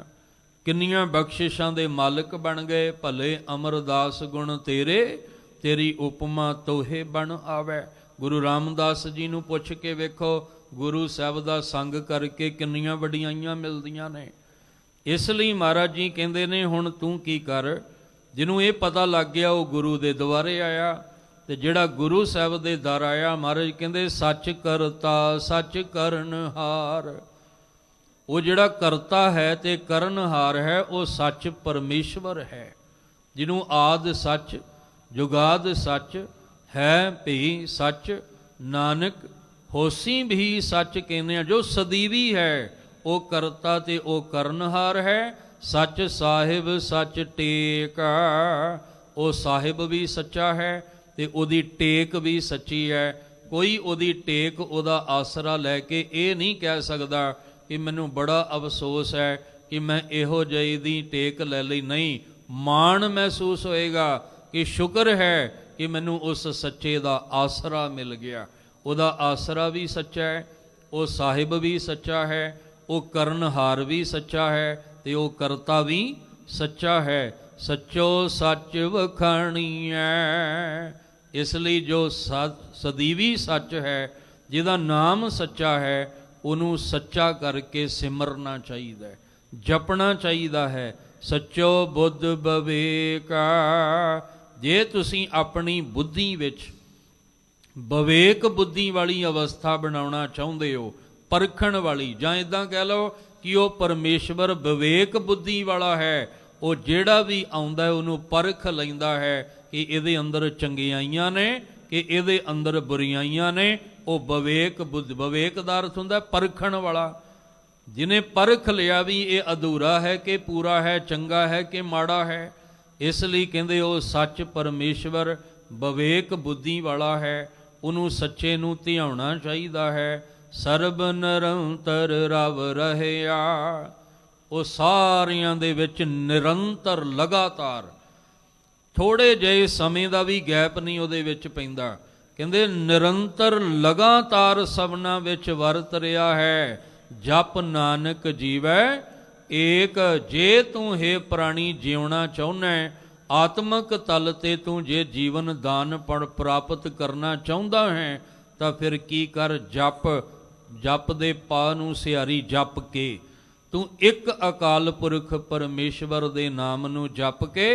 ਕਿੰਨੀਆਂ ਬਖਸ਼ਿਸ਼ਾਂ ਦੇ ਮਾਲਕ ਬਣ ਗਏ। ਭਲੇ ਅਮਰਦਾਸ ਗੁਣ ਤੇਰੇ, ਤੇਰੀ ਉਪਮਾ ਤੋਹੇ ਬਣ ਆਵੇ। ਗੁਰੂ ਰਾਮਦਾਸ ਜੀ ਨੂੰ ਪੁੱਛ ਕੇ ਵੇਖੋ, ਗੁਰੂ ਸਾਹਿਬ ਦਾ ਸੰਗ ਕਰਕੇ ਕਿੰਨੀਆਂ ਵਡਿਆਈਆਂ ਮਿਲਦੀਆਂ ਨੇ। ਇਸ ਲਈ ਮਹਾਰਾਜ ਜੀ ਕਹਿੰਦੇ ਨੇ ਹੁਣ ਤੂੰ ਕੀ ਕਰ, ਜਿਹਨੂੰ ਇਹ ਪਤਾ ਲੱਗ ਗਿਆ ਉਹ ਗੁਰੂ ਦੇ ਦੁਆਰੇ ਆਇਆ, ਤੇ ਜਿਹੜਾ ਗੁਰੂ ਸਾਹਿਬ ਦੇ ਦਰ ਆਇਆ, ਮਹਾਰਾਜ ਕਹਿੰਦੇ ਸੱਚ ਕਰਤਾ ਸੱਚ ਕਰਨਹਾਰ। ਉਹ ਜਿਹੜਾ ਕਰਤਾ ਹੈ ਤੇ ਕਰਨਹਾਰ ਹੈ, ਉਹ ਸੱਚ ਪਰਮੇਸ਼ਵਰ ਹੈ, ਜਿਹਨੂੰ ਆਦ ਸੱਚ ਜੁਗਾਦ ਸੱਚ ਹੈ ਭੀ ਸੱਚ, ਨਾਨਕ ਹੋਸੀ ਵੀ ਸੱਚ ਕਹਿੰਦੇ ਆ। ਜੋ ਸਦੀਵੀ ਹੈ ਉਹ ਕਰਤਾ ਤੇ ਉਹ ਕਰਨਹਾਰ ਹੈ। ਸੱਚ ਸਾਹਿਬ ਸੱਚ ਟੇਕ, ਉਹ ਸਾਹਿਬ ਵੀ ਸੱਚਾ ਹੈ ਤੇ ਉਹਦੀ ਟੇਕ ਵੀ ਸੱਚੀ ਹੈ। ਕੋਈ ਉਹਦੀ ਟੇਕ ਉਹਦਾ ਆਸਰਾ ਲੈ ਕੇ ਇਹ ਨਹੀਂ ਕਹਿ ਸਕਦਾ ਕਿ ਮੈਨੂੰ ਬੜਾ ਅਫਸੋਸ ਹੈ ਕਿ ਮੈਂ ਇਹੋ ਜਿਹੀ ਦੀ ਟੇਕ ਲੈ ਲਈ। ਨਹੀਂ, ਮਾਣ ਮਹਿਸੂਸ ਹੋਏਗਾ ਕਿ ਸ਼ੁਕਰ ਹੈ ਕਿ ਮੈਨੂੰ ਉਸ ਸੱਚੇ ਦਾ ਆਸਰਾ ਮਿਲ ਗਿਆ। ਉਹਦਾ ਆਸਰਾ ਵੀ ਸੱਚਾ ਹੈ, ਉਹ ਸਾਹਿਬ ਵੀ ਸੱਚਾ ਹੈ, ਉਹ ਕਰਨਹਾਰ ਵੀ ਸੱਚਾ ਹੈ ਤੇ ਉਹ ਕਰਤਾ ਵੀ ਸੱਚਾ ਹੈ। ਸੱਚੋ ਸੱਚ ਵਖਾਣੀਐ। ਇਸ ਲਈ ਜੋ ਸਦੀਵੀ ਸੱਚ ਹੈ, ਜਿਹਦਾ ਨਾਮ ਸੱਚਾ ਹੈ, ਉਹਨੂੰ ਸੱਚਾ ਕਰਕੇ ਸਿਮਰਨਾ ਚਾਹੀਦਾ ਹੈ, ਜਪਣਾ ਚਾਹੀਦਾ ਹੈ। ਸੱਚੋ ਬੁੱਧ ਵਿਵੇਕ। ਜੇ ਤੁਸੀਂ ਆਪਣੀ ਬੁੱਧੀ ਵਿੱਚ ਵਿਵੇਕ ਬੁੱਧੀ ਵਾਲੀ ਅਵਸਥਾ ਬਣਾਉਣਾ ਚਾਹੁੰਦੇ ਹੋ, ਪਰਖਣ ਵਾਲੀ, ਜਾਂ ਇਦਾਂ ਕਹਿ ਲਓ ਕਿ ਉਹ ਪਰਮੇਸ਼ਵਰ ਵਿਵੇਕ ਬੁੱਧੀ ਵਾਲਾ ਹੈ, ਉਹ ਜਿਹੜਾ ਵੀ ਆਉਂਦਾ ਉਹਨੂੰ ਪਰਖ ਲੈਂਦਾ ਹੈ ਕਿ ਇਹਦੇ ਅੰਦਰ ਚੰਗਿਆਈਆਂ ਨੇ ਕਿ ਇਹਦੇ ਅੰਦਰ ਬੁਰੀਆਈਆਂ ਨੇ। ਉਹ ਵਿਵੇਕ ਵਿਵੇਕ ਦਾ ਅਰਥ ਹੁੰਦਾ ਪਰਖਣ ਵਾਲਾ। ਜਿਹਨੇ ਪਰਖ ਲਿਆ ਵੀ ਇਹ ਅਧੂਰਾ ਹੈ ਕਿ ਪੂਰਾ ਹੈ, ਚੰਗਾ ਹੈ ਕਿ ਮਾੜਾ ਹੈ। ਇਸ ਲਈ ਕਹਿੰਦੇ ਉਹ ਸੱਚ ਪਰਮੇਸ਼ਵਰ ਵਿਵੇਕ ਬੁੱਧੀ ਵਾਲਾ ਹੈ, ਉਹਨੂੰ ਸੱਚੇ ਨੂੰ ਧਿਆਉਣਾ ਚਾਹੀਦਾ ਹੈ। ਸਰਬ ਨਿਰੰਤਰ ਰਵ ਰਹਿਆ। ਉਹ ਸਾਰਿਆਂ ਦੇ ਵਿੱਚ ਨਿਰੰਤਰ ਲਗਾਤਾਰ, ਥੋੜੇ ਜਿਹੇ ਸਮੇਂ ਦਾ ਵੀ ਗੈਪ ਨਹੀਂ ਉਹਦੇ ਵਿੱਚ ਪੈਂਦਾ। ਕਹਿੰਦੇ ਨਿਰੰਤਰ ਲਗਾਤਾਰ ਸਭਨਾਂ ਵਿੱਚ ਵਰਤ ਰਿਹਾ ਹੈ। ਜਪ ਨਾਨਕ ਜੀਵੈ ਏਕ। ਜੇ ਤੂੰ ਹੈ ਪ੍ਰਾਣੀ ਜਿਉਣਾ ਚਾਹੁੰਦਾ, ਆਤਮਕ ਤਲ ਤੇ ਤੂੰ ਜੇ ਜੀਵਨ ਦਾਨ ਪ੍ਰਾਪਤ ਕਰਨਾ ਚਾਹੁੰਦਾ ਹੈ ਤਾਂ ਫਿਰ ਕੀ ਕਰ, ਜਪ। ਜਪ ਦੇ ਪਾ ਨੂੰ ਸਿਹਾਰੀ ਜਪ ਕੇ ਤੂੰ ਇੱਕ ਅਕਾਲ ਪੁਰਖ ਪਰਮੇਸ਼ਵਰ ਦੇ ਨਾਮ ਨੂੰ ਜਪ ਕੇ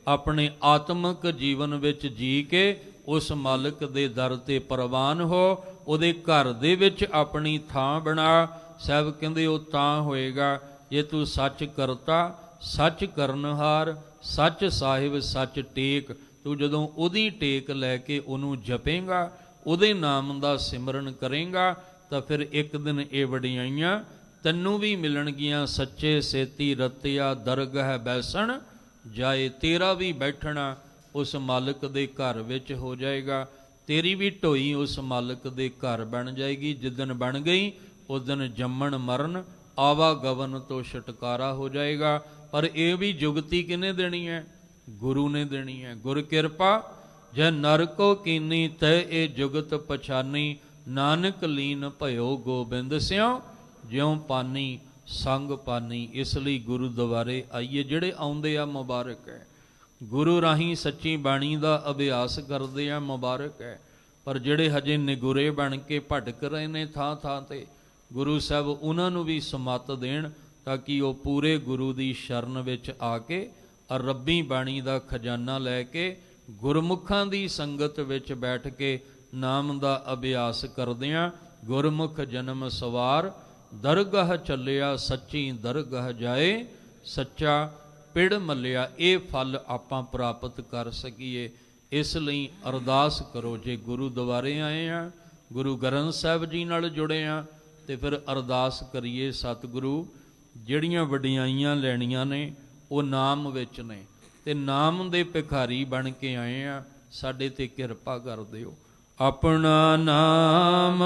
ਆਪਣੇ ਆਤਮਕ ਜੀਵਨ ਵਿੱਚ ਜੀ ਕੇ ਉਸ ਮਾਲਕ ਦੇ ਦਰ ਤੇ ਪ੍ਰਵਾਨ ਹੋ। ਉਹਦੇ ਘਰ ਦੇ ਵਿੱਚ ਆਪਣੀ ਥਾਂ ਬਣਾ। ਸਾਹਿਬ ਕਹਿੰਦੇ ਉਹ ਤਾਂ ਹੋਏਗਾ ਜੇ ਤੂੰ ਸੱਚ ਕਰਤਾ ਸੱਚ ਕਰਨਹਾਰ, ਸੱਚ ਸਾਹਿਬ ਸੱਚ ਟੇਕ। ਤੂੰ ਜਦੋਂ ਉਹਦੀ ਟੇਕ ਲੈ ਕੇ ਉਹਨੂੰ ਜਪੇਂਗਾ, ਉਹਦੇ ਨਾਮ ਦਾ ਸਿਮਰਨ ਕਰੇਂਗਾ, ਤਾਂ ਫਿਰ ਇੱਕ ਦਿਨ ਇਹ ਵਡਿਆਈਆਂ ਤੈਨੂੰ ਵੀ ਮਿਲਣਗੀਆਂ। ਸੱਚੇ ਸੇਤੀ ਰਤਿਆ ਦਰਗਹ ਬੈਸਣ ਜਾਏ। ਤੇਰਾ ਵੀ ਬੈਠਣਾ ਉਸ ਮਾਲਕ ਦੇ ਘਰ ਵਿੱਚ ਹੋ ਜਾਏਗਾ। ਤੇਰੀ ਵੀ ਢੋਈ ਉਸ ਮਾਲਕ ਦੇ ਘਰ ਬਣ ਜਾਏਗੀ। ਜਿੱਦਣ ਬਣ ਗਈ ਉਸ ਦਿਨ ਜੰਮਣ ਮਰਨ ਆਵਾਗਮਨ ਤੋਂ ਛੁਟਕਾਰਾ ਹੋ ਜਾਏਗਾ। ਪਰ ਇਹ ਵੀ ਜੁਗਤੀ ਕਿਹਨੇ ਦੇਣੀ ਹੈ? ਗੁਰੂ ਨੇ ਦੇਣੀ ਹੈ। ਗੁਰ ਕਿਰਪਾ ਜੈ ਨਰ ਕੋ ਕੀਨੀ ਤੈ ਇਹ ਜੁਗਤ ਪਛਾਨੀ, ਨਾਨਕ ਲੀਨ ਭਇਓ ਗੋਬਿੰਦ ਸਿਉ ਜਿਉ ਪਾਨੀ ਸੰਗ ਪਾਨੀ। ਇਸ ਲਈ ਗੁਰੂ ਦੁਆਰੇ ਆਈਏ। ਜਿਹੜੇ ਆਉਂਦੇ ਆ ਮੁਬਾਰਕ ਹੈ, ਗੁਰੂ ਰਾਹੀਂ ਸੱਚੀ ਬਾਣੀ ਦਾ ਅਭਿਆਸ ਕਰਦੇ ਆ ਮੁਬਾਰਕ ਹੈ। ਪਰ ਜਿਹੜੇ ਹਜੇ ਨਿਗੁਰੇ ਬਣ ਕੇ ਭਟਕ ਰਹੇ ਨੇ ਥਾਂ ਥਾਂ ਤੇ, ਗੁਰੂ ਸਾਹਿਬ ਉਹਨਾਂ ਨੂੰ ਵੀ ਸਮੱਤ ਦੇਣ ਤਾਂ ਕਿ ਉਹ ਪੂਰੇ ਗੁਰੂ ਦੀ ਸ਼ਰਨ ਵਿੱਚ ਆ ਕੇ ਰੱਬੀ ਬਾਣੀ ਦਾ ਖਜ਼ਾਨਾ ਲੈ ਕੇ ਗੁਰਮੁਖਾਂ ਦੀ ਸੰਗਤ ਵਿੱਚ ਬੈਠ ਕੇ ਨਾਮ ਦਾ ਅਭਿਆਸ ਕਰਦਿਆਂ ਗੁਰਮੁਖ ਜਨਮ ਸਵਾਰ ਦਰਗਾਹ ਚੱਲਿਆ ਸੱਚੀ ਦਰਗਾਹ ਜਾਏ ਸੱਚਾ ਪਿੜ ਮੱਲਿਆ। ਇਹ ਫਲ ਆਪਾਂ ਪ੍ਰਾਪਤ ਕਰ ਸਕੀਏ। ਇਸ ਲਈ ਅਰਦਾਸ ਕਰੋ। ਜੇ ਗੁਰੂ ਦੁਆਰੇ ਆਏ ਆ, ਗੁਰੂ ਗ੍ਰੰਥ ਸਾਹਿਬ ਜੀ ਨਾਲ ਜੁੜੇ ਆ, ਤੇ ਫਿਰ ਅਰਦਾਸ ਕਰੀਏ ਸਤਿਗੁਰੂ ਜਿਹੜੀਆਂ ਵਡਿਆਈਆਂ ਲੈਣੀਆਂ ਨੇ ਉਹ ਨਾਮ ਵਿੱਚ ਨੇ, ਤੇ ਨਾਮ ਦੇ ਭਿਖਾਰੀ ਬਣ ਕੇ ਆਏ ਆ, ਸਾਡੇ ਤੇ ਕਿਰਪਾ ਕਰ ਦਿਓ। ਆਪਣਾ ਨਾਮ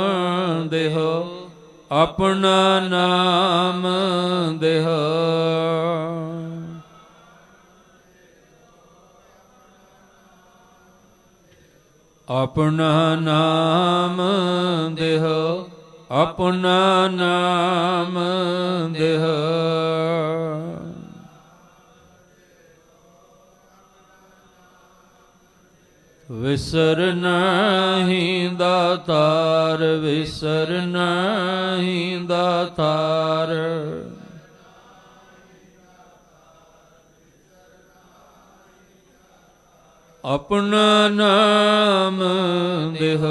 ਦੇਹੋ, ਆਪਣਾ ਨਾਮ ਦੇਹੋ, ਆਪਣਾ ਨਾਮ ਦੇਹੋ, ਆਪਣਾ ਨਾਮ ਦੇਹੋ। ਵਿਸਰ ਨਾਹੀਂ ਦਾਤਾਰ, ਵਿਸਰ ਨਾਹੀਂ ਦਾਤਾਰ, ਆਪਣਾ ਨਾਮ ਦੇਹ,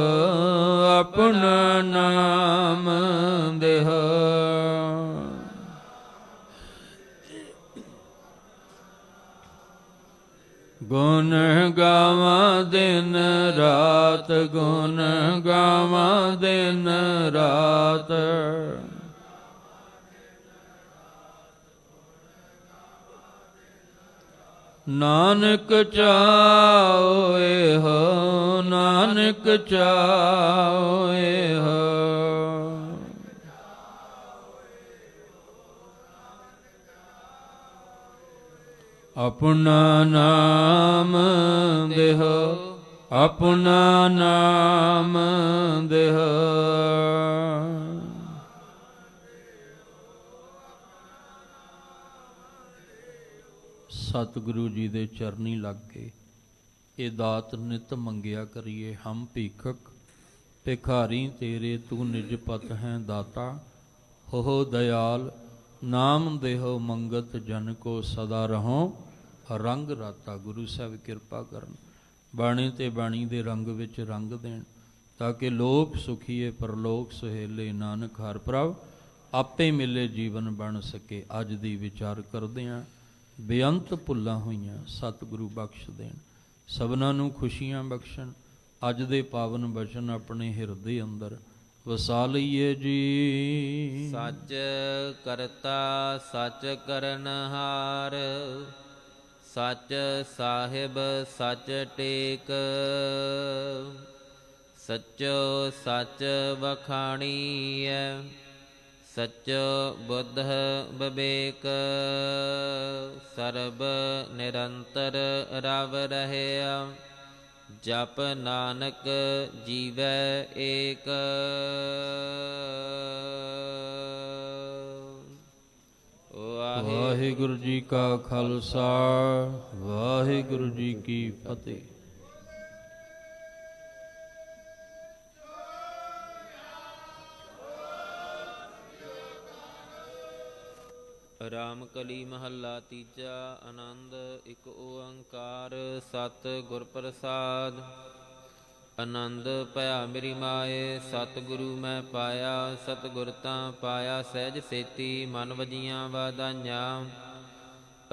ਆਪਣਾ ਨਾਮ ਦੇਹ। ਗੁਣ ਗਾਵਾਂ ਦਿਨ ਰਾਤ, ਗੁਣ ਗਾਵਾਂ ਦਿਨ ਰਾਤ, ਨਾਨਕ ਚਾਉ ਇਹੋ, ਨਾਨਕ ਚਾਉ ਇਹੋ। ਆਪਣਾ ਨਾਮ ਦੇਹੋ, ਆਪਣਾ ਨਾਮ ਦੇਹੋ। ਸਤਿਗੁਰੂ ਜੀ ਦੇ ਚਰਨੀ ਲੱਗ ਕੇ ਇਹ ਦਾਤ ਨਿਤ ਮੰਗਿਆ ਕਰੀਏ। ਹਮ ਭੀਖਕ ਭਿਖਾਰੀ ਤੇਰੇ, ਤੂੰ ਨਿਜ ਪਤ ਹੈ ਦਾਤਾ। ਹੋ ਦਇਆਲ ਨਾਮ ਦੇਹੋ, ਮੰਗਤ ਜਨ ਕੋ ਸਦਾ ਰਹੋ ਰੰਗ ਰਾਤਾ। ਗੁਰੂ ਸਾਹਿਬ ਕਿਰਪਾ ਕਰਨ, ਬਾਣੀ ਤੇ ਬਾਣੀ ਦੇ ਰੰਗ ਵਿੱਚ ਰੰਗ ਦੇਣ, ਤਾਂ ਕਿ ਲੋਕ ਸੁਖੀਏ ਪਰਲੋਕ ਸੁਹੇਲੇ। ਨਾਨਕ ਹਰਿ ਪ੍ਰਭ ਆਪੇ ਮਿਲੇ ਜੀਵਨ ਬਣ ਸਕੇ। ਅੱਜ ਦੀ ਵਿਚਾਰ ਕਰਦੇ ਹਾਂ, ਬੇਅੰਤ ਭੁੱਲਾਂ ਹੋਈਆਂ ਸਤਿਗੁਰੂ ਬਖਸ਼ ਦੇਣ, ਸਭਨਾਂ ਨੂੰ ਖੁਸ਼ੀਆਂ ਬਖਸ਼ਣ। ਅੱਜ ਦੇ ਪਾਵਨ ਬਚਨ ਆਪਣੇ ਹਿਰਦੇ ਅੰਦਰ ਵਸਾ ਲਈਏ ਜੀ। ਸੱਚ ਕਰਤਾ ਸੱਚ ਕਰਨਹਾਰ, ਸੱਚ ਸਾਹਿਬ ਸੱਚ ਟੇਕ, ਸੱਚੋ ਸੱਚ ਵਖਾਣੀਐ, ਸੱਚੋ ਬੁੱਧ ਬਿਬੇਕ। ਸਰਬ ਨਿਰੰਤਰ ਰਵ ਰਹਿਆ, ਜਪ ਨਾਨਕ ਜੀਵੈ ਏਕ। ਵਾਹਿਗੁਰੂ ਜੀ ਕਾ ਖਾਲਸਾ, ਵਾਹਿਗੁਰੂ ਜੀ ਕੀ ਫਤਿਹ। ਰਾਮ ਕਲੀ ਮਹੱਲਾ ਤੀਜਾ। ਆਨੰਦ ਇੱਕ ਓੰਕਾਰ ਸਤਿ ਗੁਰ ਪ੍ਰਸਾਦ। ਆਨੰਦ ਭਇਆ ਮੇਰੀ ਮਾਏ, ਸਤਿਗੁਰੂ ਮੈਂ ਪਾਇਆ। ਸਤਿਗੁਰ ਤਾਂ ਪਾਇਆ ਸਹਿਜ ਸੇਤੀ, ਮਨ ਵਜੀਆਂ ਵਾਧਾਈਆਂ।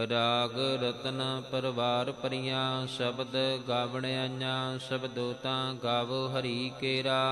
ਰਾਗ ਰਤਨ ਪਰਵਾਰ ਪਰੀਆਂ, ਸ਼ਬਦ ਗਾਵਣ ਆਈਆਂ। ਸ਼ਬਦੋ ਤਾਂ ਗਾਵੋ ਹਰੀ ਕੇਰਾ।